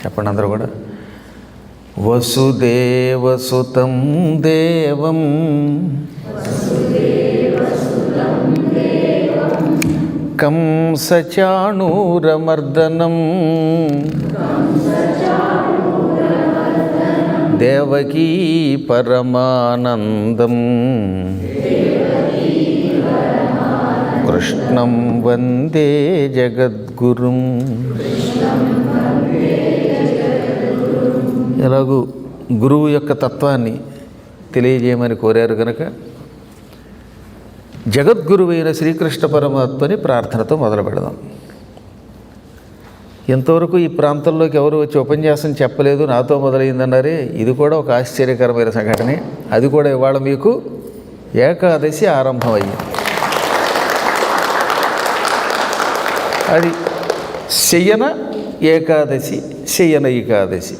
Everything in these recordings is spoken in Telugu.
చెప్పండి అందరూ కూడా. వసుదేవసుతం దేవం కంసచాణూరమర్దనం దేవకీ పరమానందం కృష్ణం వందే జగద్గురుం. ఎలాగూ గురువు యొక్క తత్వాన్ని తెలియజేయమని కోరారు కనుక జగద్గురువైన శ్రీకృష్ణ పరమాత్మని ప్రార్థనతో మొదలు పెడదాం. ఎంతవరకు ఈ ప్రాంతంలోకి ఎవరు వచ్చి ఉపన్యాసం చెప్పలేదు, నాతో మొదలైందన్నారే, ఇది కూడా ఒక ఆశ్చర్యకరమైన సంఘటనే. అది కూడా ఇవాళ మీకు ఏకాదశి ఆరంభమయ్యింది. అది శయన ఏకాదశి, శయన ఏకాదశి.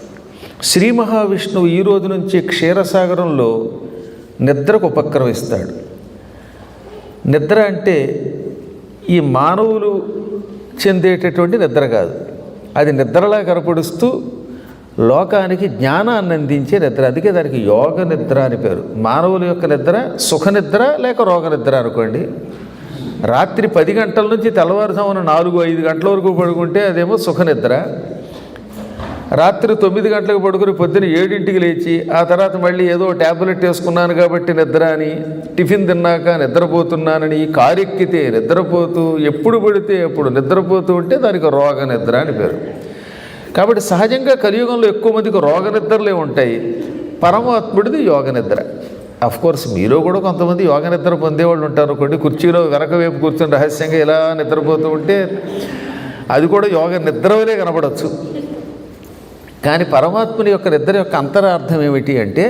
శ్రీ మహావిష్ణువు ఈ రోజు నుంచి క్షీరసాగరంలో నిద్రకు ఉపక్రమిస్తాడు. నిద్ర అంటే ఈ మానవులు చెందేటటువంటి నిద్ర కాదు, అది నిద్రలా కనపడుస్తూ లోకానికి జ్ఞానాన్ని అందించే నిద్ర. అందుకే దానికి యోగ నిద్ర అని పేరు. మానవుల యొక్క నిద్ర సుఖనిద్ర లేక రోగ నిద్ర అనుకోండి. రాత్రి 10 గంటల నుంచి తెల్లవారుజామున 4-5 గంటల వరకు పడుకుంటే అదేమో సుఖనిద్ర. రాత్రి 9 గంటలకు పడుకుని పొద్దున్న 7ంటికి లేచి ఆ తర్వాత మళ్ళీ ఏదో ట్యాబ్లెట్ వేసుకున్నాను కాబట్టి నిద్ర అని, టిఫిన్ తిన్నాక నిద్రపోతున్నానని, కారెక్కితే నిద్రపోతూ, ఎప్పుడు పడితే ఎప్పుడు నిద్రపోతూ ఉంటే దానికి రోగ నిద్ర అని పేరు. కాబట్టి సహజంగా కలియుగంలో ఎక్కువ మందికి రోగ నిద్రలే ఉంటాయి. పరమాత్ముడిది యోగ నిద్ర. కోర్స్ మీలో కూడా కొంతమంది యోగ నిద్ర పొందేవాళ్ళు ఉంటారు. కొన్ని కుర్చీలో వెనక వైపు కూర్చొని రహస్యంగా ఇలా నిద్రపోతూ ఉంటే అది కూడా యోగ నిద్రవలే కనబడవచ్చు. కానీ పరమాత్ముని యొక్క నిద్ర యొక్క అంతరార్థం ఏమిటి అంటే,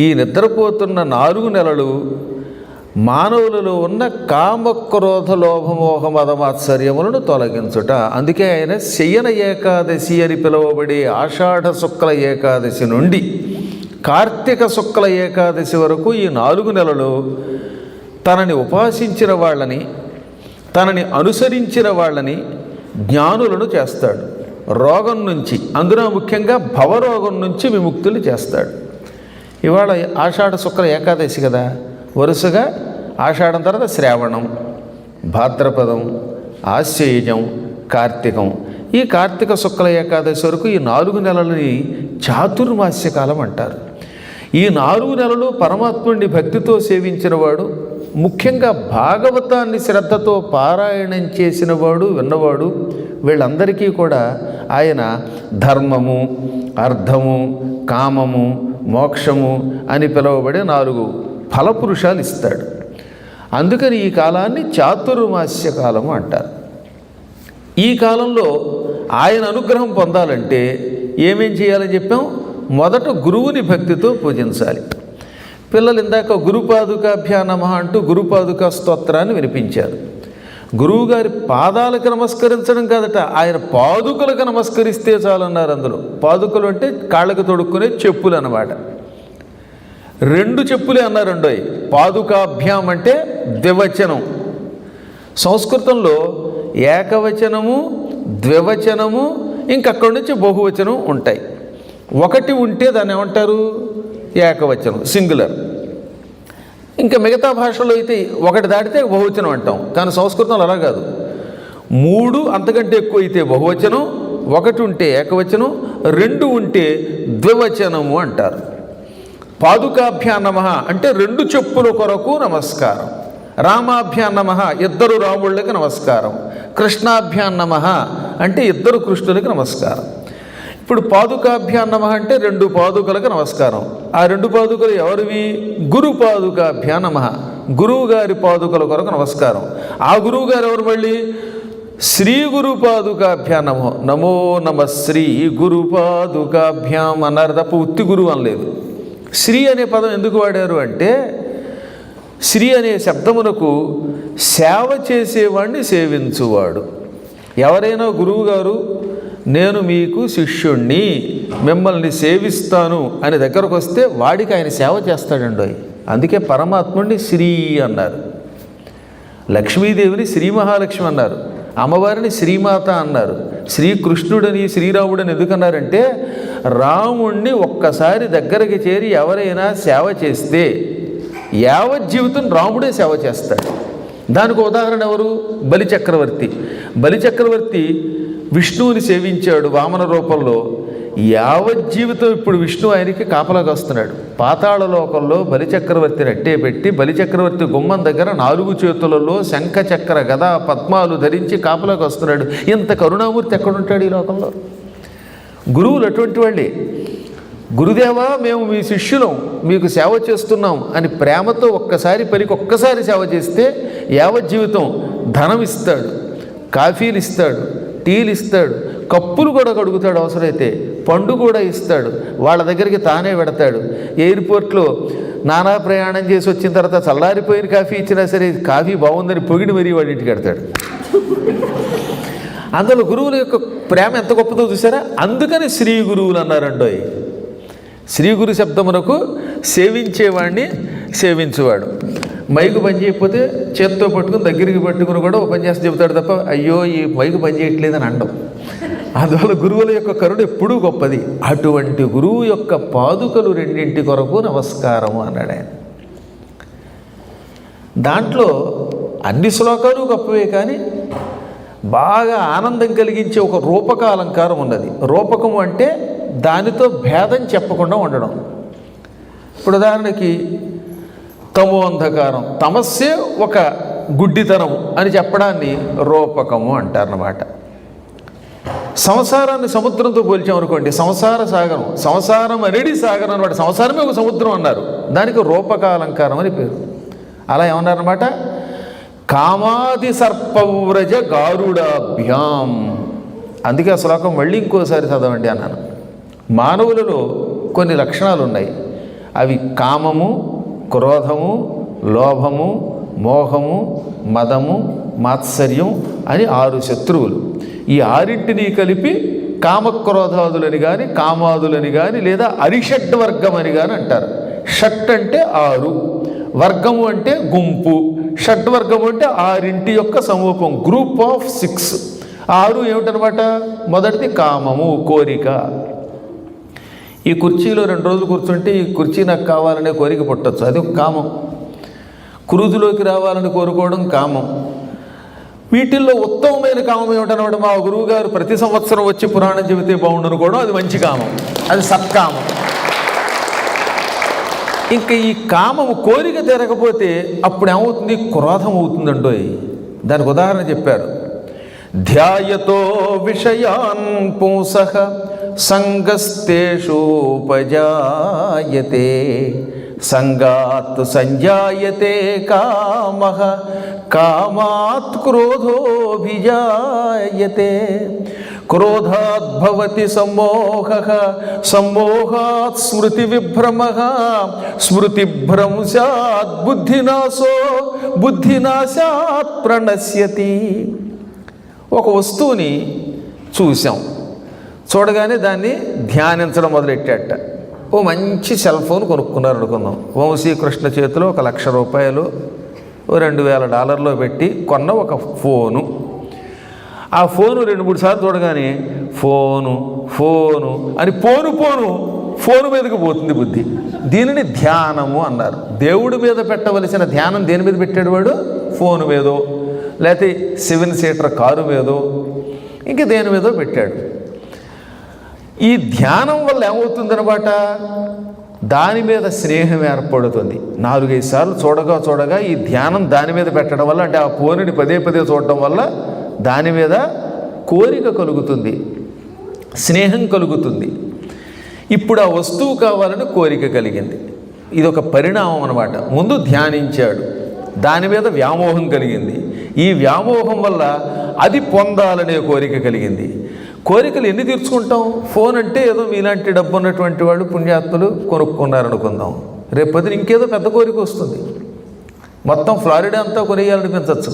ఈ నిద్రపోతున్న 4 నెలలు మానవులలో ఉన్న కామక్రోధ లోభమోహ మదమాత్సర్యములను తొలగించుట. అందుకే ఆయన శయన ఏకాదశి అని పిలువబడే ఆషాఢ శుక్ల ఏకాదశి నుండి కార్తీక శుక్ల ఏకాదశి వరకు ఈ 4 నెలలు తనని ఉపాసించిన వాళ్ళని, తనని అనుసరించిన వాళ్ళని జ్ఞానులను చేస్తాడు. రోగం నుంచి, అందులో ముఖ్యంగా భవరోగం నుంచి విముక్తులు చేస్తాడు. ఇవాళ ఆషాఢ శుక్ల ఏకాదశి కదా, వరుసగా ఆషాఢం తర్వాత శ్రావణం, భాద్రపదం, ఆశ్వయుజం, కార్తీకం. ఈ కార్తీక శుక్ల ఏకాదశి వరకు ఈ 4 నెలలని చాతుర్మాస్య కాలం అంటారు. ఈ 4 నెలలు పరమాత్ముడిని భక్తితో సేవించినవాడు, ముఖ్యంగా భాగవతాన్ని శ్రద్ధతో పారాయణం చేసినవాడు, విన్నవాడు, వీళ్ళందరికీ కూడా ఆయన ధర్మము, అర్థము, కామము, మోక్షము అని పిలువబడే 4 ఫలపురుషాలు ఇస్తాడు. అందుకని ఈ కాలాన్ని చాతుర్మాస్య కాలము అంటారు. ఈ కాలంలో ఆయన అనుగ్రహం పొందాలంటే ఏమేం చేయాలని చెప్పాం? మొదట గురువుని భక్తితో పూజించాలి. పిల్లలు ఇందాక గురుపాదుకాభ్యా నమః అంటూ గురుపాదుకా స్తోత్రాన్ని వినిపించారు. గురువుగారి పాదాలకు నమస్కరించడం కాదట, ఆయన పాదుకలకు నమస్కరిస్తే చాలన్నారు. అందులో పాదుకలు అంటే కాళ్ళకు తొడుక్కునే చెప్పులు అన్నమాట. 2 చెప్పులే అన్నారండోయ్. పాదుకాభ్యాం అంటే ద్వివచనం. సంస్కృతంలో ఏకవచనము, ద్వివచనము, ఇంకక్కడి నుంచి బహువచనం ఉంటాయి. ఒకటి ఉంటే దాన్ని ఏమంటారు? ఏకవచనం, సింగులర్. ఇంకా మిగతా భాషలో అయితే ఒకటి దాటితే బహువచనం అంటాం. కానీ సంస్కృతంలో అలా కాదు. 3 అంతకంటే ఎక్కువ అయితే బహువచనం, 1 ఉంటే ఏకవచనం, 2 ఉంటే ద్వివచనము అంటారు. పాదుకాభ్యా నమః అంటే 2 చెప్పుల కొరకు నమస్కారం. రామాభ్యా నమః 2 రాముళ్ళకి నమస్కారం. కృష్ణాభ్యా నమః అంటే 2 కృష్ణులకి నమస్కారం. ఇప్పుడు పాదుకాభ్యా నమః అంటే 2 పాదుకలకు నమస్కారం. ఆ 2 పాదుకలు ఎవరివి? గురు పాదుకాభ్యా నమః, గురువు గారి పాదుకల కొరకు నమస్కారం. ఆ గురువు గారు ఎవరు? మళ్ళీ శ్రీ గురు పాదుకాభ్యా నమో నమో నమ శ్రీ గురు పాదుకాభ్యాం అన్నారు తప్ప ఉత్తి గురువు అనలేదు. శ్రీ అనే పదం ఎందుకు వాడారు అంటే, శ్రీ అనే శబ్దమునకు సేవ చేసేవాడిని సేవించువాడు. ఎవరైనా గురువుగారు నేను మీకు శిష్యుణ్ణి, మిమ్మల్ని సేవిస్తాను అని దగ్గరకు వస్తే వాడికి ఆయన సేవ చేస్తాడండి. అందుకే పరమాత్ముడిని శ్రీ అన్నారు. లక్ష్మీదేవిని శ్రీ మహాలక్ష్మి అన్నారు, అమ్మవారిని శ్రీమాత అన్నారు. శ్రీకృష్ణుడని శ్రీరాముడని ఎందుకన్నారంటే రాముణ్ణి ఒక్కసారి దగ్గరికి చేరి ఎవరైనా సేవ చేస్తే యావజ్జీవితం రాముడే సేవ చేస్తాడు. దానికి ఉదాహరణ ఎవరు? బలిచక్రవర్తి. బలిచక్రవర్తి విష్ణువుని సేవించాడు వామన రూపంలో. యావజ్జీవితం ఇప్పుడు విష్ణు ఆయనకి కాపలాగా వస్తున్నాడు. పాతాళ లోకంలో బలిచక్రవర్తిని అట్టే పెట్టి బలిచక్రవర్తి గుమ్మం దగ్గర 4 చేతులలో శంఖ చక్ర గదా పద్మాలు ధరించి కాపలాగా వస్తున్నాడు. ఇంత కరుణామూర్తి ఎక్కడుంటాడు ఈ లోకంలో? గురువులు అటువంటి వాళ్ళే. గురుదేవా, మేము మీ శిష్యులం, మీకు సేవ చేస్తున్నాం అని ప్రేమతో ఒక్కసారి పలికి ఒక్కసారి సేవ చేస్తే యావజ్జీవితం ధనం ఇస్తాడు, కాఫీలు ఇస్తాడు, టీలు ఇస్తాడు, కప్పులు కూడా కడుగుతాడు, అవసరమైతే పండు కూడా ఇస్తాడు. వాళ్ళ దగ్గరికి తానే పెడతాడు. ఎయిర్పోర్ట్లో నానా ప్రయాణం చేసి వచ్చిన తర్వాత చల్లారిపోయిన కాఫీ ఇచ్చినా సరే కాఫీ బాగుందని పొగిడి మరీ వాడి ఇంటికి పెడతాడు. అందులో గురువుల యొక్క ప్రేమ ఎంత గొప్పదో చూసారా? అందుకని శ్రీ గురువులు అన్నారండోయ్. శ్రీ గురు శబ్దమునకు సేవించేవాడిని సేవించువాడు. మైకు పని చేయకపోతే చేత్తో పట్టుకుని దగ్గరికి పట్టుకుని కూడా ఓ పని చేస్తే చెబుతాడు తప్ప అయ్యో ఈ మైకు పని చేయట్లేదని అండం. అందువల్ల గురువుల యొక్క కరుణ ఎప్పుడూ గొప్పది. అటువంటి గురువు యొక్క పాదుకలు 2 కొరకు నమస్కారము అన్నాడు ఆయన. దాంట్లో అన్ని శ్లోకాలు గొప్పవే, కానీ బాగా ఆనందం కలిగించే ఒక రూపక అలంకారం ఉన్నది. రూపకము అంటే దానితో భేదం చెప్పకుండా ఉండడం. ఇప్పుడు ఉదాహరణకి తమో అంధకారం, తమస్సే ఒక గుడ్డితనం అని చెప్పడాన్ని రూపకము అంటారన్నమాట. సంసారాన్ని సముద్రంతో పోల్చామనుకోండి, సంసార సాగరం, సంసారం అనేది సాగరం అనమాట. సంసారమే ఒక సముద్రం అన్నారు, దానికి రూపకాలంకారం అని పేరు. అలా ఏమన్నారన్నమాట, కామాది సర్పవ్రజ గారుడాభ్యాం. అందుకే ఆ శ్లోకం మళ్ళీ ఇంకోసారి చదవండి అన్నాను. మానవులలో కొన్ని లక్షణాలు ఉన్నాయి. అవి కామము, క్రోధము, లోభము, మోహము, మదము, మాత్సర్యం అని 6 శత్రువులు. ఈ 6ంటిని కలిపి కామక్రోధాదులని కానీ కామాదులని కానీ లేదా అరిషడ్వర్గం అని కానీ అంటారు. షట్ అంటే 6, వర్గము అంటే గుంపు, షడ్వర్గము అంటే 6 యొక్క సమూహం, గ్రూప్ ఆఫ్ 6. 6 ఏమిటనమాట? మొదటిది కామము, కోరిక. ఈ కుర్చీలో 2 రోజులు కూర్చుంటే ఈ కుర్చీ నాకు కావాలనే కోరిక పుట్టచ్చు, అది ఒక కామం. కురుజులోకి రావాలని కోరుకోవడం కామం. వీటిల్లో ఉత్తమమైన కామం ఏమిటనమాట? మా గురువు గారు ప్రతి సంవత్సరం వచ్చి పురాణం చెబితే బాగుండనుకోవడం, అది మంచి కామం, అది సత్కామం. ఇంకా ఈ కామము కోరిక తీరకపోతే అప్పుడు ఏమవుతుంది? క్రోధం అవుతుందండోయ్. దానికి ఉదాహరణ చెప్పారు. ధ్యాయతో విషయాన్ పుంసః సంగస్తేషూపజాయతే సంగాత్ సంజాయతే కామః కామాత్ క్రోధోభిజాయతే క్రోధాత్ భవతి సమ్మోహః సమ్మోహాత్ స్మృతి విభ్రమః స్మృతిభ్రంశాత్ బుద్ధినాశో బుద్ధినాశాత్ ప్రణశ్యతి. ఒక వస్తువుని చూసాం, చూడగానే దాన్ని ధ్యానించడం మొదలెట్టాట. ఓ మంచి సెల్ ఫోన్ కొనుక్కున్నారు అనుకుందాం. వంశీకృష్ణ చేతిలో ₹1,00,000 $2,000 పెట్టి కొన్న ఒక ఫోను. ఆ ఫోను 2-3 సార్లు చూడగానే ఫోను ఫోను అని ఫోను మీదకి పోతుంది బుద్ధి. దీనిని ధ్యానము అన్నారు. దేవుడి మీద పెట్టవలసిన ధ్యానం దేని మీద పెట్టాడు వాడు? ఫోను మీదో, లేకపోతే 7 సీటర్ కారు మీదో, ఇంక దేని మీదో పెట్టాడు. ఈ ధ్యానం వల్ల ఏమవుతుందన్నమాట? దాని మీద స్నేహం ఏర్పడుతుంది. 4-5 సార్లు చూడగా ఈ ధ్యానం దాని మీద పెట్టడం వల్ల, అంటే ఆ ఫోనుని పదే చూడటం వల్ల దాని మీద కోరిక కలుగుతుంది, స్నేహం కలుగుతుంది. ఇప్పుడు ఆ వస్తువు కావాలని కోరిక కలిగింది. ఇది ఒక పరిణామం అన్నమాట. ముందు ధ్యానించాడు, దాని మీద వ్యామోహం కలిగింది. ఈ వ్యామోహం వల్ల అది పొందాలనే కోరిక కలిగింది. కోరికలు ఎన్ని తీర్చుకుంటాం? ఫోన్ అంటే ఏదో మీలాంటి డబ్బు ఉన్నటువంటి వాళ్ళు పుణ్యాత్ములు కొనుక్కున్నారనుకుందాం, రేపొద్దున ఇంకేదో పెద్ద కోరిక వస్తుంది. మొత్తం ఫ్లారిడా అంతా కొనేయాలనిపించవచ్చు,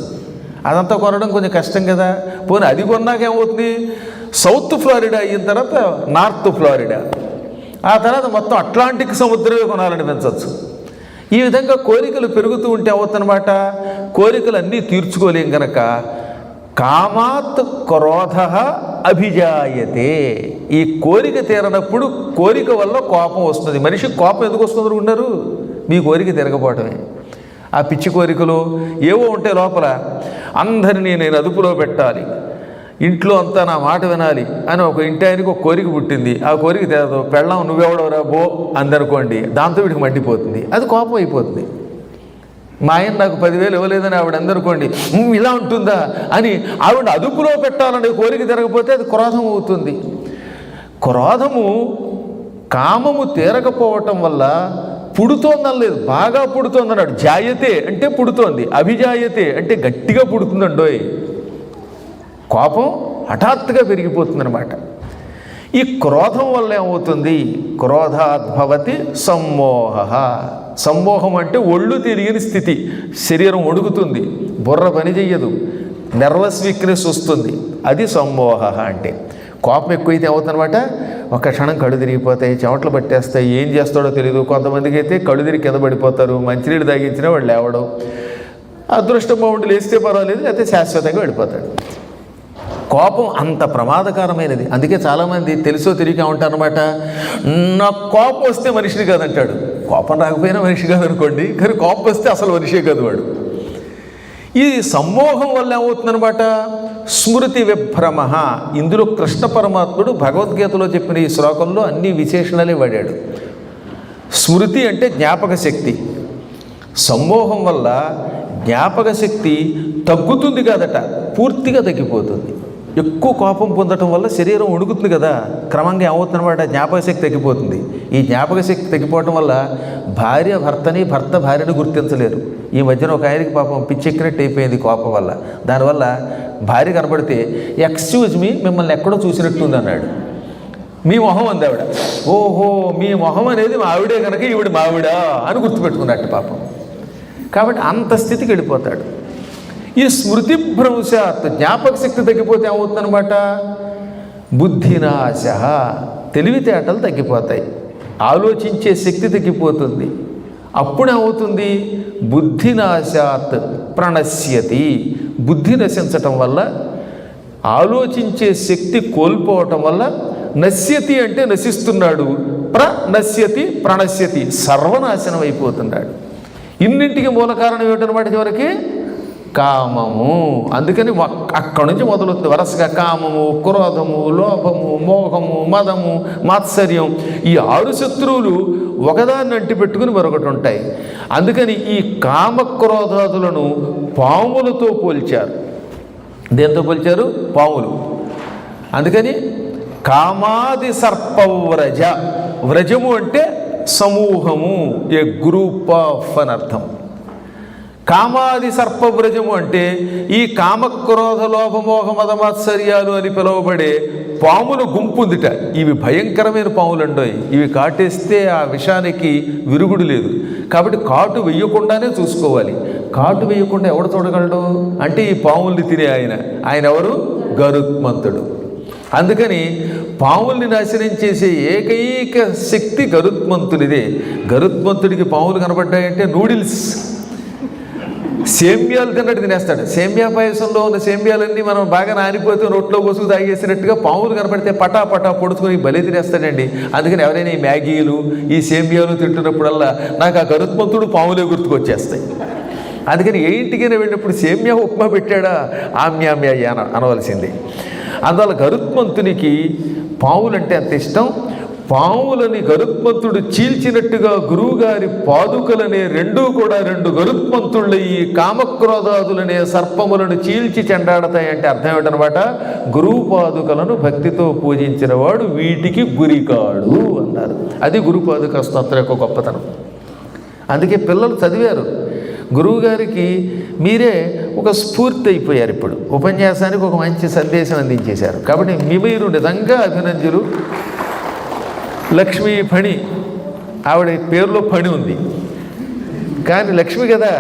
అదంతా కొనడం కొంచెం కష్టం కదా. పోనీ అది కొన్నాక ఏమవుతుంది? సౌత్ ఫ్లారిడా అయిన తర్వాత నార్త్ ఫ్లారిడా, ఆ తర్వాత మొత్తం అట్లాంటిక్ సముద్రమే కొనాలనిపించవచ్చు. ఈ విధంగా కోరికలు పెరుగుతూ ఉంటే అవుతుందన్నమాట. కోరికలు అన్నీ తీర్చుకోలేం కనుక కామాత్ క్రోధ అభిజాయతే. ఈ కోరిక తీరనప్పుడు కోరిక వల్ల కోపం వస్తుంది. మనిషికి కోపం ఎందుకు వస్తుంది అనుకున్నారు? మీ కోరిక తిరగపోవటమే. ఆ పిచ్చి కోరికలు ఏవో ఉంటే లోపల, అందరినీ నేను అదుపులో పెట్టాలి, ఇంట్లో అంతా నా మాట వినాలి అని ఒక ఇంటి ఆయనకి ఒక కోరిక పుట్టింది. ఆ కోరిక తీరదు. పెళ్ళాం నువ్వెవడవరా బో అందనుకోండి, దాంతో వీడికి మండిపోతుంది, అది కోపం అయిపోతుంది. మా ఆయన నాకు 10,000 ఇవ్వలేదని ఆవిడ అందనుకోండి, ఇలా ఉంటుందా అని ఆవిడ అదుపులో పెట్టాలనే కోరిక తిరగకపోతే అది క్రోధం అవుతుంది. క్రోధము కామము తీరకపోవటం వల్ల పుడుతోందని లేదు, బాగా పుడుతోందన్నాడు. జాయతే అంటే పుడుతోంది, అభిజాయతే అంటే గట్టిగా పుడుతుందండోయ్. కోపం హఠాత్తుగా పెరిగిపోతుందన్నమాట. ఈ క్రోధం వల్ల ఏమవుతుంది? క్రోధాద్భవతి సమ్మోహ. సమ్మోహం అంటే ఒళ్ళు తెలియని స్థితి, శరీరం వణుకుతుంది, బుర్ర పని చెయ్యదు, నర్వస్ వీక్నెస్ వస్తుంది. అది సమ్మోహ అంటే. కోపం ఎక్కువైతే అవుతుందన్నమాట. ఒక క్షణం కళ్ళు తిరిగిపోతాయి, చెమటలు పట్టేస్తాయి, ఏం చేస్తాడో తెలియదు. కొంతమందికి అయితే కళ్ళు తిరిగి కింద పడిపోతారు, మంచినీళ్ళు తాగించినా వాడు లేవడం, అదృష్టం బాగుండి లేస్తే పర్వాలేదు, లేకపోతే శాశ్వతంగా వెళ్ళిపోతాడు. కోపం అంత ప్రమాదకరమైనది. అందుకే చాలామంది తెలుసో తిరిగి ఉంటారనమాట, నాకు కోపం వస్తే మనిషిని కాదంటాడు. కోపం రాకపోయినా మనిషి కాదనుకోండి, కానీ కోపం వస్తే అసలు మనిషే కాదు వాడు. ఈ సమ్మోహం వల్ల ఏమవుతుందనమాట? స్మృతి విభ్రమ. ఇందులో కృష్ణ పరమాత్ముడు భగవద్గీతలో చెప్పిన ఈ శ్లోకంలో అన్ని విశేషణాలే వాడాడు. స్మృతి అంటే జ్ఞాపక శక్తి. సమ్మోహం వల్ల జ్ఞాపక శక్తి తగ్గుతుంది కాదట, పూర్తిగా తగ్గిపోతుంది. ఎక్కువ కోపం పొందటం వల్ల శరీరం వణుకుతుంది కదా, క్రమంగా ఏమవుతుందన్నమాట? జ్ఞాపక శక్తి తగ్గిపోతుంది. ఈ జ్ఞాపక శక్తి తగ్గిపోవటం వల్ల భార్య భర్తని, భర్త భార్యని గుర్తించలేరు. ఈ మధ్యన ఒక ఆయనకి పాపం పిచ్చెక్కినట్టు అయిపోయింది కోపం వల్ల. దానివల్ల భార్య కనబడితే ఎక్స్క్యూజ్ మీ, మిమ్మల్ని ఎక్కడో చూసినట్టుంది అన్నాడు. మీ మొహం అంది ఆవిడ. ఓహో, మీ మొహం అనేది మా ఆవిడే కనుక ఈవిడ మావిడా అని గుర్తుపెట్టుకున్నట్టు పాపం. కాబట్టి అంత స్థితికి వెళ్ళిపోతాడు. ఈ స్మృతి భ్రంశాత్, జ్ఞాపక శక్తి తగ్గిపోతే ఏమవుతుందన్నమాట? బుద్ధినాశ, తెలివితేటలు తగ్గిపోతాయి, ఆలోచించే శక్తి తగ్గిపోతుంది. అప్పుడు ఏమవుతుంది? బుద్ధినాశాత్ ప్రణశ్యతి. బుద్ధి నశించటం వల్ల, ఆలోచించే శక్తి కోల్పోవటం వల్ల, నశ్యతి అంటే నశిస్తున్నాడు, ప్రణశ్యతి ప్రణశ్యతి సర్వనాశనం అయిపోతున్నాడు. ఇన్నింటికి మూల కారణం ఏమిటనమాట? చివరికి కామము. అందుకని అక్కడి నుంచి మొదలవుతుంది వరుసగా కామము, క్రోధము, లోభము, మోహము, మదము, మాత్సర్యం. ఈ 6 శత్రువులు ఒకదాన్ని అంటిపెట్టుకుని మరొకటి ఉంటాయి. అందుకని ఈ కామక్రోధాదులను పాములతో పోల్చారు. దేంతో పోల్చారు? పాములు. అందుకని కామాది సర్పవ్రజ. వ్రజము అంటే సమూహము, ఏ గ్రూప్ ఆఫ్ అని అర్థం. కామాది సర్పవ్రజము అంటే ఈ కామక్రోధ లోభమోహ మదమాత్సర్యాలు అని పిలువబడే పాముల గుంపు ఉందిట. ఇవి భయంకరమైన పాములు అండోయి. ఇవి కాటేస్తే ఆ విషానికి విరుగుడు లేదు. కాబట్టి కాటు వేయకుండానే చూసుకోవాలి. కాటు వేయకుండా ఎవడు చూడగలడు అంటే ఈ పాముల్ని తినే ఆయన ఎవరు? గరుత్మంతుడు. అందుకని పాముల్ని నాశనం చేసే ఏకైక శక్తి గరుత్మంతుడిదే. గరుత్మంతుడికి పాములు కనబడ్డాయంటే నూడిల్స్, సేమ్యాలు తిన్నట్టు తినేస్తాడు. సేమ్యా పాయసంలో ఉన్న సేమ్యాలన్నీ మనం బాగా నానిపోతే నోట్లో కోసుకు తాగేసినట్టుగా పాములు కనపడితే పటా పటా పొడుచుకొని బలి తినేస్తాడండి. అందుకని ఎవరైనా ఈ మ్యాగీలు, ఈ సేమ్యాలు తింటున్నప్పుడల్లా నాకు ఆ గరుత్మంతుడు పాములే గుర్తుకొచ్చేస్తాయి. అందుకని ఏ ఇంటికైనా వెళ్ళినప్పుడు సేమ్యా ఉప్మా పెట్టాడా ఆమ్యామ్యా అనవలసింది. అందువల్ల గరుత్మంతునికి పావులంటే అంత ఇష్టం. పావులని గరుత్మంతుడు చీల్చినట్టుగా గురువుగారి పాదుకలనే రెండూ కూడా 2 గరుత్మంతుళ్ళ ఈ కామక్రోధాదులనే సర్పములను చీల్చి చెండాడతాయంటే అర్థం ఏమిటనమాట? గురువు పాదుకలను భక్తితో పూజించిన వాడు వీటికి గురికాడు అన్నారు. అది గురు పాదుక స్తోత్రం యొక్క గొప్పతనం. అందుకే పిల్లలు చదివారు. గురువుగారికి మీరే ఒక స్ఫూర్తి అయిపోయారు. ఇప్పుడు ఉపన్యాసానికి ఒక మంచి సందేశం అందించేశారు. కాబట్టి మీరు నిజంగా అభినందనలు. లక్ష్మీ ఫణి, ఆవిడ పేరులో ఫణి ఉంది కానీ లక్ష్మి కదా,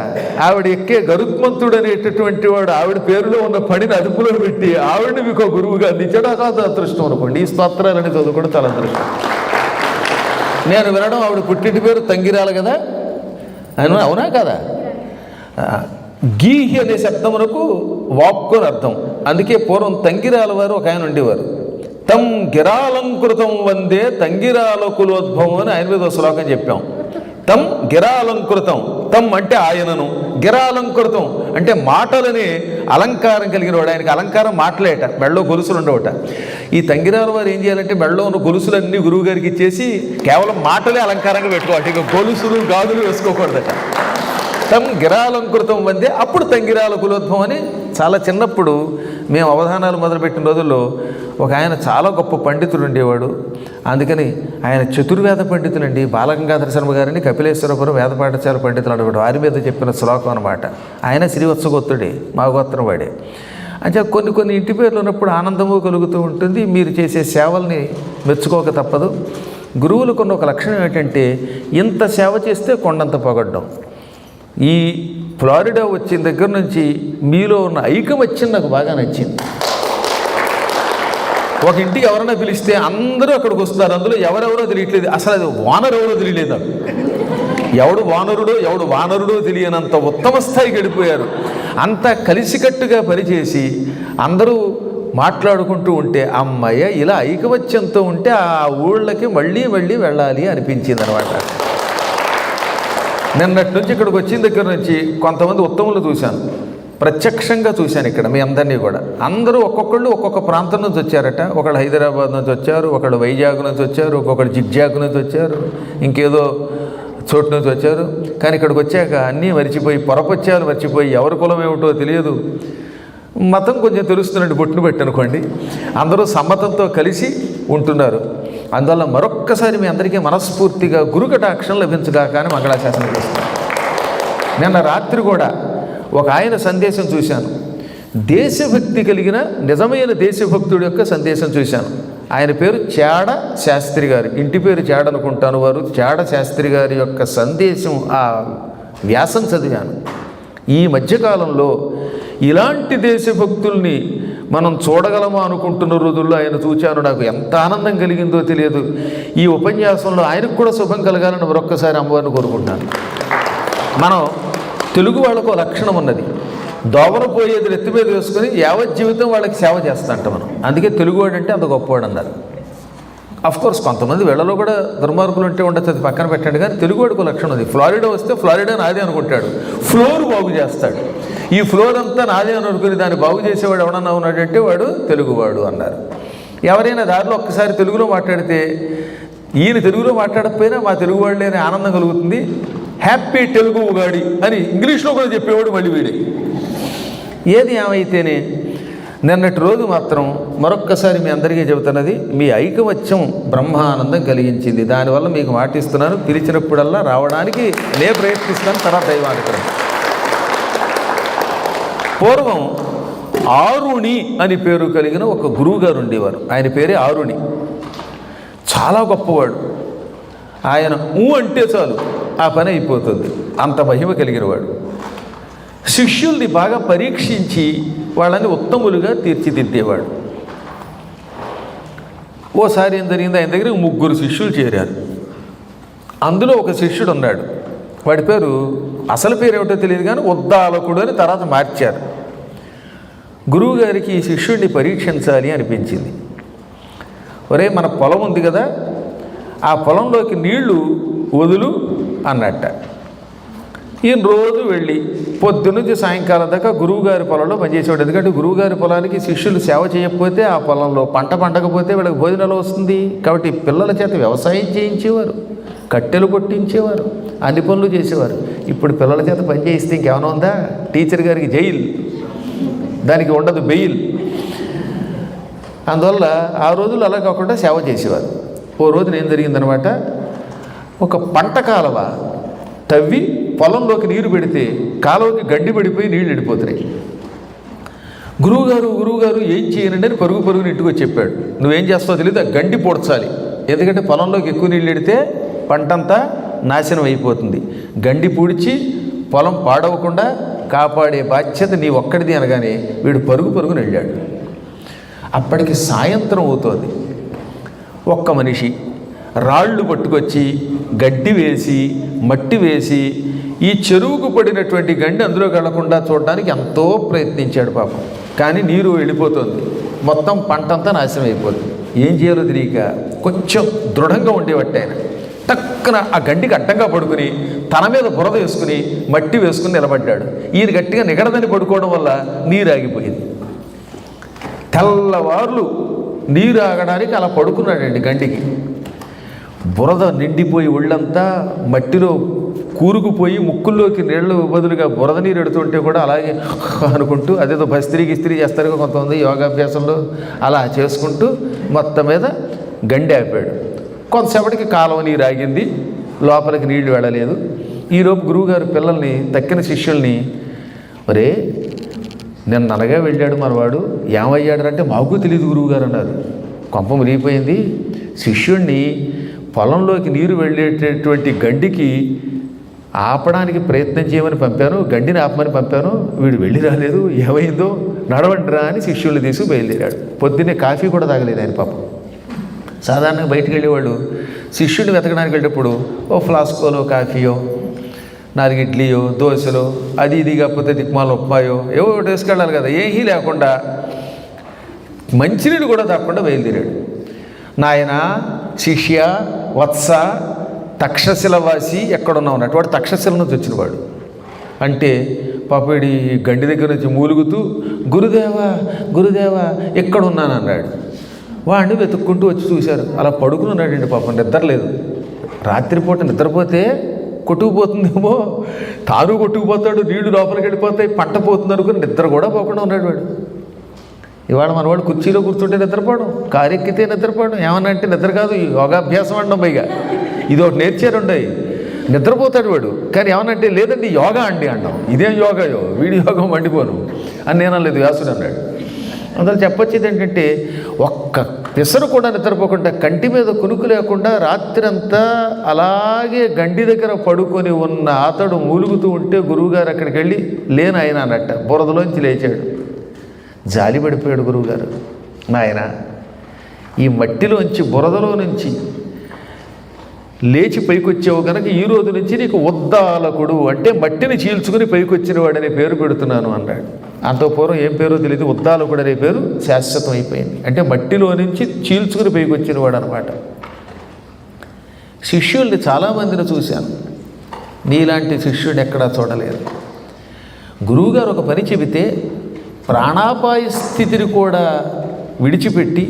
ఆవిడ ఎక్కే గరుత్మంతుడు అనేటటువంటి వాడు ఆవిడ పేరులో ఉన్న ఫణిని అదుపులో పెట్టి ఆవిడని మీకు గురువుగా అందించాడు. అకాదు అదృష్టం అనుకోండి. ఈ స్తోత్రాలని చదువుకోవడం చాలా అదృష్టం. నేను వినడం ఆవిడ పుట్టింటి పేరు తంగిరాల కదా, అవునా కదా? గీహి అనే శబ్దమునకు వాక్కు అని అర్థం. అందుకే పూర్వం తంగిరాల వారు ఒక ఆయన ఉండేవారు. తం గిరాలంకృతం వందే తంగిరాల కులోద్భవం అని ఆయన మీద శ్లోకం చెప్పాం. తం గిరాలంకృతం, తం అంటే ఆయనను, గిరాలంకృతం అంటే మాటలని అలంకారం కలిగిన వాడు. ఆయనకి అలంకారం మాటలేట, మెళ్ళో గొలుసులు ఉండవట. ఈ తంగిరాల వారు ఏం చేయాలంటే మెళ్ళో ఉన్న గొలుసులన్నీ గురువు గారికి ఇచ్చేసి కేవలం మాటలే అలంకారంగా పెట్టుకోవాలి, ఇక గొలుసులు గాజులు వేసుకోకూడదట. తం గిరాలంకృతం వందే, అప్పుడు తంగిరాల కులోద్భవం అని చాలా చిన్నప్పుడు మేము అవధానాలు మొదలుపెట్టిన రోజుల్లో ఒక ఆయన చాలా గొప్ప పండితుడు ఉండేవాడు. అందుకని ఆయన చతుర్వేద పండితులండి. బాలగంగాధర శర్మ గారిని కపిలేశ్వరపురం వేద పాఠశాల పండితులు అన్నమాట, వారి మీద చెప్పిన శ్లోకం అనమాట. ఆయన శ్రీవత్సగోత్రుడే, మా గోత్రం వాడే. అంటే కొన్ని ఇంటి పేర్లు ఉన్నప్పుడు ఆనందము కలుగుతూ ఉంటుంది. మీరు చేసే సేవల్ని మెచ్చుకోక తప్పదు. గురువులకు ఒక లక్షణం ఏంటంటే ఇంత సేవ చేస్తే కొండంత పొగడ్డం. ఈ ఫ్లారిడా వచ్చిన దగ్గర నుంచి మీలో ఉన్న ఐకమత్యం నాకు బాగా నచ్చింది. ఒక ఇంటికి ఎవరైనా పిలిస్తే అందరూ అక్కడికి వస్తున్నారు, అందులో ఎవరెవరో తెలియట్లేదు, అసలు అది వానరు ఎవరో తెలియలేదు. ఎవడు వానరుడో తెలియనంత ఉత్తమ స్థాయికి వెళ్ళిపోయారు. అంతా కలిసికట్టుగా పనిచేసి అందరూ మాట్లాడుకుంటూ ఉంటే అమ్మయ్య ఇలా ఐకమత్యంతో ఉంటే ఆ ఊళ్ళకి మళ్ళీ వెళ్ళాలి అనిపించింది అనమాట. నిన్నటి నుంచి ఇక్కడికి వచ్చిన దగ్గర నుంచి కొంతమంది ఉత్తములు చూశాను, ప్రత్యక్షంగా చూశాను ఇక్కడ మీ అందరినీ కూడా. అందరూ ఒక్కొక్కళ్ళు ఒక్కొక్క ప్రాంతం నుంచి వచ్చారట. ఒకళ్ళు హైదరాబాద్ నుంచి వచ్చారు, ఒకళ్ళు వైజాగ్ నుంచి వచ్చారు, ఒక్కొక్కళ్ళు జిగ్జాగ్ నుంచి వచ్చారు, ఇంకేదో చోటు నుంచి వచ్చారు. కానీ ఇక్కడికి వచ్చాక అన్నీ మర్చిపోయి, పొరపచ్చాలు మర్చిపోయి, ఎవరి కులం ఏమిటో తెలియదు, మతం కొంచెం తెలుస్తున్నట్టు బొట్టును పెట్టి అనుకోండి, అందరూ సమ్మతంతో కలిసి ఉంటున్నారు. అందువల్ల మరొక్కసారి మీ అందరికీ మనస్ఫూర్తిగా గురుకటాక్షం లభించగా కానీ మంగళాశాసనం చేస్తాను. నిన్న రాత్రి కూడా ఒక ఆయన సందేశం చూశాను, దేశభక్తి కలిగిన నిజమైన దేశభక్తుడి యొక్క సందేశం చూశాను. ఆయన పేరు చాడ శాస్త్రి గారు, ఇంటి పేరు చాడ అనుకుంటాను. వారు చాడ శాస్త్రి గారి యొక్క సందేశం, ఆ వ్యాసం చదివాను. ఈ మధ్యకాలంలో ఇలాంటి దేశభక్తుల్ని మనం చూడగలమా అనుకుంటున్న రోజుల్లో ఆయన చూచాను. నాకు ఎంత ఆనందం కలిగిందో తెలియదు. ఈ ఉపన్యాసంలో ఆయనకు కూడా శుభం కలగాలని మరొక్కసారి అమ్మవారిని కోరుకుంటున్నాను. మనం తెలుగు వాళ్ళకు లక్షణం ఉన్నది, దోవన పోయేది నెత్తి మీద వేసుకొని యావత్ జీవితం వాళ్ళకి సేవ చేస్తాంట మనం. అందుకే తెలుగువాడు అంటే అంత గొప్పవాడు అన్నారు. అఫ్కోర్స్ కొంతమంది వీళ్ళలో కూడా దుర్మార్గులు ఉంటే ఉండొచ్చు, అది పక్కన పెట్టండి. కానీ తెలుగువాడికి లక్షణం ఉంది, ఫ్లారిడా వస్తే ఫ్లారిడా నాదే అనుకుంటాడు, ఫ్లోర్ బాగు చేస్తాడు. ఈ ఫ్లోర్ అంతా నాదే అని అనుకుని దాన్ని బాగు చేసేవాడు ఎవడన్నా ఉన్నాడంటే వాడు తెలుగువాడు అన్నారు. ఎవరైనా దారిలో ఒక్కసారి తెలుగులో మాట్లాడితే ఈయన తెలుగులో మాట్లాడకపోయినా మా తెలుగు వాళ్ళే అనే ఆనందం కలుగుతుంది. హ్యాపీ తెలుగు ఉగాడి అని ఇంగ్లీష్లో కూడా చెప్పేవాడు మళ్ళీ వీడే. ఏది ఏమైతేనే నిన్నటి రోజు మాత్రం మరొక్కసారి మీ అందరికీ చెబుతున్నది, మీ ఐకమత్యం బ్రహ్మానందం కలిగించింది. దానివల్ల మీకు మాటిస్తున్నాను, పిలిచినప్పుడల్లా రావడానికి నే ప్రయత్నిస్తాను. తర్వాత దైవానుగ్రహం. పూర్వం ఆరుణి అని పేరు కలిగిన ఒక గురువు గారు ఉండేవారు. ఆయన పేరే ఆరుణి. చాలా గొప్పవాడు. ఆయన అంటే చాలు ఆ పని అయిపోతుంది, అంత మహిమ కలిగినవాడు. శిష్యుల్ని బాగా పరీక్షించి వాళ్ళని ఉత్తములుగా తీర్చిదిద్దేవాడు. ఓసారి ఏం జరిగింది, ఆయన దగ్గర 3 శిష్యులు చేరారు. అందులో ఒక శిష్యుడు ఉన్నాడు, వాడి పేరు అసలు పేరు ఏమిటో తెలియదు కానీ ఉద్దాలకుడు అని తర్వాత మార్చారు. గురువుగారికి ఈ శిష్యుడిని పరీక్షించాలి అనిపించింది. ఒరే, మన పొలం ఉంది కదా, ఆ పొలంలోకి నీళ్లు వదులు అన్నట్ట. ఈయన రోజు వెళ్ళి పొద్దునుంచి సాయంకాలం దాకా గురువుగారి పొలంలో పనిచేసేవాడు. ఎందుకంటే గురువుగారి పొలానికి శిష్యులు సేవ చేయకపోతే, ఆ పొలంలో పంట పండకపోతే వీళ్ళకి భోజనాలు వస్తుంది. కాబట్టి పిల్లల చేత వ్యవసాయం చేయించేవారు, కట్టెలు కొట్టించేవారు, అన్ని పనులు చేసేవారు. ఇప్పుడు పిల్లల చేత పని చేయిస్తే ఇంకేమైనా ఉందా? టీచర్ గారికి జైలు, దానికి ఉండదు బెయిల్. అందువల్ల ఆ రోజులు అలా కాకుండా సేవ చేసేవారు. ఓ రోజున ఏం జరిగిందనమాట, ఒక పంట కాలువ తవ్వి పొలంలోకి నీరు పెడితే కాలువకి గడ్డి పడిపోయి నీళ్ళు ఎండిపోతున్నాయి. గురువుగారు ఏం చేయనండి అని పరుగుని ఇంటికి వచ్చి చెప్పాడు. నువ్వేం చేస్తావో తెలియదు, ఆ గడ్డి పొడ్చాలి. ఎందుకంటే పొలంలోకి ఎక్కువ నీళ్ళు ఎడితే పంటంతా నాశనం అయిపోతుంది. గండి పూడ్చి పొలం పాడవకుండా కాపాడే బాధ్యత నీ ఒక్కడిది అనగానే వీడు పరుగుని వెళ్ళాడు. అప్పటికి సాయంత్రం అవుతోంది. ఒక్క మనిషి రాళ్ళు పట్టుకొచ్చి గడ్డి వేసి మట్టి వేసి ఈ చెరువుకు పడినటువంటి గండి అందులోకి వెళ్లకుండా చూడడానికి ఎంతో ప్రయత్నించాడు పాపం. కానీ నీరు వెళ్ళిపోతుంది, మొత్తం పంటంతా నాశనం అయిపోతుంది. ఏం చేయాలో తెలియక కొంచెం దృఢంగా ఉండేవట్టు ఆయన టక్కున ఆ గండికి అడ్డంగా పడుకుని తన మీద బురద వేసుకుని మట్టి వేసుకుని నిలబడ్డాడు. ఈయన గట్టిగా నిగడదని పడుకోవడం వల్ల నీరు ఆగిపోయింది. తెల్లవార్లు నీరు ఆగడానికి అలా పడుకున్నాడండి గండికి. బురద నిండిపోయి ఒళ్ళంతా మట్టిలో కూరుకుపోయి ముక్కుల్లోకి నీళ్లు బదులుగా బురద నీరు ఎడుతుంటే కూడా అలాగే అనుకుంటూ, అదేదో బస్త్రీ గిస్త్రీ చేస్తారు కొంతమంది యోగాభ్యాసంలో, అలా చేసుకుంటూ మొత్తం మీద గండి ఆపాడు. కొంతసేపటికి కాలువ నీరు ఆగింది, లోపలికి నీళ్లు వెళ్ళలేదు. ఈలోపు గురువుగారు పిల్లల్ని, తక్కిన శిష్యుల్ని, ఒరే నిన్న అనగా వెళ్ళాడు మనవాడు, ఏమయ్యాడంటే మాకు తెలియదు గురువుగారు అన్నారు. కొంప మునిగిపోయింది. శిష్యుణ్ణి పొలంలోకి నీరు వెళ్ళేటటువంటి గండికి ఆపడానికి ప్రయత్నం చేయమని పంపాను, గండిని ఆపమని పంపాను, వీడు వెళ్ళి రాలేదు, ఏమైందో నడవండిరా అని శిష్యుల్ని తీసి బయలుదేరాడు. పొద్దున్నే కాఫీ కూడా తాగలేదు ఆయన పాపం. సాధారణంగా బయటికి వెళ్ళేవాళ్ళు శిష్యుడిని వెతకడానికి వెళ్ళేటప్పుడు ఓ ఫ్లాస్కోలో కాఫీయో, 4 ఇడ్లీయో, దోశలో, అది ఇది కాకపోతే దిక్మాల ఉప్మాయో ఏవో ఒకటి వేసుకెళ్ళాలి కదా. ఏమీ లేకుండా మంచినీళ్ళు కూడా తాకుండా బయలుదేరాడు. నాయన, శిష్య, వత్స, తక్షశిలవాసి ఎక్కడున్నావు అన్నట్టు. వాడు తక్షశిల నుంచి వచ్చినవాడు. అంటే పాపడి గండి దగ్గర నుంచి మూలుగుతూ గురుదేవా గురుదేవా ఎక్కడున్నాను అన్నాడు. వాడిని వెతుక్కుంటూ వచ్చి చూశారు. అలా పడుకుని ఉన్నాడండి పాపం, నిద్రలేదు. రాత్రిపూట నిద్రపోతే కొట్టుకుపోతుందేమో, తాను కొట్టుకుపోతాడు, నీళ్లు లోపలికి వెళ్ళిపోతాయి, పంట పోతుంది అనుకుని నిద్ర కూడా పోకుండా ఉన్నాడు వాడు. ఇవాళ మనవాడు కుర్చీలో కూర్చుంటే నిద్రపోవడం, కారెక్కితే నిద్రపోవడం, ఏమన్నా అంటే నిద్ర కాదు, యోగాభ్యాసం అనడం. పైగా ఇది ఒకటి నేర్చారుండయి, నిద్రపోతాడు వాడు. కానీ ఏమనంటే లేదండి యోగా అండి అంటాం. ఇదేం యోగాయో, వీడి యోగం వండిపోను అని నేను అనలేదు, వ్యాసుడు అన్నాడు. అందులో చెప్పొచ్చేది ఏంటంటే, ఒక్క పెసరు కూడా నిద్రపోకుండా, కంటి మీద కునుకు లేకుండా రాత్రంతా అలాగే గండి దగ్గర పడుకొని ఉన్న అతడు మూలుగుతూ ఉంటే గురువుగారు అక్కడికి వెళ్ళి లేని ఆయన అన్నట్ట బురదలోంచి లేచాడు. జాలి పడిపోయాడు గురువుగారు. నాయన, ఈ మట్టిలోంచి బురదలో నుంచి లేచి పైకొచ్చావు కనుక ఈ రోజు నుంచి నీకు ఉద్దాలకుడు, అంటే మట్టిని చీల్చుకుని పైకొచ్చిన వాడనే పేరు పెడుతున్నాను అన్నాడు. అంత పూర్వం ఏం పేరో తెలియదు, ఉద్దాలకుడు అనే పేరు శాశ్వతం అయిపోయింది. అంటే మట్టిలో నుంచి చీల్చుకుని పైకొచ్చిన వాడు అనమాట. శిష్యుల్ని చాలామందిని చూశాను, నీలాంటి శిష్యుడిని ఎక్కడా చూడలేదు. గురువుగారు ఒక పని చెబితే ప్రాణాపాయ స్థితిని కూడా విడిచిపెట్టి,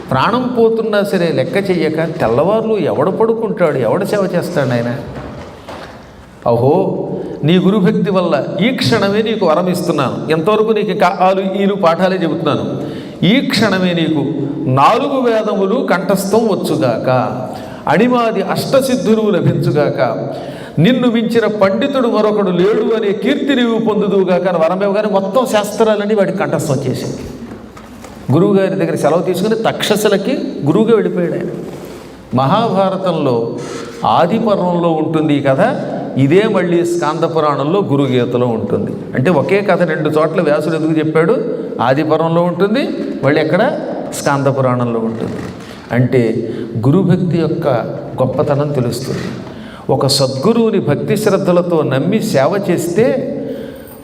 ప్రాణం పోతున్నా సరే లెక్క చెయ్యక తెల్లవారులు ఎవడ పడుకుంటాడు, ఎవడ సేవ చేస్తాడు ఆయన. అహో, నీ గురుభక్తి వల్ల ఈ క్షణమే నీకు వరం ఇస్తున్నాను. ఎంతవరకు నీకు ఇంకా ఈలు పాఠాలే చెబుతున్నాను. ఈ క్షణమే నీకు 4 వేదములు కంఠస్థం వచ్చుగాక, అణిమాది అష్టసిద్ధులు లభించుగాక, నిన్ను మించిన పండితుడు మరొకడు లేడు అనే కీర్తి నీవు పొందుదుగాక అని వరమేవగానే మొత్తం శాస్త్రాలన్నీ వాడికి కంఠస్థం చేసింది. గురువుగారి దగ్గర సెలవు తీసుకుని తక్షశిలకి గురువుగా వెళ్ళిపోయాడు ఆయన. మహాభారతంలో ఆది పర్వంలో ఉంటుంది ఈ కథ, ఇదే మళ్ళీ స్కాంద పురాణంలో గురుగీతలో ఉంటుంది. అంటే ఒకే కథ 2 చోట్ల వ్యాసుడు ఎందుకు చెప్పాడు? ఆది పర్వంలో ఉంటుంది, మళ్ళీ ఎక్కడ స్కాంద పురాణంలో ఉంటుంది. అంటే గురుభక్తి యొక్క గొప్పతనం తెలుస్తుంది. ఒక సద్గురువుని భక్తి శ్రద్ధలతో నమ్మి సేవ చేస్తే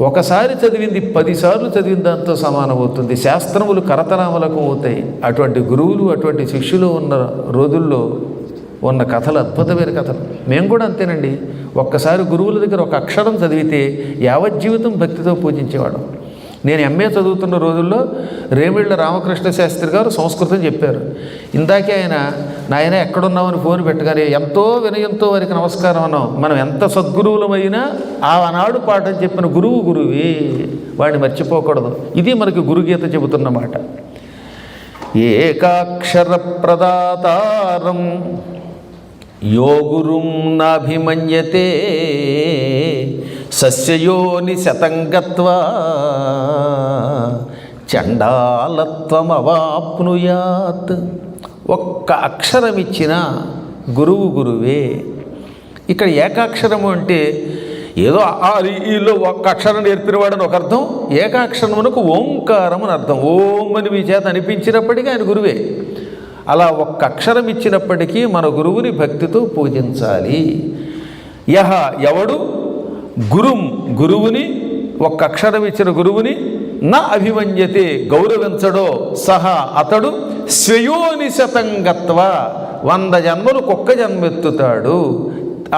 ఒకసారి చదివింది 10 సార్లు చదివిన దాంతో సమానమవుతుంది. శాస్త్రములు కరతలామలకు అవుతాయి. అటువంటి గురువులు, అటువంటి శిష్యులు ఉన్న రోజుల్లో ఉన్న కథలు అద్భుతమైన కథలు. మేము కూడా అంతేనండి. ఒక్కసారి గురువుల దగ్గర ఒక అక్షరం చదివితే యావజ్జీవితం భక్తితో పూజించేవాడు. నేను ఎంఏ చదువుతున్న రోజుల్లో రేమిళ్ళ రామకృష్ణ శాస్త్రి గారు సంస్కృతం చెప్పారు. ఇందాకే ఆయన, నాయన ఎక్కడున్నామని ఫోన్ పెట్టగానే ఎంతో వినయంతో వారికి నమస్కారం అన్నాం. మనం ఎంత సద్గురువులమైనా ఆనాడు పాఠం చెప్పిన గురువు గురువే, వాడిని మర్చిపోకూడదు. ఇది మనకి గురుగీత చెబుతున్నమాట. ఏకాక్షర ప్రదాతారం యోగురుం నాభిమన్యతే సస్యయోని శతంగత్వా చండాలత్వమవాప్నుయాత్. ఒక్క అక్షరం ఇచ్చిన గురువు గురువే. ఇక్కడ ఏకాక్షరము అంటే ఏదో ఈలో ఒక్క అక్షరం నేర్పినవాడని ఒక అర్థం, ఏకాక్షరమునకు ఓంకారం అని అర్థం. ఓం అని మీ చేత అనిపించినప్పటికీ ఆయన గురువే. అలా ఒక్క అక్షరం ఇచ్చినప్పటికీ మన గురువుని భక్తితో పూజించాలి. యహ ఎవడు గురువుని ఒక్క అక్షరం ఇచ్చిన గురువుని నా అభిమన్యతే గౌరవించడో సహా అతడు స్వయోనిశతంగత్వ 100 జన్మలు కుక్క జన్మెత్తుతాడు.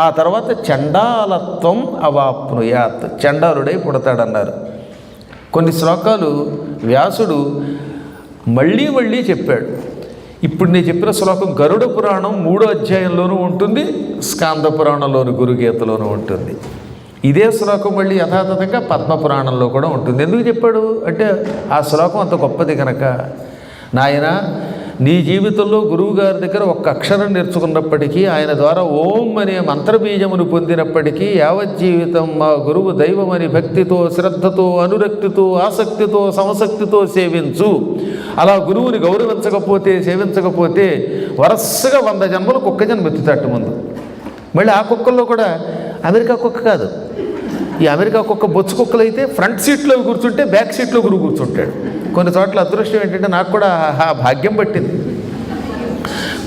ఆ తర్వాత చండాలత్వం అవాప్నుయాత్, చండాలుడై పుడతాడన్నారు. కొన్ని శ్లోకాలు వ్యాసుడు మళ్ళీ మళ్ళీ చెప్పాడు. ఇప్పుడు నేను చెప్పిన శ్లోకం గరుడ పురాణం 3వ అధ్యాయంలోనూ ఉంటుంది, స్కాంద పురాణంలోను గురుగీతలోనూ ఉంటుంది. ఇదే శ్లోకం మళ్ళీ యథాతథంగా పద్మపురాణంలో కూడా ఉంటుంది. ఎందుకు చెప్పాడు అంటే ఆ శ్లోకం అంత గొప్పది కనుక. నాయన, నీ జీవితంలో గురువుగారి దగ్గర ఒక్క అక్షరం నేర్చుకున్నప్పటికీ, ఆయన ద్వారా ఓం అనే మంత్రబీజమును పొందినప్పటికీ యావజ్జీవితం మా గురువు దైవమని భక్తితో, శ్రద్ధతో, అనురక్తితో, ఆసక్తితో, సమశక్తితో సేవించు. అలా గురువుని గౌరవించకపోతే, సేవించకపోతే వరసగా 100 జన్మలు కుక్క జన్మెత్తుతాడు ముందు. మళ్ళీ ఆ కుక్కల్లో కూడా అమెరికా కుక్క కాదు. ఈ అమెరికా కుక్క బొచ్చు కుక్కలు అయితే ఫ్రంట్ సీట్లో కూర్చుంటే బ్యాక్ సీట్లో గురువు కూర్చుంటాడు. కొన్ని చోట్ల అదృష్టం ఏంటంటే నాకు కూడా ఆ భాగ్యం పట్టింది.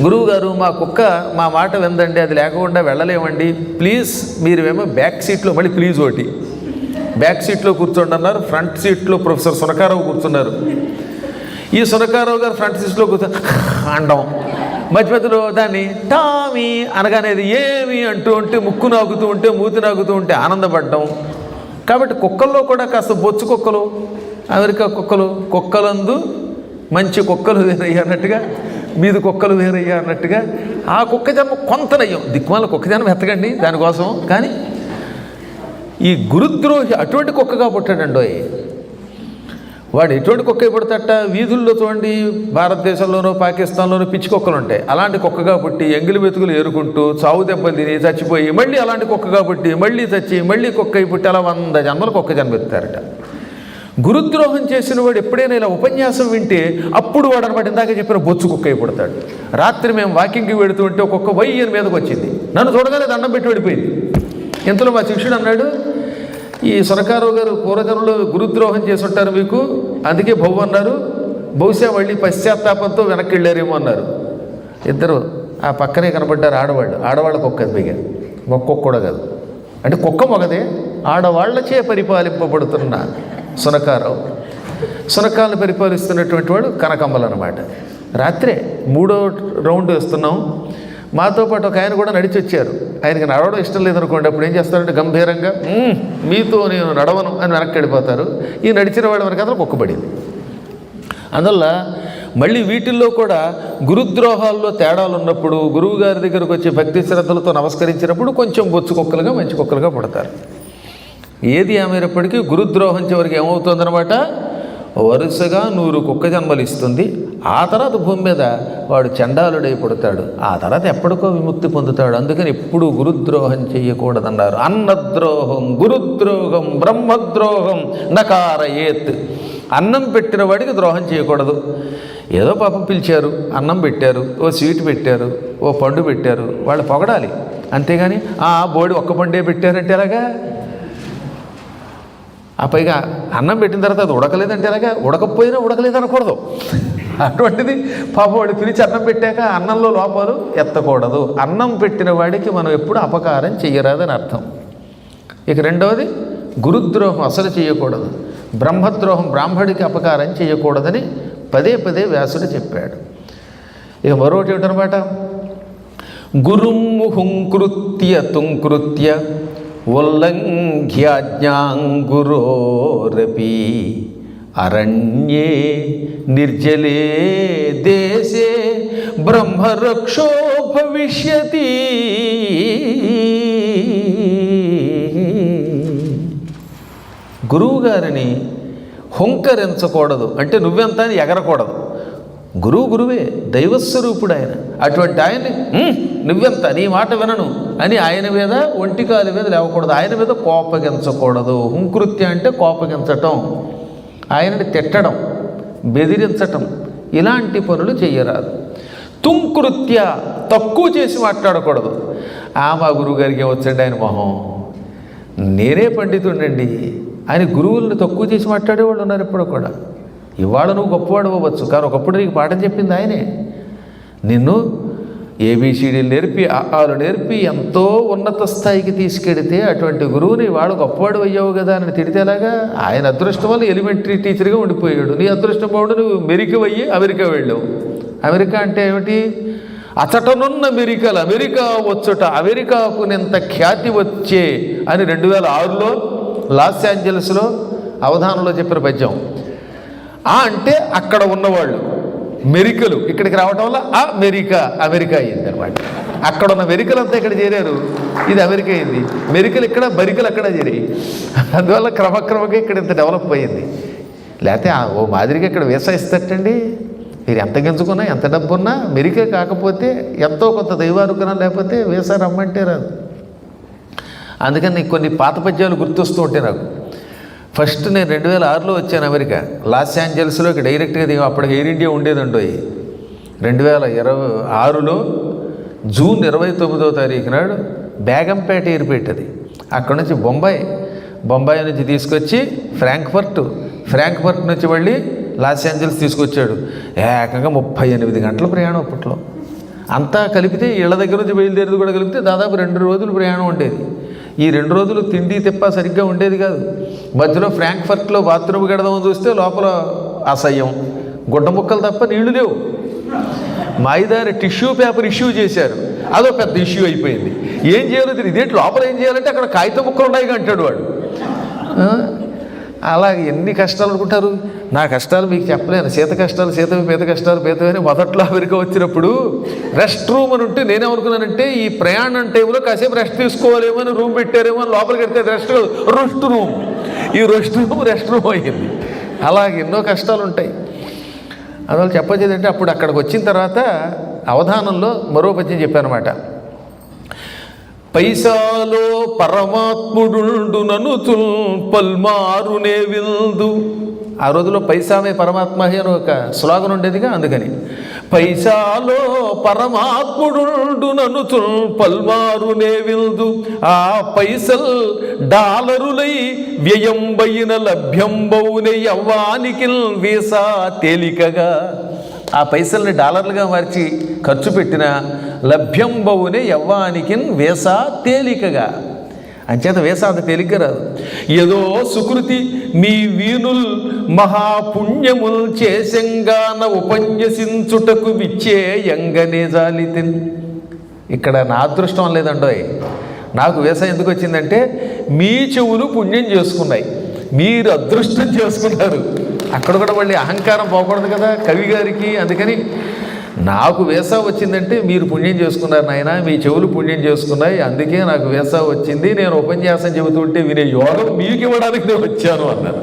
గురువుగారు, మా కుక్క మా మాట విందండి, అది లేకుండా వెళ్ళలేమండి, ప్లీజ్ మీరేమో బ్యాక్ సీట్లో, మళ్ళీ ప్లీజ్ ఒకటి బ్యాక్ సీట్లో కూర్చోండి అన్నారు. ఫ్రంట్ సీట్లో ప్రొఫెసర్ సునకారావు కూర్చున్నారు. ఈ సునకారావు గారు ఫ్రంట్ సీట్లో కూర్చొని అండం, మధ్య మధ్యలో దాన్ని టామీ అనగానే అది ఏమి అంటూ ఉంటే, ముక్కు నాగుతూ ఉంటే, మూతి నాగుతూ ఉంటే ఆనందపడ్డం. కాబట్టి కుక్కల్లో కూడా కాస్త బొచ్చు కుక్కలు, అమెరికా కుక్కలందు మంచి కుక్కలు వేరయ్యా అన్నట్టుగా, మీది కుక్కలు వేరయ్యా అన్నట్టుగా ఆ కుక్క జన్మ కొంత నయ్యం. దిక్కుమాల కుక్క జన్మ ఎత్తకండి దానికోసం. కానీ ఈ గురుద్రోహి అటువంటి కుక్కగా పుట్టాడండో. వాడు ఎటువంటి కుక్క పుడతట, వీధుల్లో చూడండి భారతదేశంలోనూ పాకిస్తాన్లోనూ పిచ్చి కుక్కలు ఉంటాయి. అలాంటి కుక్కగా పుట్టి ఎంగిలి మెతుకులు ఏరుకుంటూ చావు దెబ్బలు తిని చచ్చిపోయి మళ్ళీ అలాంటి కుక్కగా పుట్టి మళ్ళీ చచ్చి మళ్ళీ కుక్క అయి పుట్టి అలా 100 జన్మలు కుక్క జన్మెత్తారట. గురుద్రోహం చేసిన వాడు ఎప్పుడైనా ఇలా ఉపన్యాసం వింటే అప్పుడు వాడు అనమాట ఇందాక చెప్పిన బొచ్చు కుక్క అయి పుడతాడు. రాత్రి మేము వాకింగ్కి వెళుతూ ఉంటే ఒక్కొక్క వయ్యని మీదకి వచ్చింది. నన్ను చూడగానే దండం పెట్టి వెళ్ళిపోయింది. ఇంతలో మా శిష్యుడు అన్నాడు, ఈ సునకారావు గారు పూర్వజనంలో గురుద్రోహం చేసి ఉంటారు మీకు, అందుకే బహు అన్నారు, బహుశా మళ్ళీ పశ్చాత్తాపంతో వెనక్కి వెళ్ళారేమో అన్నారు. ఇద్దరు ఆ పక్కనే కనబడ్డారు ఆడవాళ్ళ కుక్క పైగా, కుక్క కూడా కాదు. అంటే కుక్క మొగదే, ఆడవాళ్లచే పరిపాలింపబడుతున్న సునకారావు. సునకాలను పరిపాలిస్తున్నటువంటి వాడు కనకమ్మలు అనమాట. రాత్రే 3వ రౌండ్ వేస్తున్నాం. మాతో పాటు ఒక ఆయన కూడా నడిచి వచ్చారు. ఆయనకి నడవడం ఇష్టం లేదనుకోండి, అప్పుడు ఏం చేస్తారంటే గంభీరంగా మీతో నేను నడవను అని వెనక్కి వెళ్ళిపోతారు. ఈ నడిచిన వాడు మనకి అతను కుక్కబడింది. అందువల్ల మళ్ళీ వీటిల్లో కూడా గురుద్రోహాల్లో తేడాలు ఉన్నప్పుడు, గురువు గారి దగ్గరకు వచ్చి భక్తి శ్రద్ధలతో నమస్కరించినప్పుడు కొంచెం బొచ్చు కుక్కలుగా మంచి కుక్కలుగా పుడతారు. ఏది ఏమైనప్పటికీ గురుద్రోహం చివరికి ఏమవుతుందన్నమాట, వరుసగా 100 కుక్క జన్మలు ఇస్తుంది. ఆ తర్వాత భూమి మీద వాడు చండాలుడై పుడతాడు. ఆ తర్వాత ఎప్పటికో విముక్తి పొందుతాడు. అందుకని ఎప్పుడూ గురుద్రోహం చేయకూడదన్నారు. అన్నద్రోహం, గురుద్రోహం, బ్రహ్మద్రోహం నకారయేత్. అన్నం పెట్టిన వాడికి ద్రోహం చేయకూడదు. ఏదో పాపం పిలిచారు, అన్నం పెట్టారు, ఓ స్వీట్ పెట్టారు, ఓ పండు పెట్టారు, వాళ్ళు పొగడాలి. అంతేగాని బోడి ఒక్క పండే పెట్టారంటే ఎలాగా, ఆ పైగా అన్నం పెట్టిన తర్వాత అది ఉడకలేదంటే ఎలాగా, ఉడకపోయినా ఉడకలేదు అనకూడదు. అటువంటిది పాప వాడు పిలిచి అన్నం పెట్టాక అన్నంలో లోపాలు ఎత్తకూడదు. అన్నం పెట్టిన వాడికి మనం ఎప్పుడు అపకారం చెయ్యరాదని అర్థం. ఇక రెండవది గురుద్రోహం అసలు చేయకూడదు. బ్రహ్మద్రోహం, బ్రాహ్మడికి అపకారం చేయకూడదని పదే వ్యాసుడు చెప్పాడు. ఇక మరొకటి ఏమిటనమాట, గురుముహుంకృత్య తుంకృత్య ఉల్లంఘ్యాజ్ఞాంగురోరపి అరణ్యే నిర్జలే దేశే బ్రహ్మరక్షో భవిష్యతి. గురువుగారిని హుంకరించకూడదు, అంటే నువ్వెంత అని ఎగరకూడదు. గురువే, దైవస్వరూపుడు ఆయన. అటువంటి ఆయన్ని నువ్వెంత, నీ మాట వినను అని ఆయన మీద ఒంటికాలి మీద లేవకూడదు. ఆయన మీద కోపగించకూడదు. హుంకృత్య అంటే కోపగించటం, ఆయనని తిట్టడం, బెదిరించటం, ఇలాంటి పనులు చెయ్యరాదు. తుంకృత్య తక్కువ చేసి మాట్లాడకూడదు. మా గురువుగారికి ఏమొచ్చండి ఆయన మొహం, నేనే పండితుండండి అని గురువులను తక్కువ చేసి మాట్లాడేవాళ్ళు ఉన్నారు ఇప్పుడు కూడా. ఇవాళ నువ్వు గొప్పవాడు అవ్వచ్చు, కానీ ఒకప్పుడు నీకు పాఠం చెప్పింది ఆయనే. నిన్ను ఏబీసీడీలు నేర్పి ఆలు నేర్పి ఎంతో ఉన్నత స్థాయికి తీసుకెడితే అటువంటి గురువుని వాడు గొప్పవాడు అయ్యావు కదా అని తిడితేలాగా. ఆయన అదృష్టం వల్ల ఎలిమెంటరీ టీచర్గా ఉండిపోయాడు. నీ అదృష్టం బాగుండు నువ్వు మెరిక అయ్యి అమెరికా వెళ్ళావు. అమెరికా అంటే ఏమిటి? అచటనున్న మెరికలు అమెరికా వచ్చుట అమెరికాకు నింత ఖ్యాతి వచ్చే అని 2006లో లాస్ ఏంజల్స్లో అవధానంలో చెప్పిన పద్యం. అంటే అక్కడ ఉన్నవాళ్ళు మెరికలు ఇక్కడికి రావటం వల్ల అమెరికా అయ్యింది అనమాట. అక్కడ ఉన్న మెరికలంతా ఇక్కడ చేరారు, ఇది అమెరికా అయింది. మెరికలు ఇక్కడ, బరికలు అక్కడ చేరాయి. అందువల్ల క్రమక్రమంగా ఇక్కడ ఇంత డెవలప్ అయ్యింది. లేకపోతే ఓ మాదిరిగా ఇక్కడ వీసా ఇస్తటండి. మీరు ఎంత గెంచుకున్నా ఎంత డబ్బు ఉన్నా మెరికే కాకపోతే ఎంతో కొంత దైవానుగ్రహం లేకపోతే వీసా రమ్మంటే రాదు. అందుకని కొన్ని పాత పద్యాలు గుర్తొస్తూ ఉంటాయి నాకు. ఫస్ట్ నేను 2006లో వచ్చాను అమెరికా. లాస్ ఏంజల్స్లోకి డైరెక్ట్గా దిగా. అప్పటికి ఎయిర్ ఇండియా ఉండేదండి. 2006లో జూన్ 29వ తారీఖు నాడు బేగంపేట ఎయిర్పోర్ట్ అది. అక్కడ నుంచి బొంబాయి నుంచి తీసుకొచ్చి ఫ్రాంక్ఫర్ట్ నుంచి మళ్ళీ లాస్ ఏంజల్స్ తీసుకొచ్చాడు. ఏకంగా 38 గంటల ప్రయాణం అప్పట్లో. అంతా కలిపితే ఇళ్ళ దగ్గర నుంచి బయలుదేరేది కూడా కలిపితే దాదాపు 2 రోజులు ప్రయాణం ఉండేది. ఈ 2 రోజులు తిండి తిప్ప సరిగ్గా ఉండేది కాదు. మధ్యలో ఫ్రాంక్ఫర్ట్లో బాత్రూమ్ గడదామని చూస్తే లోపల అసహ్యం, గుడ్డ ముక్కలు తప్ప నీళ్లు లేవు. మాయిదారి టిష్యూ పేపర్ ఇష్యూ చేశారు, అదో పెద్ద ఇష్యూ అయిపోయింది. ఏం చేయాలో తెలియదు. ఇదేంటి లోపల ఏం చేయాలంటే అక్కడ కాగితం ముక్కలు ఉన్నాయి అంటాడు వాడు. అలాగే ఎన్ని కష్టాలు అనుకుంటారు. నా కష్టాలు మీకు చెప్పలేను. సీత కష్టాలు సీతవి, పీత కష్టాలు పీతవని. మొదట్లో అమెరికా వచ్చినప్పుడు రెస్ట్ రూమ్ అని ఉంటే నేనేమనుకున్నానంటే ఈ ప్రయాణం టైంలో కాసేపు రెస్ట్ తీసుకోవాలేమో అని రూమ్ పెట్టారేమో అని లోపలికి వెళ్తే రెస్ట్ రూమ్. ఈ రెస్ట్ రూమ్ అయ్యింది. అలాగే ఎన్నో కష్టాలు ఉంటాయి. అందువల్ల చెప్పొచ్చేది అంటే అప్పుడు అక్కడికి వచ్చిన తర్వాత అవధానంలో మరో పద్యం చెప్పానమాట. పైసాలో పరమాత్ముడు ననుతుల్ పల్మారునే విందు. ఆ రోజులో పైసామే పరమాత్మ అని ఒక స్లోగన్ ఉండేదిగా. అందుకని పైసాలో పరమాత్ముడు ననుతుల్ పల్మారునే విందు. ఆ పైసల్ డాలరులై వ్యయంబైన లభ్యంబౌనే యవ్వానికి వీసా తేలికగా. ఆ పైసల్ని డాలర్లుగా మార్చి ఖర్చు పెట్టిన లభ్యంబవునే యవ్వానికి వీసా తేలికగా. అంచేత వీసా అంత తేలిక రాదు. ఏదో సుకృతి మీ వీనుల్ మహాపుణ్యముల్ చేసంగాన ఉపన్యసించుటకు విచ్చేయంగనే జాలితిన్. ఇక్కడ నా అదృష్టం లేదండోయ్. నాకు వీసా ఎందుకు వచ్చిందంటే మీ చెవులు పుణ్యం చేసుకున్నాయి, మీరు అదృష్టం చేసుకున్నారు. అక్కడ కూడా మళ్ళీ అహంకారం పోకూడదు కదా కవి గారికి. అందుకని నాకు వీసా వచ్చిందంటే మీరు పుణ్యం చేసుకున్నారు నాయన, మీ చెవులు పుణ్యం చేసుకున్నాయి, అందుకే నాకు వీసా వచ్చింది. నేను ఉపన్యాసం చెబుతుంటే వినే యోగం మీకు ఇవ్వడానికి నేను వచ్చాను అన్నారు.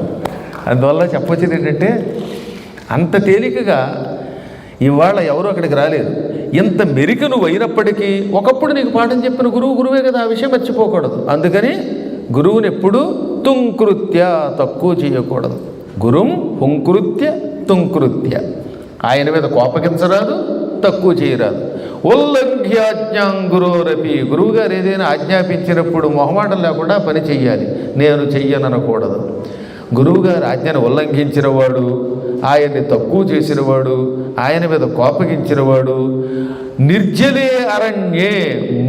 అందువల్ల చెప్పొచ్చింది ఏంటంటే అంత తేలికగా ఇవాళ ఎవరు అక్కడికి రాలేదు. ఇంత మెరిక నువ్వు అయినప్పటికీ ఒకప్పుడు నీకు పాఠం చెప్పిన గురువే కదా, ఆ విషయం మర్చిపోకూడదు. అందుకని గురువుని ఎప్పుడూ తుంకృత్య తక్కువ చేయకూడదు. గురుం హుంకృత్య తుంకృత్య. ఆయన మీద కోపగించరాదు, తక్కువ చేయరాదు. ఉల్లంఘ్యాజ్ఞాం గురోరపి. గురువుగారు ఏదైనా ఆజ్ఞాపించినప్పుడు మొహమాటం లేకుండా పని చెయ్యాలి. నేను చెయ్యననకూడదు. గురువుగారు ఆజ్ఞను ఉల్లంఘించినవాడు, ఆయన్ని తక్కువ చేసినవాడు, ఆయన మీద కోపగించినవాడు నిర్జలే అరణ్యే,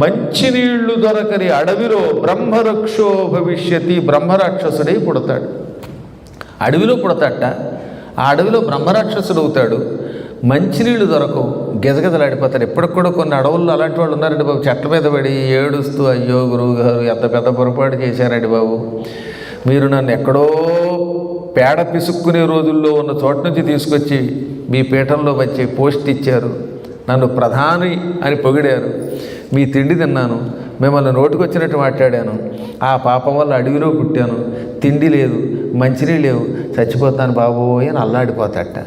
మంచినీళ్లు దొరకని అడవిలో బ్రహ్మరక్షో భవిష్యతి. బ్రహ్మరాక్షసుడై పుడతాడు. అడవిలో పుడతాట. ఆ అడవిలో బ్రహ్మరాక్షసుడు అవుతాడు. మంచినీళ్ళు దొరకవు, గెజగెజలాడిపోతాడు. ఇప్పటికి కూడా కొన్ని అడవుల్లో అలాంటి వాళ్ళు ఉన్నారండి బాబు. చెట్ల మీద పడి ఏడుస్తూ అయ్యో గురువుగారు ఎంత పెద్ద పొరపాటు చేశారండి బాబు, మీరు నన్ను ఎక్కడో పేడ పిసుక్కునే రోజుల్లో ఉన్న చోట నుంచి తీసుకొచ్చి మీ పీఠంలో వచ్చి పోస్ట్ ఇచ్చారు, నన్ను ప్రధాని అని పొగిడారు, మీ తిండి తిన్నాను, మిమ్మల్ని నోటుకొచ్చినట్టు మాట్లాడాను, ఆ పాపం వల్ల అడవిలో పుట్టాను, తిండి లేదు, మంచినీళ్ళు లేవు, చచ్చిపోతాను బాబోయ్ అని అల్లాడిపోతాట.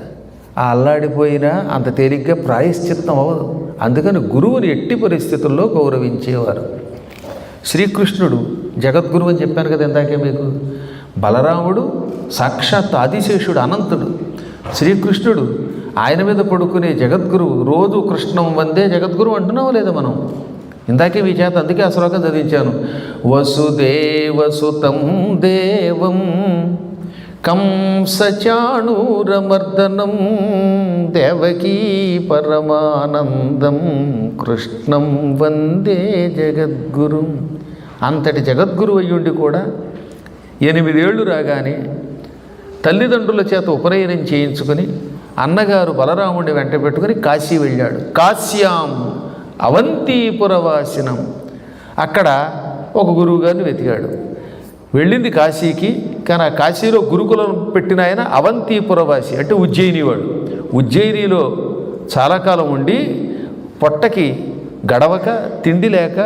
ఆ అల్లాడిపోయినా అంత తేలిగ్గా ప్రాయశ్చిత్తం అవ్వదు. అందుకని గురువుని ఎట్టి పరిస్థితుల్లో గౌరవించేవారు. శ్రీకృష్ణుడు జగద్గురువు అని చెప్పాను కదా ఇందాకే మీకు. బలరాముడు సాక్షాత్ ఆదిశేషుడు, అనంతుడు. శ్రీకృష్ణుడు ఆయన మీద పడుకునే జగద్గురువు. రోజు కృష్ణం వందే జగద్గురువు అంటున్నావు లేదా మనం? ఇందాకే మీ చేత అందుకే ఆ శ్లోకం చదివించాను. వసుదేవసుతం దేవం కంసచాణూరమర్దనం దేవకీ పరమానందం కృష్ణం వందే జగద్గురుం. అంతటి జగద్గురు అయ్యుండి కూడా 8 ఏళ్ళు రాగానే తల్లిదండ్రుల చేత ఉపనయనం చేయించుకొని అన్నగారు బలరాముడిని వెంట పెట్టుకుని కాశీ వెళ్ళాడు. కాశ్యాం అవంతిపురవాసినం. అక్కడ ఒక గురువుగారిని వెతికాడు. వెళ్ళింది కాశీకి. కానీ ఆ కాశీలో గురుకులం పెట్టిన ఆయన అవంతిపురవాసి, అంటే ఉజ్జయిని వాడు. ఉజ్జయినిలో చాలా కాలం ఉండి పొట్టకి గడవక, తిండి లేక,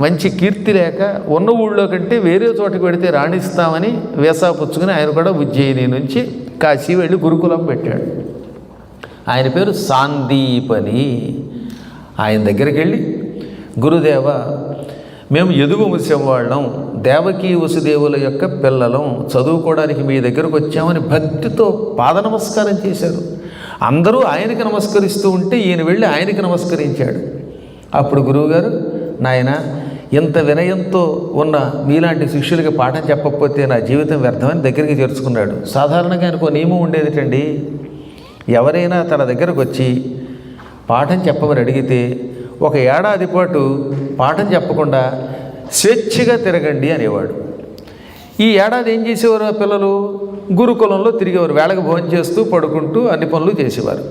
మంచి కీర్తి లేక ఉన్న ఊళ్ళో కంటే వేరే చోటకి వెడితే రాణిస్తామని వేసాపుచ్చుకుని ఆయన కూడా ఉజ్జయిని నుంచి కాశీ వెళ్ళి గురుకులం పెట్టాడు. ఆయన పేరు సాందీపని. ఆయన దగ్గరికి వెళ్ళి, గురుదేవ, మేము యదుగు వంశం వాళ్ళం, దేవకీ వసుదేవుల యొక్క పిల్లలం, చదువుకోవడానికి మీ దగ్గరకు వచ్చామని భక్తితో పాద నమస్కారం చేశారు. అందరూ ఆయనకి నమస్కరిస్తూ ఉంటే ఈయన వెళ్ళి ఆయనకి నమస్కరించాడు. అప్పుడు గురువుగారు, నాయన, ఇంత వినయంతో ఉన్న మీలాంటి శిష్యులకి పాఠం చెప్పకపోతే నా జీవితం వ్యర్థమని దగ్గరికి చేర్చుకున్నాడు. సాధారణంగా ఆయనకు నియమం ఉండేదిటండి, ఎవరైనా తన దగ్గరకు వచ్చి పాఠం చెప్పమని అడిగితే 1 ఏడాది పాటు పాఠం చెప్పకుండా స్వేచ్ఛగా తిరగండి అనేవాడు. ఈ ఏడాది ఏం చేసేవారు ఆ పిల్లలు? గురుకులంలో తిరిగేవారు. వేళకు భోజనం చేస్తూ పడుకుంటూ అన్ని పనులు చేసేవారు.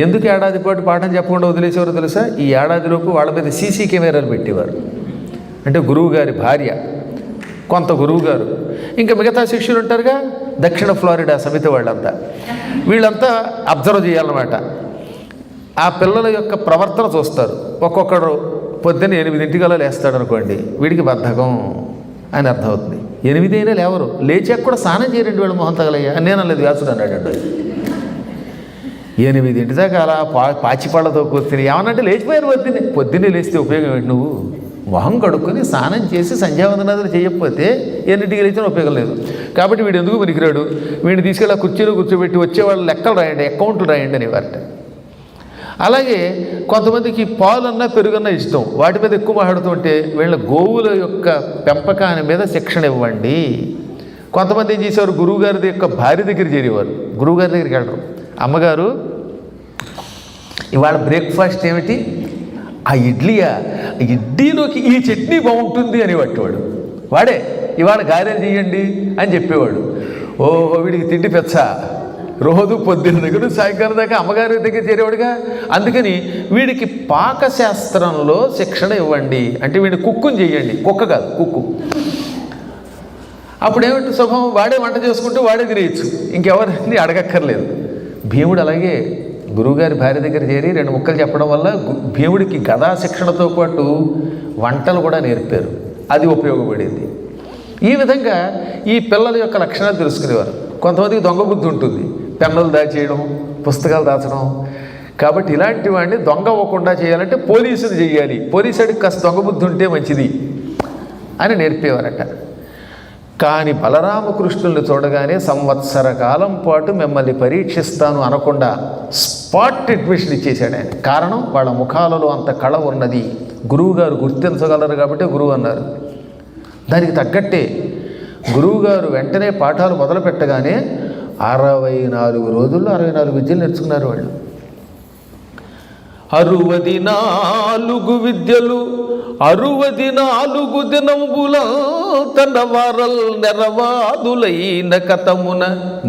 ఎందుకు ఏడాది పాటు పాఠం చెప్పకుండా వదిలేసేవారు తెలుసా? ఈ ఏడాదిలోపు వాళ్ళ మీద సీసీ కెమెరాలు పెట్టేవారు. అంటే గురువుగారి భార్య, కొంత గురువుగారు, ఇంకా మిగతా శిష్యులు ఉంటారుగా, దక్షిణ ఫ్లోరిడా సమితి వాళ్ళంతా, వీళ్ళంతా అబ్జర్వ్ చేయాలన్నమాట. ఆ పిల్లల యొక్క ప్రవర్తన చూస్తారు. ఒక్కొక్కడు పొద్దున్న 8 లేస్తాడు అనుకోండి, వీడికి బద్ధకం అని అర్థమవుతుంది. 8 అయినా లేవరు, లేచాక కూడా స్నానం చేయరండి వీళ్ళు, మొహం తగలయ్యా అని నేను అనలేదు, వ్యాసుడు అన్నాడు. 8 దాకా అలా పాచిపళ్ళతో కూర్చుని ఏమన్నంటే లేచిపోయారు. పొద్దున్నే లేస్తే ఉపయోగం ఏంటి? నువ్వు మొహం కడుక్కొని స్నానం చేసి సంధ్యావందనాదులు చేయకపోతే 8కి లేచిన ఉపయోగం లేదు. కాబట్టి వీడు ఎందుకు పనికిరాడు, వీడిని తీసుకెళ్ళి కుర్చీలో కూర్చోబెట్టి వచ్చేవాళ్ళు లెక్కలు రాయండి, అకౌంట్లు రాయండి అనేవారట. అలాగే కొంతమందికి పాలన్నా పెరుగన్నా ఇష్టం, వాటి మీద ఎక్కువ మాట్లాడుతుంటే వీళ్ళ గోవుల యొక్క పెంపకాన్ని మీద శిక్షణ ఇవ్వండి. కొంతమంది ఏం చేసేవారు, గురువుగారి యొక్క భార్య దగ్గర చేరేవారు. గురువుగారి దగ్గరికి వెళ్ళరు. అమ్మగారు, ఇవాళ బ్రేక్ఫాస్ట్ ఏమిటి? ఆ ఇడ్లీయా? ఇడ్లీలోకి ఈ చట్నీ బాగుంటుంది అని పట్టేవాడు. వాడే ఇవాళ గారెలు చేయండి అని చెప్పేవాడు. ఓహో, వీడికి తిండి పెచ్చ. రోజు పొద్దున్న దగ్గర సాయంకాలం దాకా అమ్మగారి దగ్గర చేరేవాడుగా. అందుకని వీడికి పాకశాస్త్రంలో శిక్షణ ఇవ్వండి అంటే వీడిని కుక్కుని చేయండి, కుక్క కాదు కుక్కు. అప్పుడేమిటి స్వభావం, వాడే వంట చేసుకుంటూ వాడే తినేయచ్చు, ఇంకెవరిని అడగక్కర్లేదు. భీముడు అలాగే గురువుగారి భార్య దగ్గర చేరి 2 ముక్కలు చెప్పడం వల్ల భీముడికి గదా శిక్షణతో పాటు వంటలు కూడా నేర్పారు. అది ఉపయోగపడింది. ఈ విధంగా ఈ పిల్లల యొక్క లక్షణాలు తెలుసుకునేవారు. కొంతమందికి దొంగ బుద్ధి ఉంటుంది, పెన్నులు దాచేయడం, పుస్తకాలు దాచడం. కాబట్టి ఇలాంటి వాడిని దొంగ అవ్వకుండా చేయాలంటే పోలీసులు చేయాలి, పోలీసుడికి కాస్త దొంగ బుద్ధి ఉంటే మంచిది అని నేర్పేవారట. కానీ బలరామకృష్ణుల్ని చూడగానే సంవత్సర కాలం పాటు మిమ్మల్ని పరీక్షిస్తాను అనకుండా స్పాట్ అడ్మిషన్ ఇచ్చేశాడు ఆయన. కారణం, వాళ్ళ ముఖాలలో అంత కళ ఉన్నది, గురువుగారు గుర్తించగలరు కాబట్టి గురువు అన్నారు. దానికి తగ్గట్టే గురువుగారు వెంటనే పాఠాలు మొదలు పెట్టగానే 64 రోజుల్లో 64 విద్యలు నేర్చుకున్నారు వాళ్ళు. 64 విద్యలు 64 దినంబుల తన వారల్ నెరవాదులైన కథమున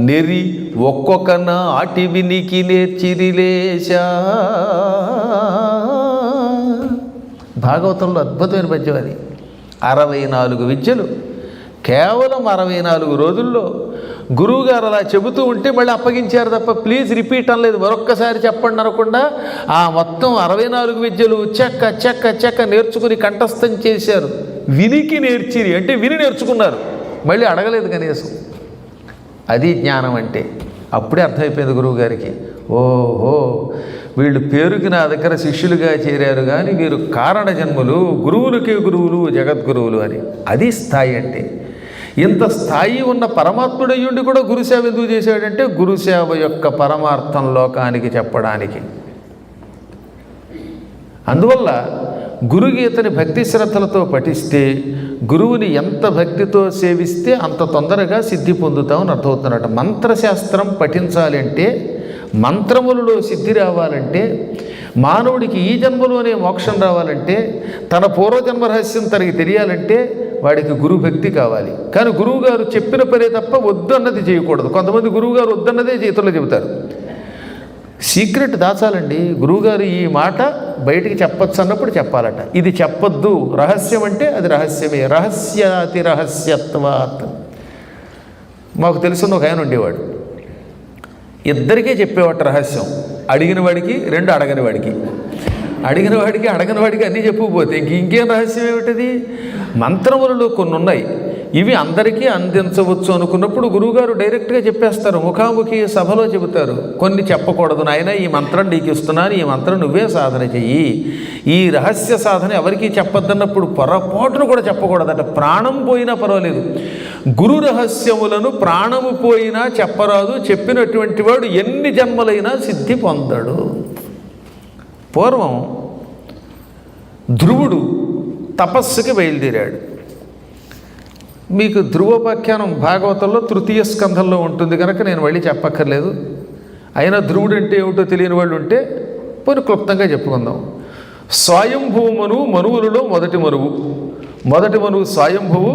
నెరి ఒక్కొక్క నాటి వినికి నేర్చిరిలేశా. భాగవతంలో అద్భుతమైన పద్యం అది. 64 విద్యలు కేవలం 64 రోజుల్లో గురువుగారు అలా చెబుతూ ఉంటే మళ్ళీ అప్పగించారు తప్ప ప్లీజ్ రిపీట్ అనలేదు, మరొక్కసారి చెప్పండి అనకుండా ఆ మొత్తం 64 విద్యలు చెక్క చెక్క చెక్క నేర్చుకుని కంఠస్థం చేశారు. వినికి నేర్చిరి అంటే విని నేర్చుకున్నారు, మళ్ళీ అడగలేదు కనీసం. అది జ్ఞానం అంటే. అప్పుడే అర్థమైపోయింది గురువుగారికి, ఓహో వీళ్ళు పేరుకి నా దగ్గర శిష్యులుగా చేరారు కానీ వీరు కారణ జన్ములు, గురువులకే గురువులు, జగద్గురువులు అని. అది స్థాయి అంటే. ఇంత స్థాయి ఉన్న పరమాత్ముడయ్యుండి కూడా గురుసేవ ఎందుకు చేశాడంటే గురుసేవ యొక్క పరమార్థం లోకానికి చెప్పడానికి. అందువల్ల గురుగీతని భక్తి శ్రద్ధలతో పఠిస్తే గురువుని ఎంత భక్తితో సేవిస్తే అంత తొందరగా సిద్ధి పొందుతామని అర్థమవుతున్నట్టు. మంత్రశాస్త్రం పఠించాలి అంటే, మంత్రములలో సిద్ధి రావాలంటే, మానవుడికి ఈ జన్మలోనే మోక్షం రావాలంటే, తన పూర్వజన్మ రహస్యం తనకి తెలియాలంటే వాడికి గురుభక్తి కావాలి. కానీ గురువుగారు చెప్పిన పనే తప్ప వద్దు అన్నది చేయకూడదు. కొంతమంది గురువుగారు వద్దన్నదే చేతుల్లో చెబుతారు. సీక్రెట్ దాచాలండి. గురువుగారు ఈ మాట బయటికి చెప్పొచ్చు అన్నప్పుడు చెప్పాలట. ఇది చెప్పొద్దు, రహస్యం అంటే అది రహస్యమే. రహస్యాతి రహస్యత్వాత్. మాకు తెలుసున్న ఒక ఆయన ఉండేవాడు, ఇద్దరికే చెప్పేవాట రహస్యం. అడిగిన వాడికి, రెండు అడగని వాడికి. అడిగిన వాడికి అడగని వాడికి అన్నీ చెప్పుకుపోతే ఇంకేం రహస్యం ఏమిటది? మంత్రములలో కొన్ని ఉన్నాయి, ఇవి అందరికీ అందించవచ్చు అనుకున్నప్పుడు గురువుగారు డైరెక్ట్గా చెప్పేస్తారు. ముఖాముఖి సభలో చెబుతారు. కొన్ని చెప్పకూడదు, నాయన ఈ మంత్రం నీకు ఇస్తున్నాను, ఈ మంత్రం నువ్వే సాధన చెయ్యి, ఈ రహస్య సాధన ఎవరికీ చెప్పొద్దన్నప్పుడు పొరపాటును కూడా చెప్పకూడదట. ప్రాణం పోయినా పర్వాలేదు, గురు రహస్యములను ప్రాణము పోయినా చెప్పరాదు. చెప్పినటువంటి వాడు ఎన్ని జన్మలైనా సిద్ధి పొందాడు. పూర్వం ధ్రువుడు తపస్సుకి బయలుదేరాడు. మీకు ధ్రువోపాఖ్యానం భాగవతంలో తృతీయ స్కంధంలో ఉంటుంది కనుక నేను మళ్ళీ చెప్పక్కర్లేదు. అయినా ధ్రువుడు అంటే ఏమిటో తెలియని వాళ్ళు ఉంటే పోనీ క్లుప్తంగా చెప్పుకుందాం. స్వయంభువు మనువు, మనువులలో మొదటి మనువు స్వయంభువు,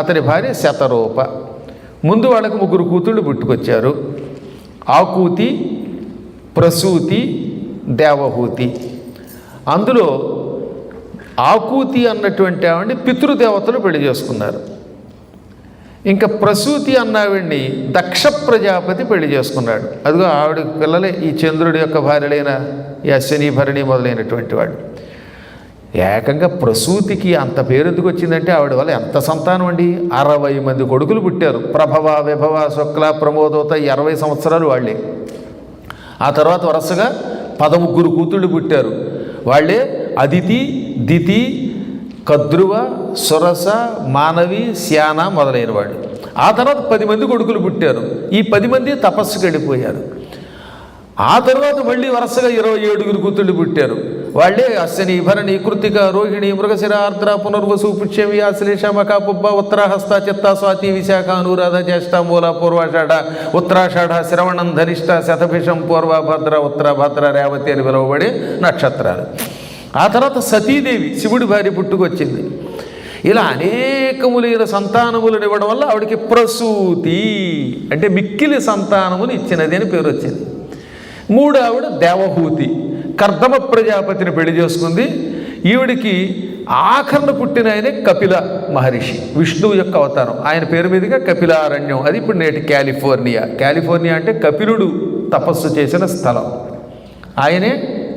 అతని భార్య శతరూప. ముందు వాళ్ళకు 3 కూతుళ్ళు పుట్టుకొచ్చారు. ఆకూతి, ప్రసూతి, దేవహూతి. అందులో ఆకూతి అన్నటువంటి ఆవిడ్ని పితృదేవతలు పెళ్లి చేసుకున్నారు. ఇంకా ప్రసూతి అన్నావిడ్ని దక్ష ప్రజాపతి పెళ్లి చేసుకున్నాడు. అదిగో ఆవిడ పిల్లలే ఈ చంద్రుడి యొక్క భార్యలైన ఈ అశ్విని, భరణి మొదలైనటువంటి వాడు. ఏకంగా ప్రసూతికి అంత పేరు ఎందుకు వచ్చిందంటే ఆవిడ వల్ల ఎంత సంతానం అండి, 60 మంది కొడుకులు పుట్టారు. ప్రభవ, విభవ, శుక్ల, ప్రమోదోత 60 సంవత్సరాలు వాళ్ళే. ఆ తర్వాత వరుసగా 13 కూతుళ్ళు పుట్టారు. వాళ్ళే అదితి, దితి, కద్రువ, సురస, మానవి, శ్యాన మొదలైన వాళ్ళు. ఆ తర్వాత 10 మంది కొడుకులు పుట్టారు. ఈ 10 మంది తపస్సుకి వెళ్ళిపోయారు. ఆ తర్వాత మళ్ళీ వరుసగా 27 కూతుళ్ళు పుట్టారు. వాళ్ళే అశ్విని, భరణి, కృతిక, రోహిణి, మృగశిర, ఆర్ద్ర, పునర్వసు, పుష్యమి, ఆశ్లేష, మఖ, పుబ్బ, ఉత్తరాహస్త, చిత్త, స్వాతి, విశాఖ, అనురాధ, జ్యేష్ఠ, మూల, పూర్వాషాఢ, ఉత్తరాషాఢ, శ్రవణం, ధనిష్ట, శతభిషం, పూర్వ, భద్ర, ఉత్తర, భద్ర, రేవతి అని పిలువబడే నక్షత్రాలు. ఆ తర్వాత సతీదేవి శివుడి భార్య పుట్టుకొచ్చింది. ఇలా అనేకములైన సంతానములను ఇవ్వడం వల్ల ఆవిడికి ప్రసూతి అంటే మిక్కిలి సంతానమును ఇచ్చినది అని పేరు వచ్చింది. 3వ ఆవిడ దేవహూతి, కర్దమ ప్రజాపతిని పెళ్లి చేసుకుంది. ఈవిడికి ఆఖరణ పుట్టిన ఆయనే కపిల మహర్షి, విష్ణువు యొక్క అవతారం. ఆయన పేరు మీదుగా కపిలారణ్యం, అది ఇప్పుడు నేటి కాలిఫోర్నియా అంటే కపిలుడు తపస్సు చేసిన స్థలం. ఆయనే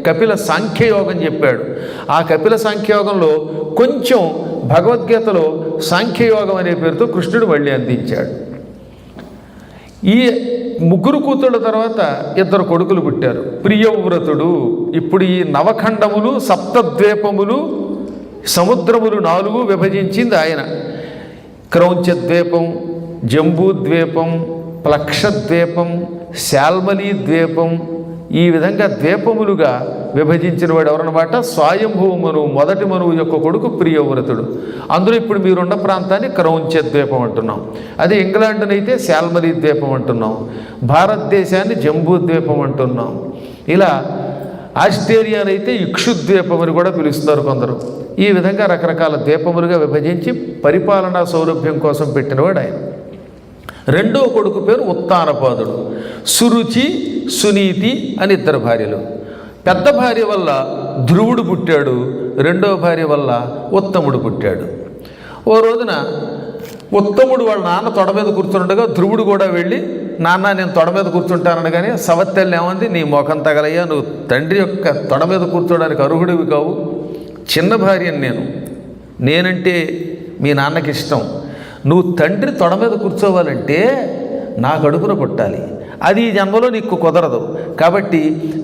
కపిల సాంఖ్యయోగం చెప్పాడు. ఆ కపిల సాంఖ్యయోగంలో కొంచెం భగవద్గీతలో సాంఖ్యయోగం అనే పేరుతో కృష్ణుడు మళ్ళీ అందించాడు. ఈ 3 కూతుళ్ళ తర్వాత 2 కొడుకులు పుట్టారు. ప్రియవ్రతుడు. ఇప్పుడు ఈ నవఖండములు, సప్తద్వీపములు, సముద్రములు 4 విభజించింది ఆయన. క్రౌంచద్వీపం, జంబూద్వీపం, ప్లక్షద్వీపం, శాల్మలీ ద్వీపం, ఈ విధంగా ద్వీపములుగా విభజించిన వాడు ఎవరన్నమాట? స్వయంభువ మనువు, మొదటి మనువు యొక్క కొడుకు ప్రియవ్రతుడు. అందులో ఇప్పుడు మీరున్న ప్రాంతాన్ని క్రౌంచ ద్వీపం అంటున్నాం. అదే ఇంగ్లాండ్నైతే శాల్మలీ ద్వీపం అంటున్నాం. భారతదేశాన్ని జంబూ ద్వీపం అంటున్నాం. ఇలా ఆస్ట్రేలియానైతే ఇక్షుద్వీపం అని కూడా పిలుస్తారు కొందరు. ఈ విధంగా రకరకాల ద్వీపములుగా విభజించి పరిపాలనా సౌలభ్యం కోసం పెట్టినవాడు ఆయన. 2వ కొడుకు పేరు ఉత్తానపాదుడు. సురుచి, సునీతి అని 2 భార్యలు. పెద్ద భార్య వల్ల ధ్రువుడు పుట్టాడు. 2వ భార్య వల్ల ఉత్తముడు పుట్టాడు. ఓ రోజున ఉత్తముడు వాళ్ళ నాన్న తొడ మీద కూర్చుండగా ధ్రువుడు కూడా వెళ్ళి, నాన్న నేను తొడ మీద కూర్చుంటాననగానే సవత్తెల్లి ఏమంది, నీ ముఖం తగలయ్యా, నువ్వు తండ్రి యొక్క తొడ మీద కూర్చోడానికి అర్హుడివి కావు, చిన్న భార్యను నేనంటే మీ నాన్నకి ఇష్టం, నువ్వు తండ్రి తొడ మీద కూర్చోవాలంటే నా కడుపున పుట్టాలి, అది ఈ జన్మలో నీకు కుదరదు. కాబట్టి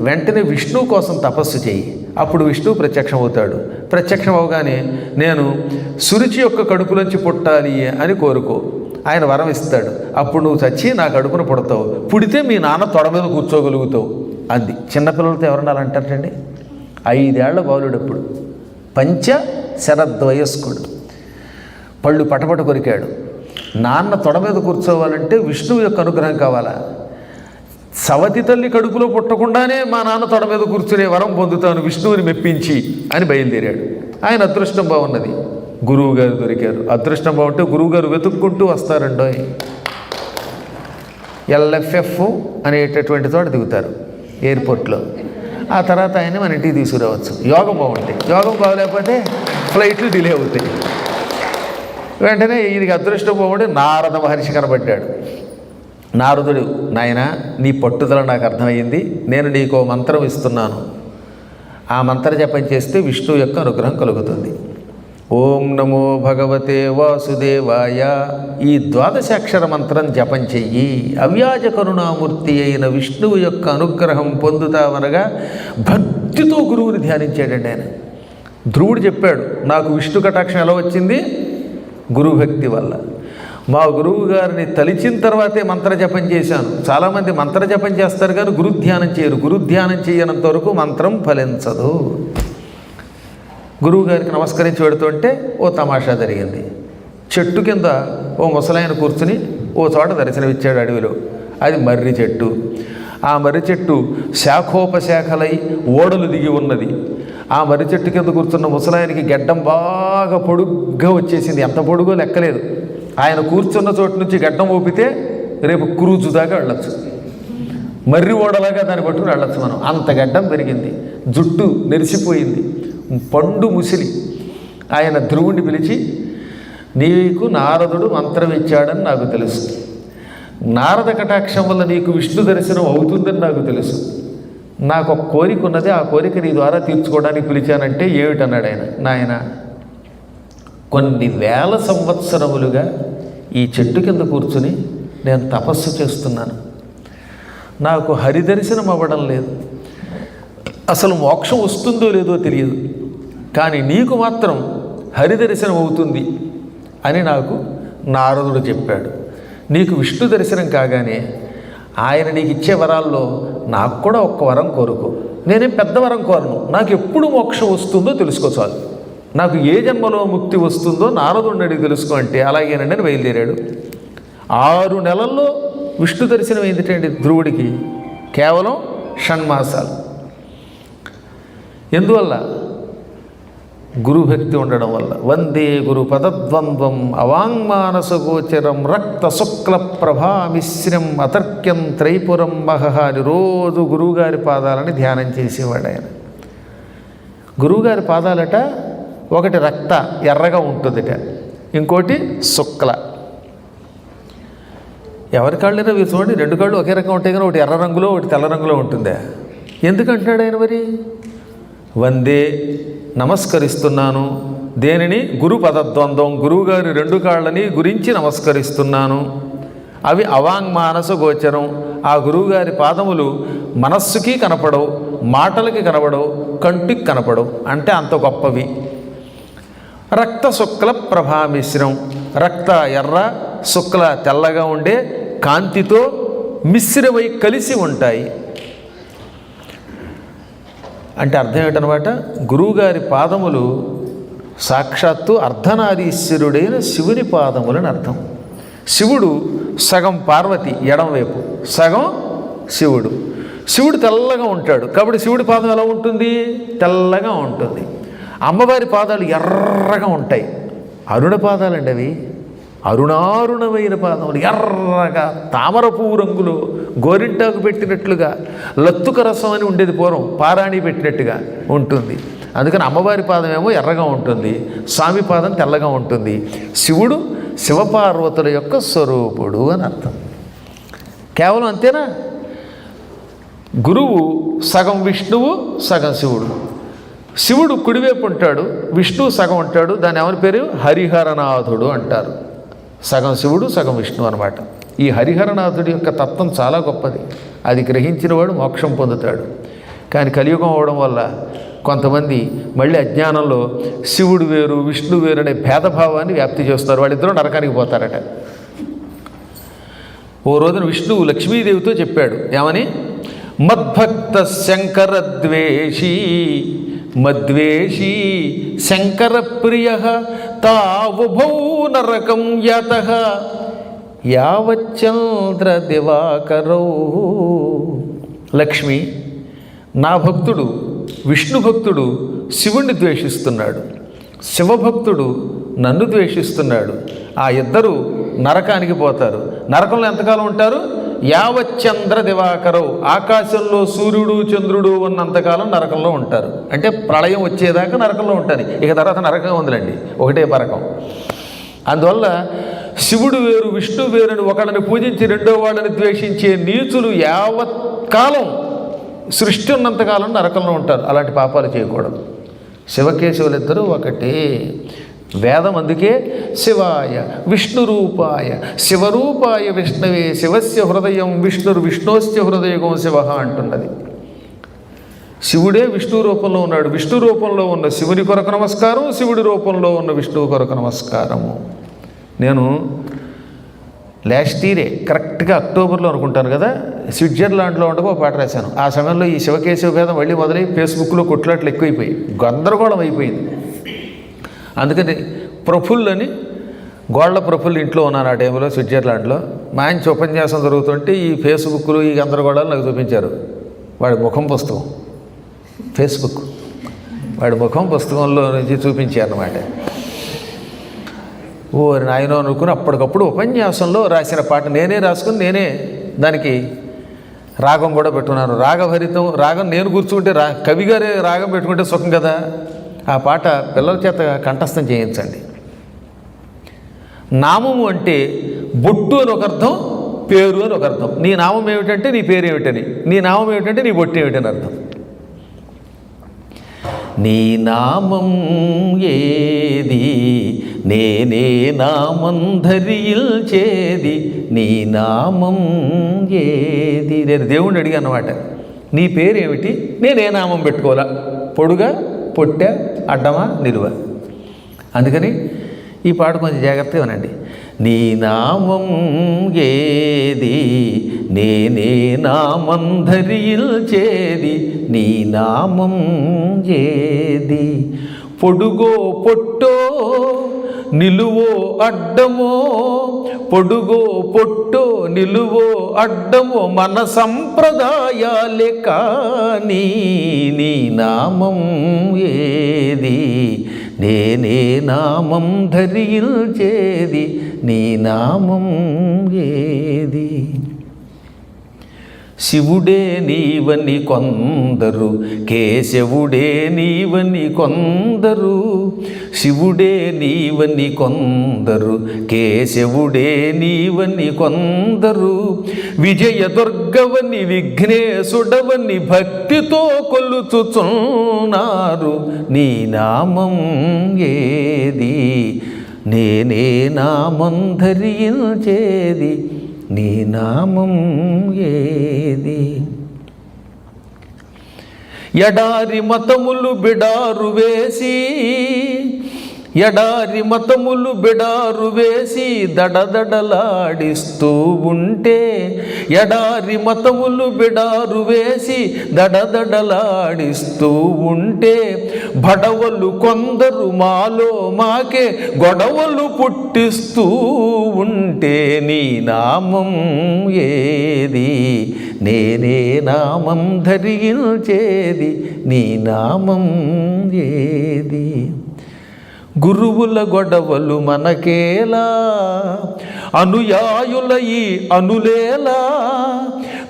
వెంటనే విష్ణువు కోసం తపస్సు చేయి, అప్పుడు విష్ణువు ప్రత్యక్షం అవుతాడు. ప్రత్యక్షం అవగానే నేను సురుచి యొక్క కడుపులోంచి పుట్టాలి అని కోరుకో, ఆయన వరం ఇస్తాడు. అప్పుడు నువ్వు చచ్చి నా కడుపున పుడతావు, పుడితే మీ నాన్న తొడ మీద కూర్చోగలుగుతావు అంది. చిన్నపిల్లలతో ఎవరన్నా అంటారండి? 5 ఏళ్ల బాలుడు, అప్పుడు పంచ శరద్వయస్కుడు. పళ్ళు పటపట కొరికాడు. నాన్న తొడ మీద కూర్చోవాలంటే విష్ణువు యొక్క అనుగ్రహం కావాలా? సవతి తల్లి కడుపులో పుట్టకుండానే మా నాన్న తొడ మీద కూర్చునే వరం పొందుతాను విష్ణువుని మెప్పించి అని బయలుదేరాడు. ఆయన అదృష్టం బాగున్నది, గురువుగారు దొరికారు. అదృష్టం బాగుంటే గురువుగారు వెతుక్కుంటూ వస్తారండో. ఎల్ఎఫ్ఎఫ్ అనేటటువంటి చోట దిగుతారు ఎయిర్పోర్ట్లో. ఆ తర్వాత ఆయన మన ఇంటికి తీసుకురావచ్చు. యోగం బాగుంటాయి, యోగం బాగలేకపోతే ఫ్లైట్లు డిలే అవుతాయి. వెంటనే ఈయనకి అదృష్టం బాగుంటే నారద మహర్షి కనబడ్డాడు. నారదుడు, నాయన నీ పట్టుదల నాకు అర్థమయ్యింది, నేను నీకు మంత్రం ఇస్తున్నాను, ఆ మంత్ర జపం చేస్తే విష్ణువు యొక్క అనుగ్రహం కలుగుతుంది. ఓం నమో భగవతే వాసుదేవాయ, ఈ ద్వాదశాక్షర మంత్రం జపం చెయ్యి, అవ్యాజ కరుణామూర్తి అయిన విష్ణువు యొక్క అనుగ్రహం పొందుతావనగా భక్తితో గురువుని ధ్యానించాడండి ఆయన. ధ్రువుడు చెప్పాడు, నాకు విష్ణు కటాక్షం ఎలా వచ్చింది? గురుభక్తి వల్ల. మా గురువు గారిని తలిచిన తర్వాతే మంత్రజపం చేశాను. చాలామంది మంత్రజపం చేస్తారు కానీ గురుధ్యానం చేయరు. గురుధ్యానం చేయనంత వరకు మంత్రం ఫలించదు. గురువుగారికి నమస్కరించి పెడుతుంటే ఓ తమాషా జరిగింది. చెట్టు కింద ఓ ముసలాయన కూర్చుని ఓ చోట దర్శనమిచ్చాడు అడవిలో. అది మర్రి చెట్టు. ఆ మర్రి చెట్టు శాఖోపశాఖలై ఓడలు దిగి ఉన్నది. ఆ మర్రి చెట్టు కింద కూర్చున్న ముసలాయనికి గెడ్డం బాగా పొడుగ్గా వచ్చేసింది. ఎంత పొడుగో లెక్కలేదు. ఆయన కూర్చున్న చోటు నుంచి గడ్డం ఊపితే రేపు క్రూజు దాకా వెళ్ళచ్చు. మర్రి ఓడలాగా దాన్ని పట్టుకుని వెళ్ళచ్చు మనం. అంత గడ్డం పెరిగింది, జుట్టు నెరిసిపోయింది, పండు ముసిలి. ఆయన ధ్రువుడిని పిలిచి, నీకు నారదుడు మంత్రం ఇచ్చాడని నాకు తెలుసు, నారద కటాక్షం వల్ల నీకు విష్ణు దర్శనం అవుతుందని నాకు తెలుసు, నాకు ఒక కోరిక ఉన్నది, ఆ కోరిక నీ ద్వారా తీర్చుకోవడానికి పిలిచానంటే ఏమిటన్నాడు ఆయన. నాయన, కొన్ని వేల సంవత్సరములుగా ఈ చెట్టు కింద కూర్చుని నేను తపస్సు చేస్తున్నాను. నాకు హరిదర్శనం అవ్వడం లేదు, అసలు మోక్షం వస్తుందో లేదో తెలియదు, కానీ నీకు మాత్రం హరిదర్శనం అవుతుంది అని నాకు నారదుడు చెప్పాడు. నీకు విష్ణు దర్శనం కాగానే ఆయన నీకు ఇచ్చే వరాల్లో నాకు కూడా ఒక్క వరం కోరుకో. నేనేం పెద్ద వరం కోరను, నాకు ఎప్పుడు మోక్షం వస్తుందో తెలుసుకో చాలు. నాకు ఏ జన్మలో ముక్తి వస్తుందో నారదుడిని అడిగి తెలుసుకో అంటే అలాగేనండి అని బయలుదేరాడు. 6 నెలల్లో విష్ణు దర్శనం ఏంటండి ధ్రువుడికి? కేవలం షణ్మాసాలు. ఎందువల్ల? గురుభక్తి ఉండడం వల్ల. వందే గురు పదద్వంద్వం అవాంగ్మానసగోచరం రక్త శుక్ల ప్రభామిశ్రం అతర్క్యం త్రైపురం మహహాని. రోజు గురువుగారి పాదాలని ధ్యానం చేసేవాడు ఆయన. గురువుగారి పాదాలట ఒకటి రక్త ఎర్రగా ఉంటుందిట, ఇంకోటి శుక్ల. ఎవరి కాళ్ళైనా మీరు చూడండి, 2 కాళ్ళు ఒకే రకంగా ఉంటాయి కానీ ఒకటి ఎర్ర రంగులో ఒకటి తెల్ల రంగులో ఉంటుందా? ఎందుకంటున్నాడు ఆయన మరి? వందే, నమస్కరిస్తున్నాను. దేనిని? గురు పదద్వంద్వం, గురువుగారి 2 కాళ్ళని గురించి నమస్కరిస్తున్నాను. అవి అవాంగ్మానస గోచరం. ఆ గురువుగారి పాదములు మనస్సుకి కనపడవు, మాటలకి కనపడవు, కంటికి కనపడవు, అంటే అంత గొప్పవి. రక్త శుక్ల ప్రభామిశ్రం, రక్త ఎర్ర, శుక్ల తెల్లగా ఉండే కాంతితో మిశ్రమై కలిసి ఉంటాయి. అంటే అర్థం ఏంటనమాట? గురువుగారి పాదములు సాక్షాత్తు అర్ధనారీశ్వరుడైన శివుని పాదములని అర్థం. శివుడు సగం పార్వతి ఎడంవైపు, సగం శివుడు. శివుడు తెల్లగా ఉంటాడు కాబట్టి శివుడి పాదం ఎలా ఉంటుంది? తెల్లగా ఉంటుంది. అమ్మవారి పాదాలు ఎర్రగా ఉంటాయి. అరుణ పాదాలండి అవి, అరుణారుణమైన పాదములు, ఎర్రగా తామర పువ్వు రంగులో గోరింటాకు పెట్టినట్లుగా, లత్తుక రసం అని ఉండేది పూర్వం, పారాణి పెట్టినట్టుగా ఉంటుంది. అందుకని అమ్మవారి పాదం ఏమో ఎర్రగా ఉంటుంది, స్వామి పాదం తెల్లగా ఉంటుంది. శివుడు శివపార్వతుల యొక్క స్వరూపుడు అని అర్థం. కేవలం అంతేనా? గురువు సగం విష్ణువు, సగం శివుడు. శివుడు కుడివైపు ఉంటాడు, విష్ణువు సగం ఉంటాడు. దాని ఎవరి పేరు? హరిహరనాథుడు అంటారు. సగం శివుడు, సగం విష్ణువు అనమాట. ఈ హరిహరనాథుడి యొక్క తత్వం చాలా గొప్పది. అది గ్రహించిన వాడు మోక్షం పొందుతాడు. కానీ కలియుగం అవడం వల్ల కొంతమంది మళ్ళీ అజ్ఞానంలో శివుడు వేరు విష్ణువు వేరు అనే భేదభావాన్ని వ్యాప్తి చేస్తారు. వాళ్ళిద్దరూ నరకానికి పోతారట. ఓ రోజున విష్ణువు లక్ష్మీదేవితో చెప్పాడు, ఏమని? మద్భక్త శంకర ద్వేషీ మద్వేషీ శంకరప్రియ తావుభౌ నరకం యతః యావచ్చంద్ర దివాకరౌ. లక్ష్మి, నా భక్తుడు విష్ణు భక్తుడు శివుణ్ణి ద్వేషిస్తున్నాడు, శివభక్తుడు నన్ను ద్వేషిస్తున్నాడు. ఆ ఇద్దరు నరకానికి పోతారు. నరకంలో ఎంతకాలం ఉంటారు? యావచ్చంద్ర దివాకరవు, ఆకాశంలో సూర్యుడు చంద్రుడు ఉన్నంతకాలం నరకంలో ఉంటారు. అంటే ప్రళయం వచ్చేదాకా నరకంలో ఉంటారు. ఇక తర్వాత నరకం ఉందిలండి, ఒకటే పరకం. అందువల్ల శివుడు వేరు విష్ణు వేరుని ఒకళ్ళని పూజించి రెండో వాళ్ళని ద్వేషించే నీచులు యావత్కాలం సృష్టి ఉన్నంతకాలం నరకంలో ఉంటారు. అలాంటి పాపాలు చేయకూడదు. శివకేశవులిద్దరూ ఒకటే. వేదం అందుకే శివాయ విష్ణురూపాయ శివరూపాయ విష్ణవే శివస్య హృదయం విష్ణోస్య హృదయగం శివ అంటున్నది. శివుడే విష్ణు రూపంలో ఉన్నాడు. విష్ణు రూపంలో ఉన్న శివుని కొరకు నమస్కారం, శివుడి రూపంలో ఉన్న విష్ణువు కొరకు నమస్కారము. నేను లాస్ట్ ఇయరే కరెక్ట్గా అక్టోబర్లో అనుకుంటాను కదా, స్విట్జర్లాండ్లో ఉండగా ఒక పాట రాశాను. ఆ సమయంలో ఈ శివకేశవ భేదం మళ్ళీ మొదలై ఫేస్బుక్లో కొట్లాట్లు ఎక్కువైపోయి గందరగోళం అయిపోయింది. అందుకని ప్రఫుల్లని గోళ్ల ప్రఫుల్ ఇంట్లో ఉన్నాను ఆ టైంలో స్విట్జర్లాండ్లో. మంచి ఉపన్యాసం జరుగుతుంటే ఈ ఫేస్బుక్లు ఈ గందరగోళాలు నాకు చూపించారు. వాడి ముఖం పుస్తకం, ఫేస్బుక్ వాడి ముఖం పుస్తకంలో నుంచి చూపించారన్నమాట. ఓ నాయనో అనుకుని అప్పటికప్పుడు ఉపన్యాసంలో రాసిన పాట నేనే రాసుకుని నేనే దానికి రాగం కూడా పెట్టుకున్నాను. రాగభరితం రాగం నేను కూర్చుంటే కవిగారే రాగం పెట్టుకుంటే సుఖం కదా. ఆ పాట పిల్లల చేత కంఠస్థం చేయించండి. నామము అంటే బొట్టు అని ఒక అర్థం, పేరు అని ఒక అర్థం. నీ నామం ఏమిటంటే నీ పేరు ఏమిటని, నీ నామం ఏమిటంటే నీ బొట్టు ఏమిటని అర్థం. నీ నామం ఏది నేనే నామం ధరిల్చేది, నీ నామం ఏది. నేను దేవుణ్ణి అడిగాను అన్నమాట, నీ పేరేమిటి, నేనే నామం పెట్టుకోవాలా, పొడుగా పొట్టా అడ్డమా నిలువ. అందుకని ఈ పాట కొంచెం జాగ్రత్తగా వినండి. నీ నామం ఏది నేనే నామం ధరిల్చేది, నీ నామం ఏది. పొడుగో పొట్టో నిలువో అడ్డమో, పొడుగో పొట్టో నిలువో అడ్డమో మన సంప్రదాయాలే కానీ, నీ నామం ఏది నేనే నామం ధరిల్చేది, నీ నామం ఏది. శివుడే నీవని కొందరు, కేశవుడే నీవని కొందరు, శివుడే నీవని కొందరు, కేశవుడే నీవని కొందరు, విజయదుర్గవని విఘ్నేశుడవని భక్తితో కొలుచుచున్నారు, నీ నామం ఏది నేనే నామం ధరిల్చేది, నీ నామం ఏది. ఎడారి మతములు బిడారు వేసి, ఎడారి మతములు బిడారు వేసి దడదడలాడిస్తూ ఉంటే, ఎడారి మతములు బిడారు వేసి దడదడలాడిస్తూ ఉంటే, బడవలు కొందరు మాలో మాకే గొడవలు పుట్టిస్తూ ఉంటే, నీ నామం ఏది నేనే నామం ధరిల్చేది, నీ నామం ఏది. గురువుల గొడవలు మనకేలా, అనుయాయుల ఈ అనులేలా,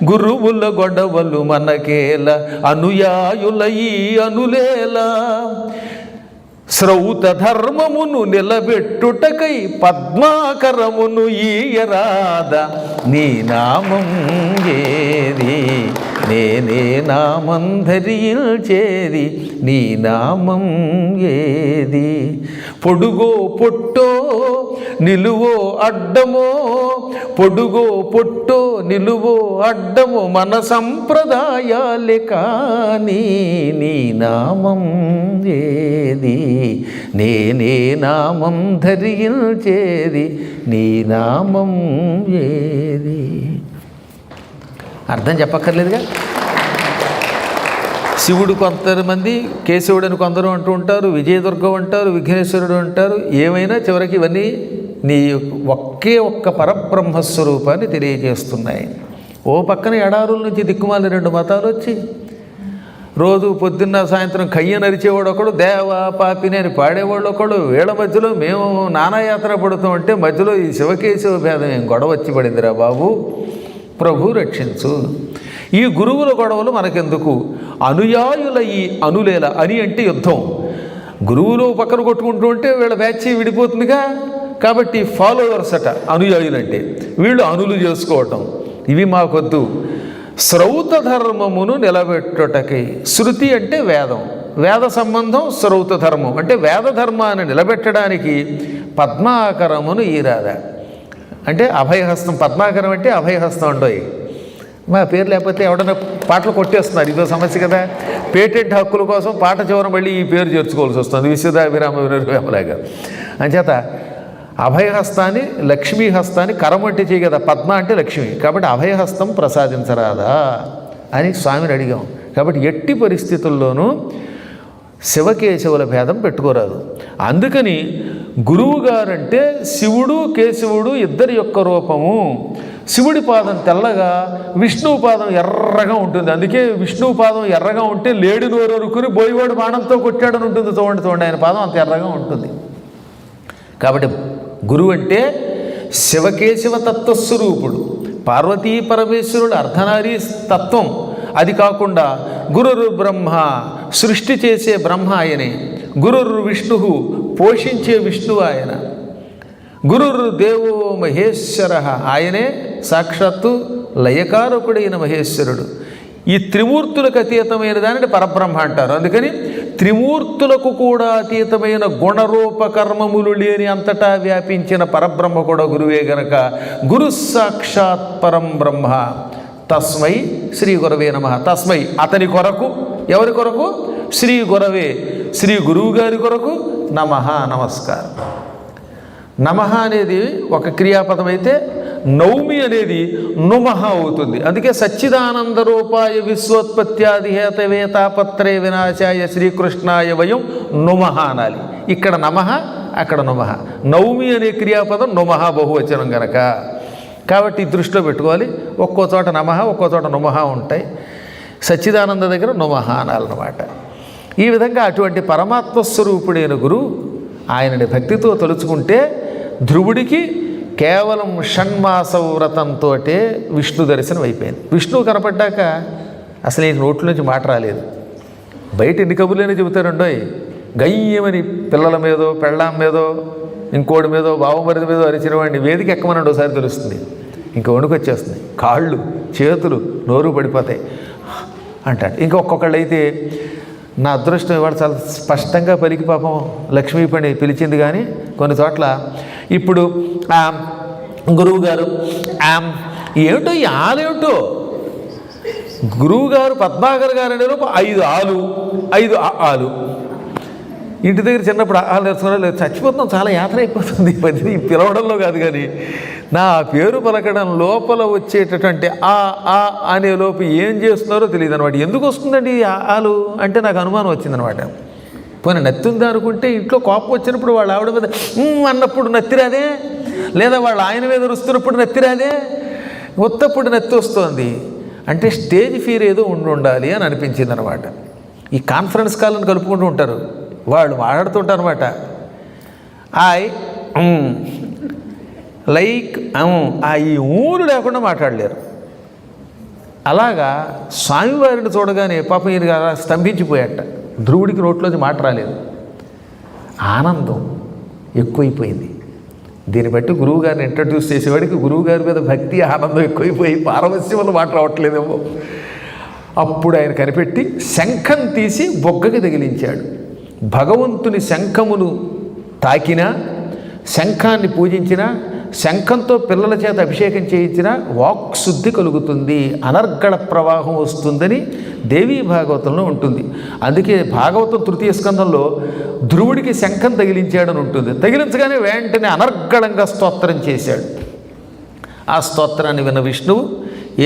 గురువుల గొడవలు మనకేలా, అనుయాయుల ఈ అనులేలా, శ్రౌత ధర్మమును నిలబెట్టుటకై పద్మాకరమును ఈయరాద, నీ నామం ఏది నేనే నామం ధరిల్చేది, నీ నామం ఏది. పొడుగో పొట్టో నిలువో అడ్డమో, పొడుగో పొట్టో నిలువో అడ్డమో మన సంప్రదాయాలే కానీ, నీ నామం ఏది నేనే నామం ధరిల్చేది, నీ నామం ఏది. అర్థం చెప్పక్కర్లేదుగా. శివుడు కొంతమంది, కేశవుడని కొందరు అంటూ ఉంటారు, విజయదుర్గం అంటారు, విఘ్నేశ్వరుడు అంటారు. ఏమైనా చివరికి ఇవన్నీ నీ ఒక్క పరబ్రహ్మస్వరూపాన్ని తెలియజేస్తున్నాయి. ఓ పక్కన ఎడారుల నుంచి దిక్కుమాలి 2 మతాలు వచ్చి రోజు పొద్దున్న సాయంత్రం కయ్య నరిచేవాడు ఒకడు, దేవ పాపిని అని పాడేవాళ్ళు ఒకడు. వీళ్ళ మధ్యలో మేము నానాయాత్ర పడుతూ ఉంటే మధ్యలో ఈ శివకేశవ భేదం ఏం గొడవ వచ్చి పడిందిరా బాబు, ప్రభు రక్షించు. ఈ గురువుల గొడవలు మనకెందుకు? అనుయాయుల ఈ అనులేల, అని అంటే యుద్ధం. గురువులు పక్కన కొట్టుకుంటూ ఉంటే వీళ్ళ బ్యాచ్ విడిపోతుందిగా. కాబట్టి ఫాలోవర్స్ అట అనుయాయులంటే, వీళ్ళు అనులు చేసుకోవటం. ఇవి మాకొద్దు. శ్రౌత ధర్మమును నిలబెట్టుటకై, శృతి అంటే వేదం, వేద సంబంధం శ్రౌత ధర్మం అంటే వేద ధర్మాన్ని నిలబెట్టడానికి పద్మాకరమును ఈరాద అంటే అభయహస్తం. పద్మాకరం అంటే అభయహస్తం అంటోయి. మా పేరు లేకపోతే ఎవడన్నా పాటలు కొట్టేస్తున్నారు, ఇదో సమస్య కదా. పేటెంట్ హక్కుల కోసం పాట చివర మళ్ళీ ఈ పేరు చేర్చుకోవాల్సి వస్తుంది, విశ్వదాభిరామ వినర్వేమలాగా. అంచేత అభయహస్తాన్ని, లక్ష్మీహస్తాన్ని, కరం అంటే చేయి కదా, పద్మ అంటే లక్ష్మి, కాబట్టి అభయహస్తం ప్రసాదించరాదా అని స్వామిని అడిగాం. కాబట్టి ఎట్టి పరిస్థితుల్లోనూ శివకేశవుల భేదం పెట్టుకోరాదు. అందుకని గురువుగారంటే శివుడు కేశవుడు ఇద్దరి యొక్క రూపము. శివుడి పాదం తెల్లగా, విష్ణువు పాదం ఎర్రగా ఉంటుంది. అందుకే విష్ణువు పాదం ఎర్రగా ఉంటే లేడి నోరనుకుని బోయివాడు బాణంతో కొట్టాడని ఉంటుంది. చూడండి ఆయన పాదం అంత ఎర్రగా ఉంటుంది. కాబట్టి గురువు అంటే శివకేశవ తత్వస్వరూపుడు, పార్వతీ పరమేశ్వరుడు అర్ధనారీ తత్వం. అది కాకుండా గురురు బ్రహ్మ, సృష్టి చేసే బ్రహ్మ ఆయనే. గురురు విష్ణు, పోషించే విష్ణువు ఆయన. గురురు దేవో మహేశ్వర, ఆయనే సాక్షాత్తు లయకారకుడైన మహేశ్వరుడు. ఈ త్రిమూర్తులకు అతీతమైన దానిని పరబ్రహ్మ అంటారు. అందుకని త్రిమూర్తులకు కూడా అతీతమైన గుణరూప కర్మములు లేని అంతటా వ్యాపించిన పరబ్రహ్మ కూడా గురువే గనక గురు సాక్షాత్ పరం బ్రహ్మ. తస్మై శ్రీ గురవే నమః. తస్మై అతని కొరకు, ఎవరి కొరకు? శ్రీ గురవే, శ్రీ గురువు గారి కొరకు నమః, నమస్కారం. నమః అనేది ఒక క్రియాపదం అయితే నౌమి అనేది నుమః అవుతుంది. అందుకే సచ్చిదానంద రూపాయ విశ్వోత్పత్యాది హేతవే తాపత్రే వినాశాయ శ్రీకృష్ణాయ వయం నుమః అనాలి. ఇక్కడ నమః, అక్కడ నుమః. నౌమి అనే క్రియాపదం నుమః బహువచనం గనక. కాబట్టి దృష్టిలో పెట్టుకోవాలి. ఒక్కో చోట నమః, ఒక్కో చోట నుమః ఉంటాయి. సచ్చిదానంద దగ్గర నుమః అనాలన్నమాట. ఈ విధంగా అటువంటి పరమాత్మస్వరూపుడైన గురువు ఆయనని భక్తితో తలుచుకుంటే ధ్రువుడికి కేవలం షణ్మాస వ్రతంతో విష్ణు దర్శనం అయిపోయింది. విష్ణువు కనపడ్డాక అసలు ఈ నోట్ల నుంచి మాట రాలేదు. బయట ఎన్ని కబుర్లైనా చెబుతారండోయ్. గయ్యమని పిల్లల మీదో, పెళ్ళాం మీదో, ఇంకోటి మీదో, బావమరిది మీదో అరిచిన వాడిని వేదిక ఎక్కమనండి ఒకసారి తెలుస్తుంది. ఇంక వణుకొచ్చేస్తుంది, కాళ్ళు చేతులు నోరు పడిపోతాయి అంటాడు. ఇంకా ఒక్కొక్కళ్ళు అయితే నా అదృష్టం ఇవాళ చాలా స్పష్టంగా పలికి పాపం లక్ష్మీ పని పిలిచింది. కానీ కొన్ని చోట్ల ఇప్పుడు గురువుగారు ఏమిటో ఈ ఆలేమిటో, గురువుగారు పద్మాకర్ గారు అనే లోపు 5 ఆలు 5 ఆలు. ఇంటి దగ్గర చిన్నప్పుడు ఆలు నేర్చుకున్నా చచ్చిపోతున్నాం, చాలా యాత్ర అయిపోతుంది ఈ మధ్య. ఈ పిలవడంలో కాదు కానీ నా పేరు పలకడం లోపల వచ్చేటటువంటి ఆ అనే లోపు ఏం చేస్తున్నారో తెలియదు అనమాట. ఎందుకు వస్తుందండి ఆలు అంటే నాకు అనుమానం వచ్చిందనమాట. పోనీ నత్తి ఉందా అనుకుంటే ఇంట్లో కోపం వచ్చినప్పుడు వాళ్ళ ఆవిడ మీద అన్నప్పుడు నత్తిరాదే, లేదా వాళ్ళ ఆయన మీద రుస్తున్నప్పుడు నత్తిరాదే, ఉత్తప్పుడు నత్తి వస్తుంది అంటే స్టేజ్ ఫీర్ ఏదో ఉండాలి అని అనిపించింది అనమాట. ఈ కాన్ఫరెన్స్ కాల్ని కలుపుకుంటూ ఉంటారు, వాళ్ళు మాట్లాడుతుంటారు అనమాట. లైక్ ఈ ఊరు లేకుండా మాట్లాడలేరు. అలాగా స్వామివారిని చూడగానే పాపం ఈయన స్తంభించిపోయాట. ధ్రువుడికి నోట్లోంచి మాట రాలేదు. ఆనందం ఎక్కువైపోయింది. దీన్ని బట్టి గురువుగారిని ఇంట్రడ్యూస్ చేసేవాడికి గురువుగారి మీద భక్తి ఆనందం ఎక్కువైపోయి పారవస్యం వల్ల మాట రావట్లేదేమో. అప్పుడు ఆయన కనిపెట్టి శంఖం తీసి బొగ్గకి తగిలించాడు. భగవంతుని శంఖమును తాకినా, శంఖాన్ని పూజించినా, శంఖంతో పిల్లల చేత అభిషేకం చేయించిన వాక్శుద్ధి కలుగుతుంది, అనర్గళ ప్రవాహం వస్తుందని దేవీ భాగవతంలో ఉంటుంది. అందుకే భాగవతం 3వ స్కంధంలో ధ్రువుడికి శంఖం తగిలించాడని ఉంటుంది. తగిలించగానే వెంటనే అనర్గళంగా స్తోత్రం చేశాడు. ఆ స్తోత్రాన్ని విన్న విష్ణువు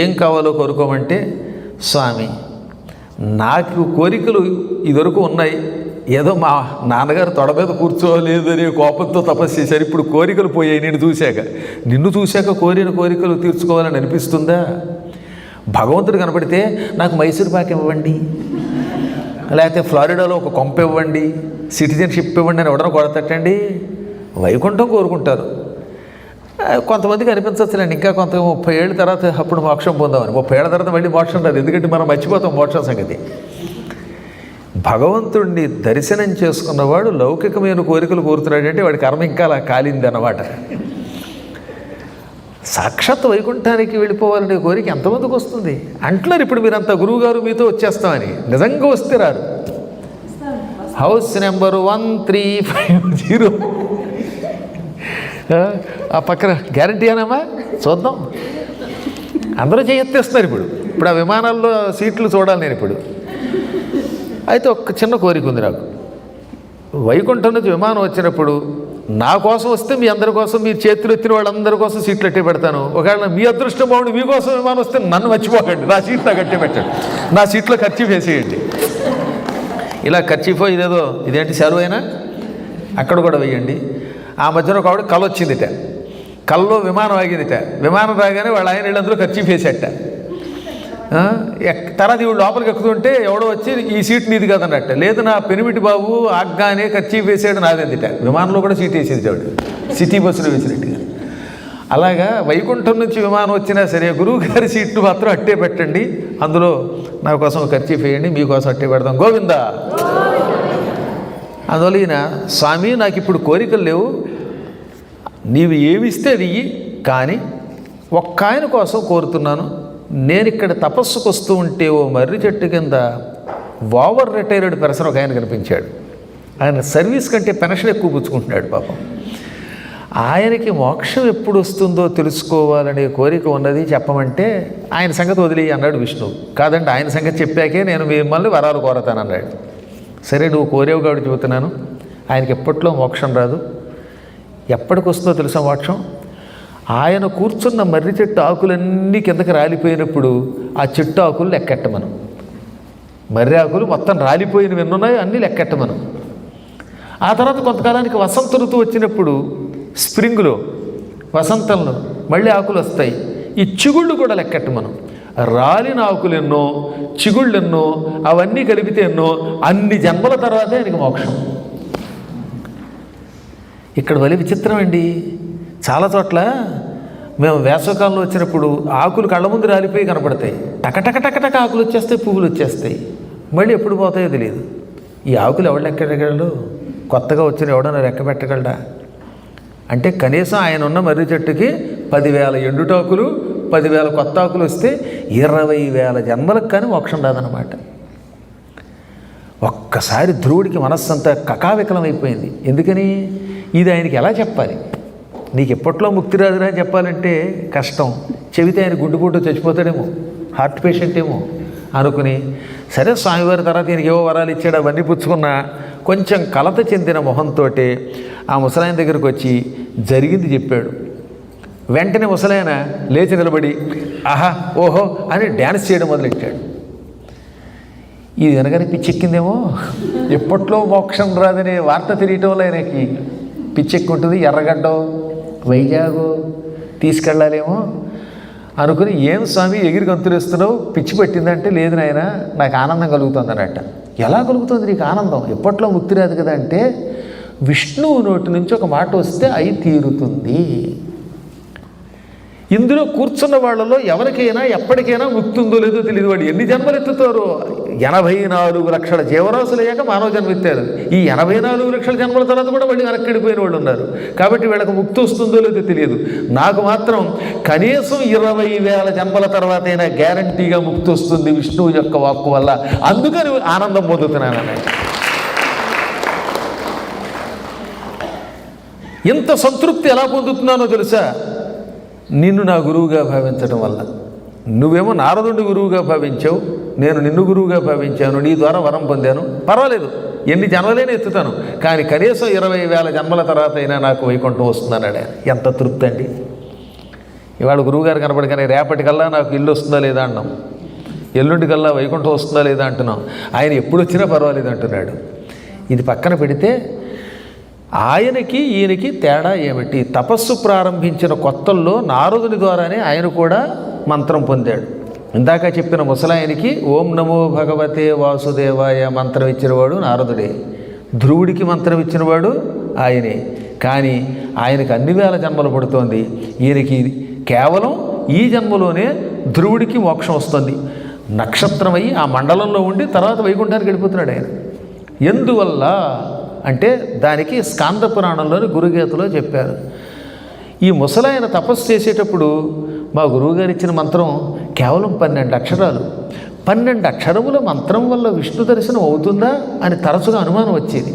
ఏం కావాలో కోరుకోమంటే, స్వామి నాకు కోరికలు ఇదివరకు ఉన్నాయి, ఏదో మా నాన్నగారు తొడ మీద కూర్చోలేదనే కోపంతో తపస్సు చేశారు. ఇప్పుడు కోరికలు పోయాయి నిన్ను చూశాక కోరిన కోరికలు తీర్చుకోవాలని అనిపిస్తుందా? భగవంతుడు కనపడితే నాకు మైసూర్ పాక్ ఇవ్వండి, లేకపోతే ఫ్లారిడాలో ఒక కొంప ఇవ్వండి, సిటిజన్షిప్ ఇవ్వండి అని ఎవడన్నా కొడతట్టండి? వైకుంఠం కోరుకుంటారు. కొంతమందికి అనిపించవచ్చులేండి, ఇంకా కొంత 30 ఏళ్ళ తర్వాత అప్పుడు మోక్షం పొందామని. 30 ఏళ్ళ తర్వాత మళ్ళీ మోక్షం రాదు, ఎందుకంటే మనం మర్చిపోతాం మోక్షం సంగతి. భగవంతుడిని దర్శనం చేసుకున్నవాడు లౌకికమైన కోరికలు కోరుతున్నాడంటే వాడి కర్మ ఇంకా అలా కాలింది అన్నమాట. సాక్షాత్ వైకుంఠానికి వెళ్ళిపోవాలనే కోరిక ఎంతమందికి వస్తుంది అంటున్నారు. ఇప్పుడు మీరంతా గురువుగారు మీతో వచ్చేస్తామని, నిజంగా వస్తే రారు. హౌస్ నెంబర్ 1350 ఆ పక్కన గ్యారంటీ అనమ్మా, చూద్దాం. అందరూ చేయెత్తేస్తున్నారు ఇప్పుడు ఆ విమానాల్లో సీట్లు చూడాలి నేను ఇప్పుడు. అయితే ఒక చిన్న కోరిక ఉంది నాకు. వైకుంఠం నుంచి విమానం వచ్చినప్పుడు నా కోసం వస్తే మీ అందరి కోసం, మీరు చేతులు ఎత్తిన వాళ్ళందరి కోసం సీట్లు అట్టే పెడతాను. ఒకవేళ మీ అదృష్టం బాగుండి మీకోసం విమానం వస్తే నన్ను మర్చిపోకండి, నా సీట్ నాకు అట్టే పెట్టండి, నా సీట్లో ఖర్చీఫ్ వేసేయండి. ఇలా ఖర్చీఫో ఇదేదో ఇదేంటి సెలవు అయినా అక్కడ కూడా వేయండి. ఆ మధ్యన ఒక ఆవిడ కళ వచ్చిందిట, కళ్ళలో విమానం ఆగిందిట. విమానం రాగానే వాళ్ళ ఆయన వీళ్ళందరూ ఖర్చీఫ్ వేసేట. తర్వాత ఇవి లోపలికి ఎక్కుతుంటే ఎవడో వచ్చి ఈ సీట్ నీది కాదన్నట్ట. లేదు నా పెనిమిటి బాబు ఆగ్గానే ఖర్చీఫ్ వేసాడు నాదందిట. విమానంలో కూడా సీట్ వేసేది ఆవిడ, సిటీ బస్సులో వేసినట్టుగా. అలాగా వైకుంఠం నుంచి విమానం వచ్చినా సరే గురువు గారి సీట్లు మాత్రం అట్టే పెట్టండి, అందులో నా కోసం ఖర్చీఫ్ వేయండి, మీకోసం అట్టే పెడదాం గోవిందా. అందువల్ల ఈయన, స్వామి నాకు ఇప్పుడు కోరికలు లేవు, నీవు ఏమిస్తే అది ఇయ్యి, కానీ ఒక్క ఆయన కోసం కోరుతున్నాను. నేను ఇక్కడ తపస్సుకు వస్తూ ఉంటే ఓ మర్రి చెట్టు కింద ఓవర్ రిటైర్డ్ పర్సన్ ఒక ఆయన కనిపించాడు. ఆయన సర్వీస్ కంటే పెన్షన్ ఎక్కువ పుచ్చుకుంటున్నాడు పాపం. ఆయనకి మోక్షం ఎప్పుడు వస్తుందో తెలుసుకోవాలనే కోరిక ఉన్నది, చెప్పమంటే ఆయన సంగతి వదిలి అన్నాడు విష్ణువు. కాదండి, ఆయన సంగతి చెప్పాకే నేను మిమ్మల్ని వరాలు కోరతానన్నాడు. సరే నువ్వు కోరేవు కాబట్టి చెబుతున్నాను. ఆయనకి ఎప్పట్లో మోక్షం రాదు. ఎప్పటికి వస్తుందో తెలుసా మోక్షం? ఆయన కూర్చున్న మర్రి చెట్టు ఆకులన్నీ కిందకి రాలిపోయినప్పుడు ఆ చెట్టు ఆకులు లెక్కెట్టమను. మర్రి ఆకులు మొత్తం రాలిపోయినవి ఎన్నున్నాయో అన్నీ లెక్కెట్టమను. ఆ తర్వాత కొంతకాలానికి వసంత ఋతువు వచ్చినప్పుడు, స్ప్రింగ్లో వసంతంలో మళ్ళీ ఆకులు వస్తాయి. ఈ చిగుళ్ళు కూడా లెక్కెట్టమను. రాలిన ఆకులు ఎన్నో, చిగుళ్ళు ఎన్నో, అవన్నీ కలిపితే ఎన్నో, అన్ని జన్మల తర్వాతే ఆయనకి మోక్షం. ఇక్కడ వలి విచిత్రం అండి. చాలా చోట్ల మేము వేసవకాలంలో వచ్చినప్పుడు ఆకులు కళ్ళ ముందు రాలిపోయి కనపడతాయి. టకటక ఆకులు వచ్చేస్తాయి, పువ్వులు వచ్చేస్తాయి. మళ్ళీ ఎప్పుడు పోతాయో తెలియదు. ఈ ఆకులు ఎవడు లెక్కగలడు? కొత్తగా వచ్చిన ఎవడన్నా లెక్క పెట్టగలడా? అంటే కనీసం ఆయన ఉన్న మర్రి చెట్టుకి 10,000 ఎండుటాకులు, 10,000 కొత్త ఆకులు వస్తే 20,000 జన్మలకు కానీ మోక్షం రాదనమాట. ఒక్కసారి ధ్రువుడికి మనస్సంతా కకావికలమైపోయింది. ఎందుకని? ఇది ఆయనకి ఎలా చెప్పాలి? నీకు ఎప్పట్లో ముక్తి రాదురా అని చెప్పాలంటే కష్టం. చెబితే ఆయన గుండెపోటు చచ్చిపోతాడేమో, హార్ట్ పేషెంట్ ఏమో అనుకుని, సరే స్వామివారి తర్వాత ఈయనకి ఏవో వరాలు ఇచ్చాడు, అవన్నీ పుచ్చుకున్నా కొంచెం కలత చెందిన మొహంతో ఆ ముసలాయన దగ్గరకు వచ్చి జరిగింది చెప్పాడు. వెంటనే ముసలాయన లేచి నిలబడి ఆహా ఓహో అని డ్యాన్స్ చేయడం మొదలెట్టాడు. ఇది వెనకనే పిచ్చెక్కిందేమో, ఎప్పట్లో మోక్షం రాదనే వార్త తెలియటం వల్ల ఆయనకి పిచ్చెక్కి ఉంటుంది. ఎర్రగడ్డో వైజాగో తీసుకెళ్ళాలేమో అనుకుని, ఏం స్వామి ఎగిరి గంతులేస్తున్నావు, పిచ్చి పట్టిందంటే లేదు నాయన నాకు ఆనందం కలుగుతుంది అన్నట్ట. ఎలా కలుగుతుంది నీకు ఆనందం? ఎప్పట్లో ముక్తి రాదు కదా అంటే, విష్ణువు నోటి నుంచి ఒక మాట వస్తే అయి తీరుతుంది. ఇందులో కూర్చున్న వాళ్ళలో ఎవరికైనా ఎప్పటికైనా ముక్తి ఉందో లేదో తెలియదు. వాడు ఎన్ని జన్మలు ఎత్తుతారో, 84 లక్షల జీవరాశులు అయ్యాక మానవ జన్మ ఎత్తారు. ఈ 84 లక్షల జన్మల తర్వాత కూడా మళ్ళీ వెనక్కిడిపోయిన వాళ్ళు ఉన్నారు. కాబట్టి వీళ్ళకి ముక్తి వస్తుందో లేదో తెలియదు. నాకు మాత్రం కనీసం 20,000 జన్మల తర్వాత అయినా గ్యారంటీగా ముక్తి వస్తుంది విష్ణువు యొక్క వాక్కు వల్ల, అందుకని ఆనందం పొందుతున్నాను. ఇంత సంతృప్తి ఎలా పొందుతున్నానో తెలుసా? నిన్ను నా గురువుగా భావించడం వల్ల. నువ్వేమో నారదుడి గురువుగా భావించావు, నేను నిన్ను గురువుగా భావించాను, నీ ద్వారా వరం పొందాను. పర్వాలేదు, ఎన్ని జన్మలైనా ఎత్తుతాను, కానీ కనీసం 20,000 జన్మల తర్వాత అయినా నాకు వైకుంఠం వస్తుందన్నాడు. ఎంత తృప్తి అండి! ఇవాళ గురువుగారు కనపడగానే రేపటికల్లా నాకు ఇల్లు వస్తుందా లేదా అన్నాం. ఎల్లుండికల్లా వైకుంఠం వస్తుందా లేదా అంటున్నాం, ఆయన ఎప్పుడు వచ్చినా పర్వాలేదు అంటున్నాడు. ఇది పక్కన పెడితే ఆయనకి ఈయనకి తేడా ఏమిటి? తపస్సు ప్రారంభించిన కొత్తల్లో నారదుని ద్వారానే ఆయన కూడా మంత్రం పొందాడు. ఇందాక చెప్పిన ముసలాయనికి ఓం నమో భగవతే వాసుదేవాయ మంత్రం ఇచ్చినవాడు నారదుడే, ధ్రువుడికి మంత్రం ఇచ్చినవాడు ఆయనే. కానీ ఆయనకి అన్ని వేల జన్మలు పడుతోంది, ఈయనకి కేవలం ఈ జన్మలోనే ధ్రువుడికి మోక్షం వస్తుంది. నక్షత్రమై ఆ మండలంలో ఉండి తర్వాత వైకుంఠానికి వెళ్ళిపోతున్నాడు ఆయన. ఎందువల్ల అంటే దానికి స్కాంద పురాణంలోని గురుగీతలో చెప్పారు. ఈ ముసలాయన తపస్సు చేసేటప్పుడు మా గురువుగారు ఇచ్చిన మంత్రం కేవలం 12 అక్షరాలు. 12 అక్షరముల మంత్రం వల్ల విష్ణు దర్శనం అవుతుందా అని తరచుగా అనుమానం వచ్చేది.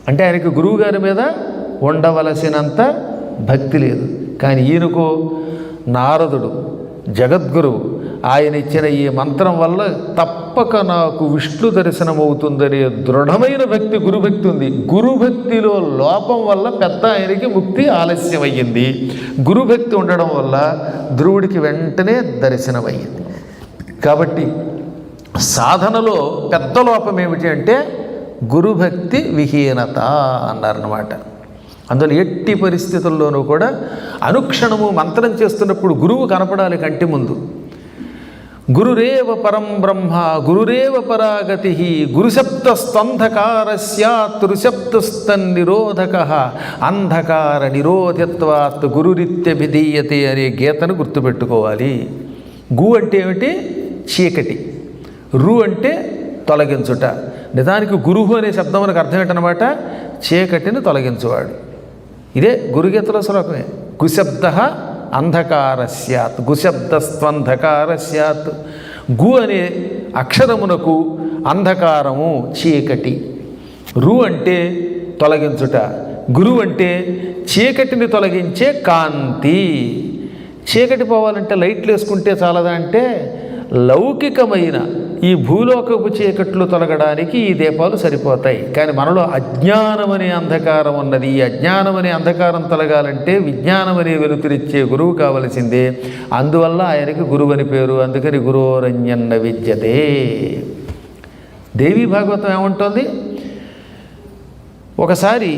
అంటే ఆయనకి గురువుగారి మీద ఉండవలసినంత భక్తి లేదు. కానీ ఈయనకు నారదుడు జగద్గురువు, ఆయన ఇచ్చిన ఈ మంత్రం వల్ల తప్పక నాకు విష్ణు దర్శనం అవుతుందనే దృఢమైన భక్తి, గురుభక్తి ఉంది. గురుభక్తిలో లోపం వల్ల పెద్ద ఆయనకి ముక్తి ఆలస్యమయ్యింది. గురుభక్తి ఉండడం వల్ల ధ్రువుడికి వెంటనే దర్శనమయ్యింది. కాబట్టి సాధనలో పెద్ద లోపం ఏమిటి అంటే గురుభక్తి విహీనత అన్నారన్నమాట. అందులో ఎట్టి పరిస్థితుల్లోనూ కూడా అనుక్షణము మంత్రం చేస్తున్నప్పుడు గురువు కనపడాలి కంటి ముందు. గురురేవ పరం బ్రహ్మ గురురేవ పరాగతి గురుశబ్దస్తంధకార స్యాత్ రుశబ్దస్తన్నిరోధక అంధకార నిరోధిత్వాత్ గురురిత్యభిధీయతే అనే గీతను గుర్తుపెట్టుకోవాలి. గు అంటే ఏమిటి? చీకటి. రు అంటే తొలగించుట. నిజానికి గురువు అనే శబ్దం మనకు అర్థం ఏంటన్నమాట? చీకటిని తొలగించువాడు. ఇదే గురుగీతలో శ్లోకమే. గుశబ్ద అంధకార స్యాత్ గుశబ్దస్త్వంధకార స్యాత్. గు అనే అక్షరమునకు అంధకారము చీకటి, రు అంటే తొలగించుట, గురువు అంటే చీకటిని తొలగించే కాంతి. చీకటి పోవాలంటే లైట్లు వేసుకుంటే చాలదా అంటే లౌకికమైన ఈ భూలోకపు చీకట్లు తొలగడానికి ఈ దీపాలు సరిపోతాయి. కానీ మనలో అజ్ఞానం అనే అంధకారం ఉన్నది. ఈ అజ్ఞానం అనే అంధకారం తొలగాలంటే విజ్ఞానం అనే వెలుతురిచ్చే గురువు కావలసిందే. అందువల్ల ఆయనకి గురువు అని పేరు. అందుకని గురోరన్యన్న విద్యతే. దేవీ భాగవతం ఏమంటోంది? ఒకసారి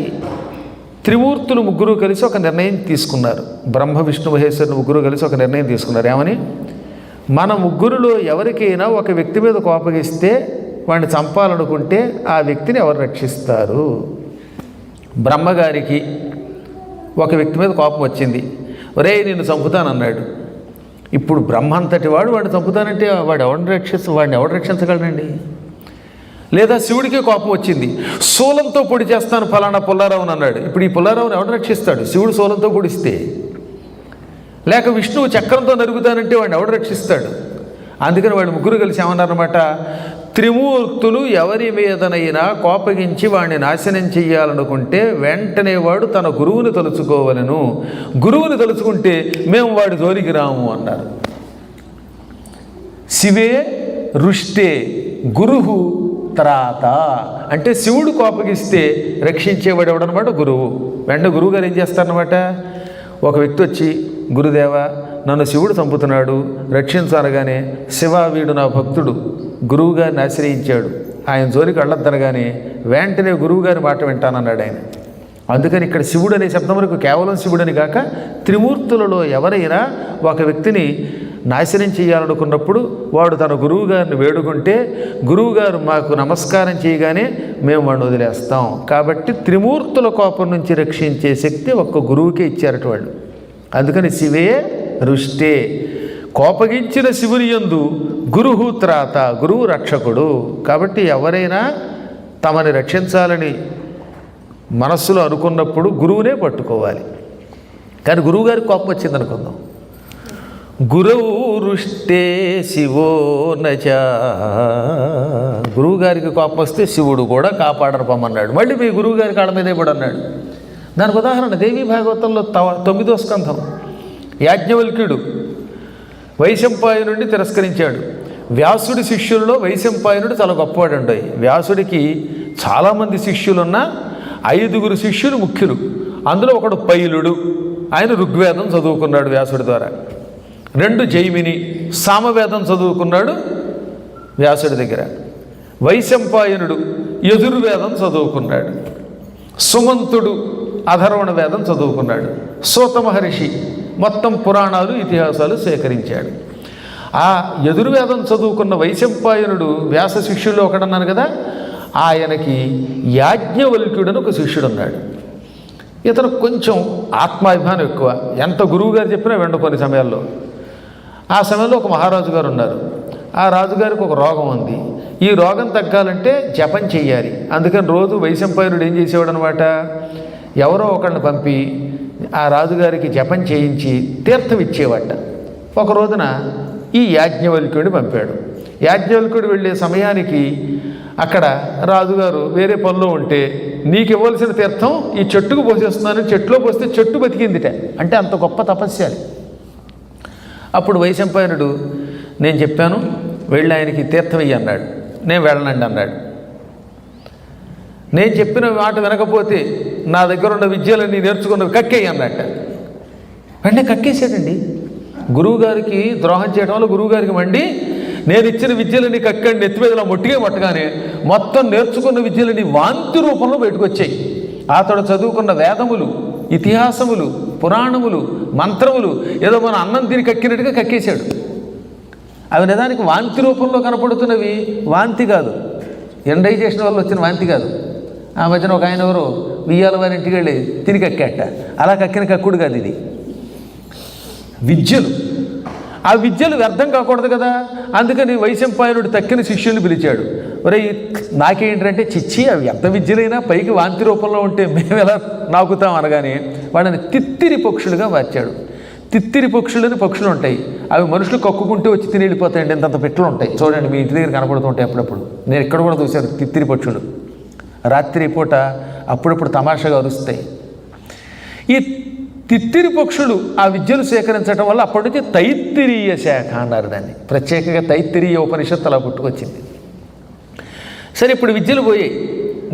త్రిమూర్తులు ముగ్గురు కలిసి ఒక నిర్ణయం తీసుకున్నారు. బ్రహ్మ విష్ణు మహేశ్వరులు ముగ్గురు కలిసి ఒక నిర్ణయం తీసుకున్నారు. ఏమని? మన ముగ్గురులో ఎవరికైనా ఒక వ్యక్తి మీద కోపగిస్తే వాడిని చంపాలనుకుంటే ఆ వ్యక్తిని ఎవరు రక్షిస్తారు? బ్రహ్మగారికి ఒక వ్యక్తి మీద కోపం వచ్చింది. ఒరే నిన్ను చంపుతానన్నాడు. ఇప్పుడు బ్రహ్మ అంతటి వాడిని చంపుతానంటే వాడిని ఎవడు రక్షించగలనండి? లేదా శివుడికే కోపం వచ్చింది, శూలంతో పొడి చేస్తాను ఫలానా పుల్లారావుని అన్నాడు. ఇప్పుడు ఈ పుల్లారావుని ఎవడు రక్షిస్తాడు? శివుడు శూలంతో పొడిస్తే. లేక విష్ణువు చక్రంతో నరుగుతానంటే వాడిని ఎవడు రక్షిస్తాడు? అందుకని వాళ్ళు ముగ్గురు కలిసి ఏమన్నారన్నమాట, త్రిమూర్తులు ఎవరి మీదనైనా కోపగించి వాడిని నాశనం చెయ్యాలనుకుంటే వెంటనే వాడు తన గురువుని తలుచుకోవలను. గురువుని తలుచుకుంటే మేము వాడి జోలికి రాము అన్నారు. శివే రుష్టే గురువు త్రాత అంటే శివుడు కోపగిస్తే రక్షించేవాడు ఎవడనమాట? గురువు. వెంటనే గురువు గారు ఏం చేస్తారనమాట, ఒక వ్యక్తి వచ్చి గురుదేవ నన్ను శివుడు చంపుతున్నాడు రక్షించనగానే, శివ వీడు నా భక్తుడు గురువుగారిని ఆశ్రయించాడు, ఆయన జోలికి వెళ్ళొద్దనగానే వెంటనే గురువుగారి మాట వింటానన్నాడు ఆయన. అందుకని ఇక్కడ శివుడు అనే శబ్దం వరకు కేవలం శివుడని కాక త్రిమూర్తులలో ఎవరైనా ఒక వ్యక్తిని నాశనం చేయాలనుకున్నప్పుడు వాడు తన గురువుగారిని వేడుకుంటే గురువుగారు మాకు నమస్కారం చేయగానే మేము వాడిని వదిలేస్తాం. కాబట్టి త్రిమూర్తుల కోపం నుంచి రక్షించే శక్తి ఒక్క గురువుకే ఇచ్చారట వాళ్ళు. అందుకని శివే రుష్టే కోపగించిన శివుని యందు గురువు త్రాత గురువు రక్షకుడు. కాబట్టి ఎవరైనా తమని రక్షించాలని మనస్సులో అనుకున్నప్పుడు గురువునే పట్టుకోవాలి. కానీ గురువుగారికి కోపం వచ్చింది అనుకుందాం, గురువు రుష్టే శివో నచ, గురువుగారికి కోపం వస్తే శివుడు కూడా కాపాడరు పొమ్మన్నాడు. మళ్ళీ మీ గురువుగారి కాళ్ళ మీదే కూడా అన్నాడు. దానికి ఉదాహరణ దేవీ భాగవతంలో 9వ స్కంధం. యాజ్ఞవల్క్యుడు వైశంపాయనుడిని తిరస్కరించాడు. వ్యాసుడి శిష్యుల్లో వైశంపాయనుడు చాలా గొప్పవాడండి. వ్యాసుడికి చాలామంది శిష్యులున్న 5గురు శిష్యులు ముఖ్యులు. అందులో ఒకడు పైలుడు, ఆయన ఋగ్వేదం చదువుకున్నాడు వ్యాసుడి ద్వారా. 2 జైమిని సామవేదం చదువుకున్నాడు వ్యాసుడి దగ్గర. వైశంపాయనుడు యజుర్వేదం చదువుకున్నాడు. సుమంతుడు అధర్వణ వేదం చదువుకున్నాడు. సూత మహర్షి మొత్తం పురాణాలు ఇతిహాసాలు సేకరించాడు. ఆ యజుర్వేదం చదువుకున్న వైశంపాయనుడు వ్యాస శిష్యుల్లో ఒకడన్నాను కదా, ఆయనకి యాజ్ఞవల్క్యుడని ఒక శిష్యుడు ఉన్నాడు. ఇతను కొంచెం ఆత్మాభిమానం ఎక్కువ. ఎంత గురువుగారు చెప్పినా వెండ కొన్ని సమయాల్లో. ఆ సమయంలో ఒక మహారాజు గారు ఉన్నారు. ఆ రాజుగారికి ఒక రోగం ఉంది. ఈ రోగం తగ్గాలంటే జపం చెయ్యాలి. అందుకని రోజు వైశంపాయనుడు ఏం చేసేవాడు అనమాట, ఎవరో ఒకళ్ళని పంపి ఆ రాజుగారికి జపం చేయించి తీర్థం ఇచ్చేవాట. ఒక రోజున ఈ యాజ్ఞవల్క్యుడిని పంపాడు. యాజ్ఞవల్క్యుడు వెళ్ళే సమయానికి అక్కడ రాజుగారు వేరే పనిలో ఉంటే, నీకు ఇవ్వాల్సిన తీర్థం ఈ చెట్టుకు పోసేస్తున్నానని చెట్టులో పోస్తే చెట్టు బతికిందిట. అంటే అంత గొప్ప తపస్యాలి. అప్పుడు వైశంపాయనుడు, నేను చెప్పాను వెళ్ళి ఆయనకి తీర్థం ఇయ్యి అన్నాడు. నేను వెళ్ళనండి అన్నాడు. నేను చెప్పిన మాట వినకపోతే నా దగ్గర ఉన్న విద్యలన్నీ నేర్చుకున్నవి కక్కేయి అన్నట్ట. వెంటనే కక్కేసాడండి. గురువుగారికి ద్రోహం చేయడం వల్ల గురువుగారికి మండి, నేను ఇచ్చిన విద్యలని కక్కండి నెత్తిమీదలా మొట్టిగా పట్టగానే మొత్తం నేర్చుకున్న విద్యలని వాంతి రూపంలో బయటకు వచ్చాయి. అతడు చదువుకున్న వేదములు, ఇతిహాసములు, పురాణములు, మంత్రములు ఏదో మన అన్నం తిని కక్కినట్టుగా కక్కేశాడు. అవి నిజానికి వాంతి రూపంలో కనపడుతున్నవి వాంతి కాదు, ఇండైజేషన్ వల్ల వచ్చిన వాంతి కాదు. ఆ మధ్యన ఒక ఆయన ఎవరు వియ్యాల వారి ఇంటికి వెళ్ళి తిని కక్కాట. అలా కక్కిన కక్కుడు కాదు ఇది. విద్యలు, ఆ విద్యలు వ్యర్థం కాకూడదు కదా. అందుకని వైశంపాయనుడు తక్కిన శిష్యుల్ని పిలిచాడు. ఒరే నాకేంటంటే, చిచ్చి అవి ఎంత విద్యలైనా పైకి వాంతి రూపంలో ఉంటే మేము ఎలా నాకుతాం అనగానే వాడిని తిత్తిరి పక్షులుగా మార్చాడు. తిత్తిరి పక్షులని పక్షులు ఉంటాయి, అవి మనుషులు కక్కుకుంటూ వచ్చి తిని వెళ్ళిపోతాయండి. ఇంతంత పెట్లు ఉంటాయి చూడండి, మీ ఇంటి దగ్గర కనపడుతుంటాయి అప్పుడప్పుడు. నేను ఇక్కడ కూడా చూశాను తిత్తిరి పక్షులు. రాత్రి పూట అప్పుడప్పుడు తమాషాగా అరుస్తాయి. ఈ తిత్తిరి పక్షులు ఆ విద్యలు సేకరించడం వల్ల అప్పటి నుంచి తైత్తిరీయ శాఖ అన్నారు దాన్ని. ప్రత్యేకంగా తైత్తిరీయ ఉపనిషత్తు అలా పుట్టుకొచ్చింది. సరే, ఇప్పుడు విద్యలు పోయాయి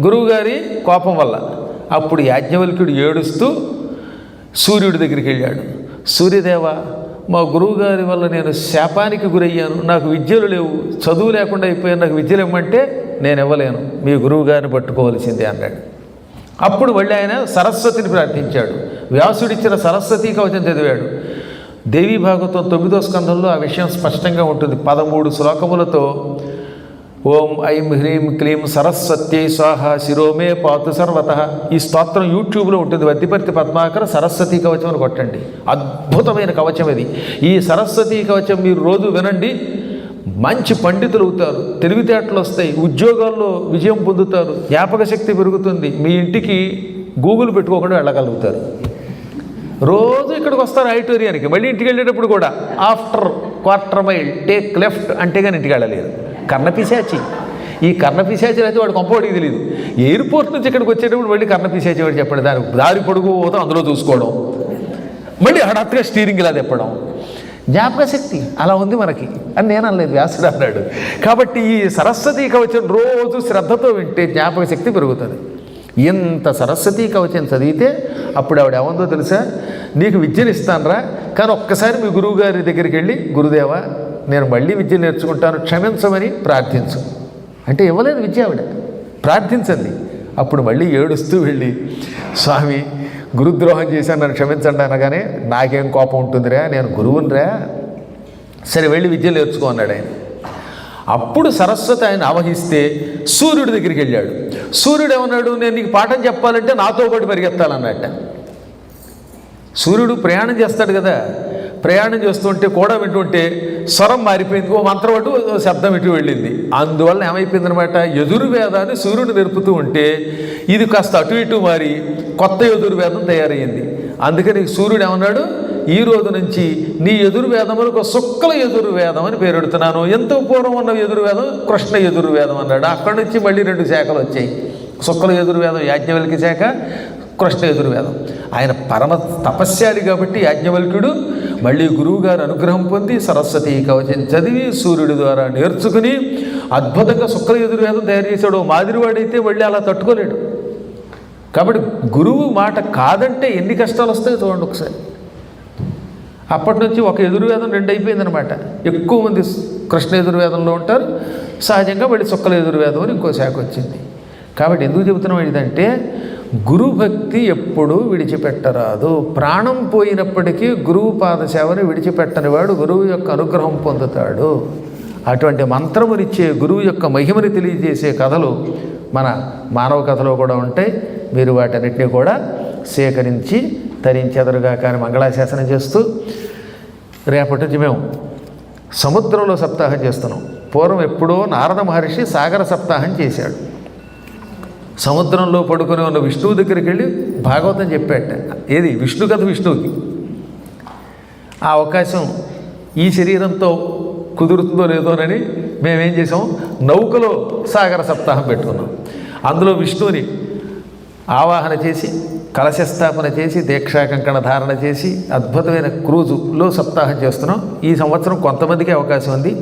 గురువుగారి కోపం వల్ల. అప్పుడు యాజ్ఞవల్క్యుడు ఏడుస్తూ సూర్యుడి దగ్గరికి వెళ్ళాడు. సూర్యదేవ, మా గురువుగారి వల్ల నేను శాపానికి గురయ్యాను, నాకు విద్యలు లేవు, చదువు లేకుండా అయిపోయాను, నాకు విద్యలు ఇవ్వమంటే నేను ఇవ్వలేను, మీ గురువుగారిని పట్టుకోవాల్సిందే అన్నాడు. అప్పుడు మళ్ళీ ఆయన సరస్వతిని ప్రార్థించాడు. వ్యాసుడిచ్చిన సరస్వతీ కవచం చదివాడు. దేవీ భాగవతం 9వ స్కంధంలో ఆ విషయం స్పష్టంగా ఉంటుంది. 13 శ్లోకములతో ఓం ఐం హ్రీం క్లీం సరస్వత్యై స్వాహ శిరోమే పాతు సర్వతః. ఈ స్తోత్రం యూట్యూబ్లో ఉంటుంది. వద్దిపర్తి పద్మాకర్ సరస్వతీ కవచం అని కొట్టండి. అద్భుతమైన కవచం అది. ఈ సరస్వతీ కవచం మీరు రోజు వినండి. మంచి పండితులు అవుతారు, తెలివితేటలు వస్తాయి, ఉద్యోగాల్లో విజయం పొందుతారు, జ్ఞాపక శక్తి పెరుగుతుంది, మీ ఇంటికి గూగుల్ పెట్టుకోకుండా వెళ్ళగలుగుతారు. రోజు ఇక్కడికి వస్తారు ఆడిటోరియానికి. మళ్ళీ ఇంటికి వెళ్ళేటప్పుడు కూడా after quarter mile take left అంటే కానీ ఇంటికి వెళ్ళలేదు. కర్ణపిశాచి. ఈ కర్ణపిశాచి అయితే వాడు కొంపవాడికి తెలియదు. ఎయిర్పోర్ట్ నుంచి ఇక్కడికి వచ్చేటప్పుడు మళ్ళీ కర్ణపిశాచి వాడు చెప్పండి. దారి పొడుగు పోతాం, అందులో చూసుకోవడం, మళ్ళీ హఠాత్తుగా స్టీరింగ్ ఇలా తిప్పడం. జ్ఞాపక శక్తి అలా ఉంది మనకి అని నేను అనలేదు, వ్యాసుడు అన్నాడు. కాబట్టి ఈ సరస్వతీ కవచం రోజు శ్రద్ధతో వింటే జ్ఞాపక శక్తి పెరుగుతుంది. ఇంత సరస్వతీ కవచం చదివితే అప్పుడు ఆవిడ ఏమందో తెలుసా, నీకు విద్యను ఇస్తానరా, కానీ ఒక్కసారి మీ గురువుగారి దగ్గరికి వెళ్ళి, గురుదేవా నేను మళ్ళీ విద్య నేర్చుకుంటాను, క్షమించమని ప్రార్థించు అంటే ఇవ్వలేదు విద్య ఆవిడ. ప్రార్థించండి. అప్పుడు మళ్ళీ ఏడుస్తూ వెళ్ళి, స్వామి గురుద్రోహం చేశాను, నన్ను క్షమించండి అనగానే, నాకేం కోపం ఉంటుందిరా, నేను గురువునిరా, సరే వెళ్ళి విద్య నేర్చుకో అన్నాడు ఆయన. అప్పుడు సరస్వతి ఆయన ఆవహిస్తే సూర్యుడి దగ్గరికి వెళ్ళాడు. సూర్యుడు ఏమన్నాడు, నేను నీకు పాఠం చెప్పాలంటే నాతో పాటు పరిగెత్తాలన్నట్ట. సూర్యుడు ప్రయాణం చేస్తాడు కదా, ప్రయాణం చేస్తుంటే కూడా వింటుంటే స్వరం మారిపోయింది, ఓ మంత్రం అటు శబ్దం ఇటు వెళ్ళింది. అందువల్ల ఏమైపోయిందనమాట, యజుర్వేదాన్ని సూర్యుడు నేర్పుతూ ఉంటే ఇది కాస్త అటు ఇటు మారి కొత్త యజుర్వేదం తయారయ్యింది. అందుకని సూర్యుడు ఏమన్నాడు, ఈ రోజు నుంచి నీ యజుర్వేదములకు శుక్ల యజుర్వేదం అని పేరెడుతున్నాను. ఎంతో పూర్వం ఉన్న యజుర్వేదం కృష్ణ యజుర్వేదం అన్నాడు. అక్కడి నుంచి మళ్ళీ 2 శాఖలు వచ్చాయి. శుక్ల యజుర్వేదం యాజ్ఞవల్క్య శాఖ, కృష్ణ యజుర్వేదం. ఆయన పరమ తపస్యాలి కాబట్టి యాజ్ఞవల్క్యుడు మళ్ళీ గురువుగారు అనుగ్రహం పొంది సరస్వతీ కవచం చదివి సూర్యుడి ద్వారా నేర్చుకుని అద్భుతంగా శుక్ల యజుర్వేదం తయారు చేశాడు. మాదిరివాడైతే మళ్ళీ అలా తట్టుకోలేడు. కాబట్టి గురువు మాట కాదంటే ఎన్ని కష్టాలు వస్తాయో చూడండి ఒకసారి. అప్పటి నుంచి ఒక యజుర్వేదం 2 అయిపోయిందనమాట. ఎక్కువ మంది కృష్ణ యజుర్వేదంలో ఉంటారు, సహజంగా మళ్ళీ చుక్కల ఎదుర్వేదం అని ఇంకో శాఖ వచ్చింది. కాబట్టి ఎందుకు చెబుతున్నాం ఇదంటే గురుభక్తి ఎప్పుడూ విడిచిపెట్టరాదు. ప్రాణం పోయినప్పటికీ గురువు పాద సేవను విడిచిపెట్టని వాడు గురువు యొక్క అనుగ్రహం పొందుతాడు. అటువంటి మంత్రమునిచ్చే గురువు యొక్క మహిమని తెలియజేసే కథలు మన మానవ కథలో కూడా ఉంటాయి. మీరు వాటన్నిటినీ కూడా సేకరించి తరించెదరుగా కానీ మంగళాశాసనం చేస్తూ రేపటి నుంచి మేము సముద్రంలో సప్తాహం చేస్తున్నాం. పూర్వం ఎప్పుడో నారద మహర్షి సాగర సప్తాహం చేశాడు. సముద్రంలో పడుకొని ఉన్న విష్ణువు దగ్గరికి వెళ్ళి భాగవతం చెప్పాట. ఏది విష్ణు కథ విష్ణువుకి. ఆ అవకాశం ఈ శరీరంతో కుదురుతుందో లేదోనని మేమేం చేసాం, నౌకలో సాగర సప్తాహం పెట్టుకున్నాం. అందులో విష్ణువుని ఆవాహన చేసి కలశస్థాపన చేసి దీక్షా కంకణ ధారణ చేసి అద్భుతమైన క్రూజులో సప్తాహం చేస్తున్నాం. ఈ సంవత్సరం కొంతమందికి అవకాశం ఉంది.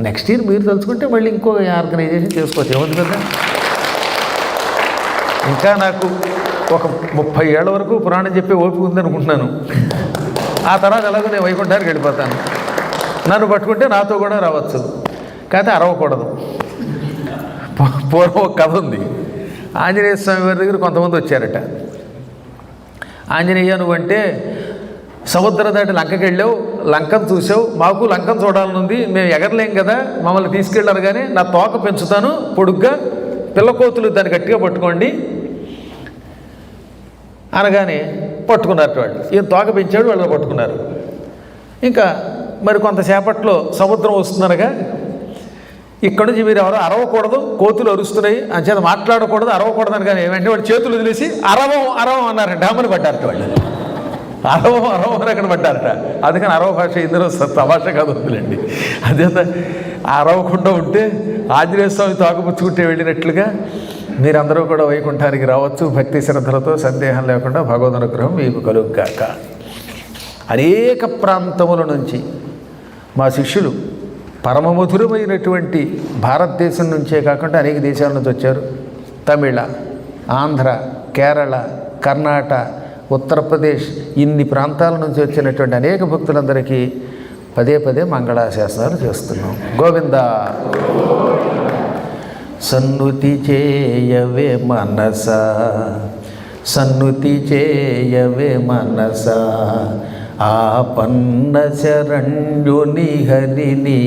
నెక్స్ట్ ఇయర్ మీరు తలుచుకుంటే మళ్ళీ ఇంకో ఆర్గనైజేషన్ చేసుకోవచ్చు, ఏముంది కదా. ఇంకా నాకు ఒక 30 ఏళ్ల వరకు పురాణం చెప్పే ఓపిక ఉందనుకుంటున్నాను. ఆ తర్వాత ఎలాగో నేను వైకుంఠానికి వెళ్ళిపోతాను. నన్ను పట్టుకుంటే నాతో కూడా రావచ్చు, కాకపోతే అరవకూడదు. పూర్వం ఒక కథ ఉంది. ఆంజనేయ స్వామి వారి దగ్గర కొంతమంది వచ్చారట. ఆంజనేయ నువ్వంటే సముద్రం దాటి లంకకి వెళ్ళావు, లంకను చూసావు, మాకు లంకను చూడాలనుంది, మేము ఎగరలేం కదా, మమ్మల్ని తీసుకెళ్ళారు కానీ నా తోక పెంచుతాను పొడుగ్గా, పిల్లకోతులు దాన్ని గట్టిగా పట్టుకోండి అనగానే పట్టుకున్నారు వాళ్ళు. ఈయన తోక పెంచాడు, వాళ్ళు పట్టుకున్నారు. ఇంకా మరి కొంతసేపట్లో సముద్రం వస్తుందనగా ఇక్కడ నుంచి మీరు ఎవరో అరవకూడదు, కోతులు అరుస్తున్నాయి అని చేత మాట్లాడకూడదు, అరవకూడదు అని కానీ వెంటనే వాడు చేతులు వదిలేసి అరవం అరవం అన్నారు. డామని పడ్డారట వాళ్ళు. అరవం అరవం అని అక్కడ పడ్డారట. అందుకని అరవ భాష ఇందులో తమాష కాదు వద్దులేండి. అదేంత అరవకుండా ఉంటే ఆంజనేయ స్వామి తోకపుచ్చుకుంటే వెళ్ళినట్లుగా మీరందరూ కూడా వైకుంఠానికి రావచ్చు. భక్తి శ్రద్ధలతో సందేహం లేకుండా భగవద్ అనుగ్రహం మీకు కలుగుగాక. అనేక ప్రాంతముల నుంచి మా శిష్యులు పరమమధురమైనటువంటి భారతదేశం నుంచే కాకుండా అనేక దేశాల నుంచి వచ్చారు. తమిళ, ఆంధ్ర, కేరళ, కర్ణాటక, ఉత్తరప్రదేశ్ ఇన్ని ప్రాంతాల నుంచి వచ్చినటువంటి అనేక భక్తులందరికీ పదే పదే మంగళాశాసనాలు చేస్తున్నాం. గోవిందా. సన్నుతి చేయవే మనస, సన్నుతి చేయవే మనస, ఆపన్న శరణ్యుని హరిని,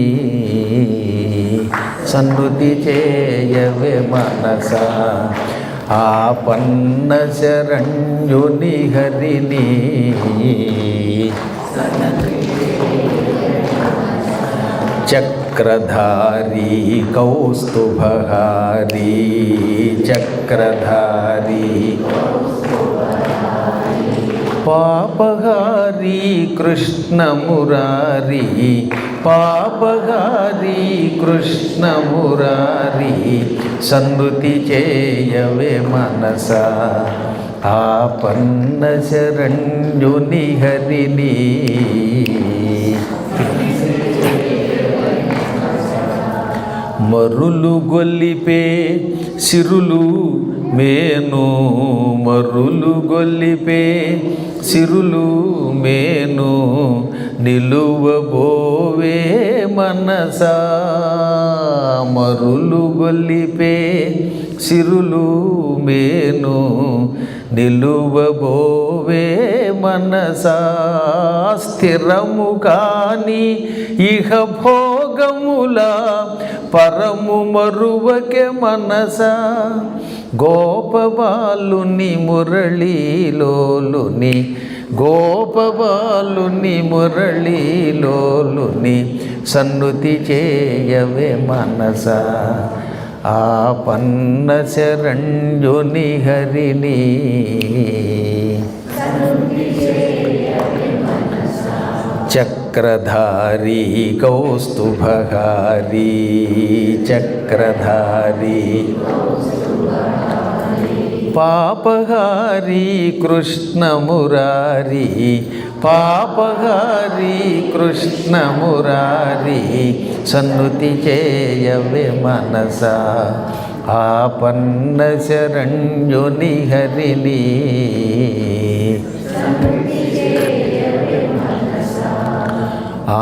సన్నుతి చేయవే మనస, ఆపన్న శరణ్యుని హరిని, చక్రధారి కౌస్తుభహారి, చక్రధారి పాపహారి కృష్ణ మురారి, పాపహారి కృష్ణ మురారి, సన్నుతి చేయవే మనస, ఆపన్న శరణ్యుని హరిని, మరులు గొల్లిపే సిరులు మేను, మరులు గొల్లిపే సిరులు మేను, నిలువబోవే మనసా, మరులు గొల్లిపే సిరులు మేను, నిలువబోవే మనసా, స్థిరము కాని ఇహ భోగముల పరము మరువకే మనసా, గోపబాలుని మురళీలోలుని, గోపబాలుని మురళీలోలుని, సన్నుతి చేయవే మనస, ఆపన్న శరణ్యుని హరిని, చక్రధారి కౌస్తుభహారి, చక్రధారి పాపహారి కృష్ణ మురారి, పాపహారి కృష్ణ మురారి, సన్నుతి చేయవే మనస, ఆపన్న శరణ్యుని హరిని,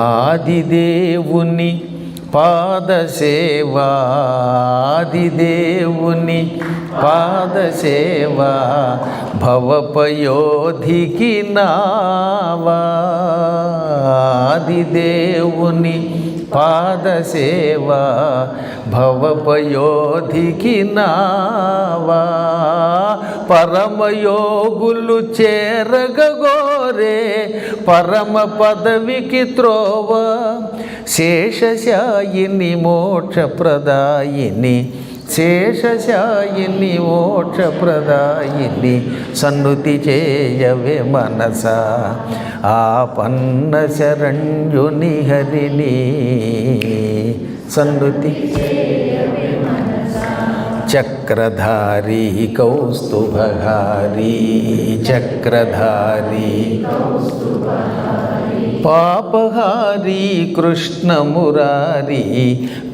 ఆదిదేవుని పాదసేవాదిదేవుని పాదసేవా భవపయోధికి నావా ఆదిదేవుని పాదసేవా భవపయోధికి నావా పరమయోగులు చేరగోరే పరమ పదవికి త్రోవ శేషశాయిని మోక్షప్రదాయిని శేషశాయిని మోక్షప్రదాయిని సన్నుతి చేయవే మనసా ఆపన్న శరణ్యుని హరిని సన్నుతి చక్రధారి కౌస్తుభహారి చక్రధారి పాపహారి కృష్ణమురారి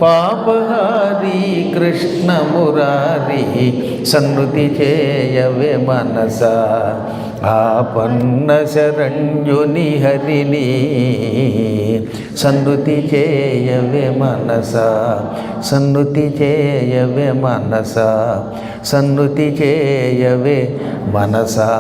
పాపహారి కృష్ణమురారి సన్నుతి చేయవే మనసా ఆపన్న శరణ్యుని హరిని సన్నుతి చేయవే మనసా సన్నుతి చేయవే మనసా సన్నుతి చేయవే మనసా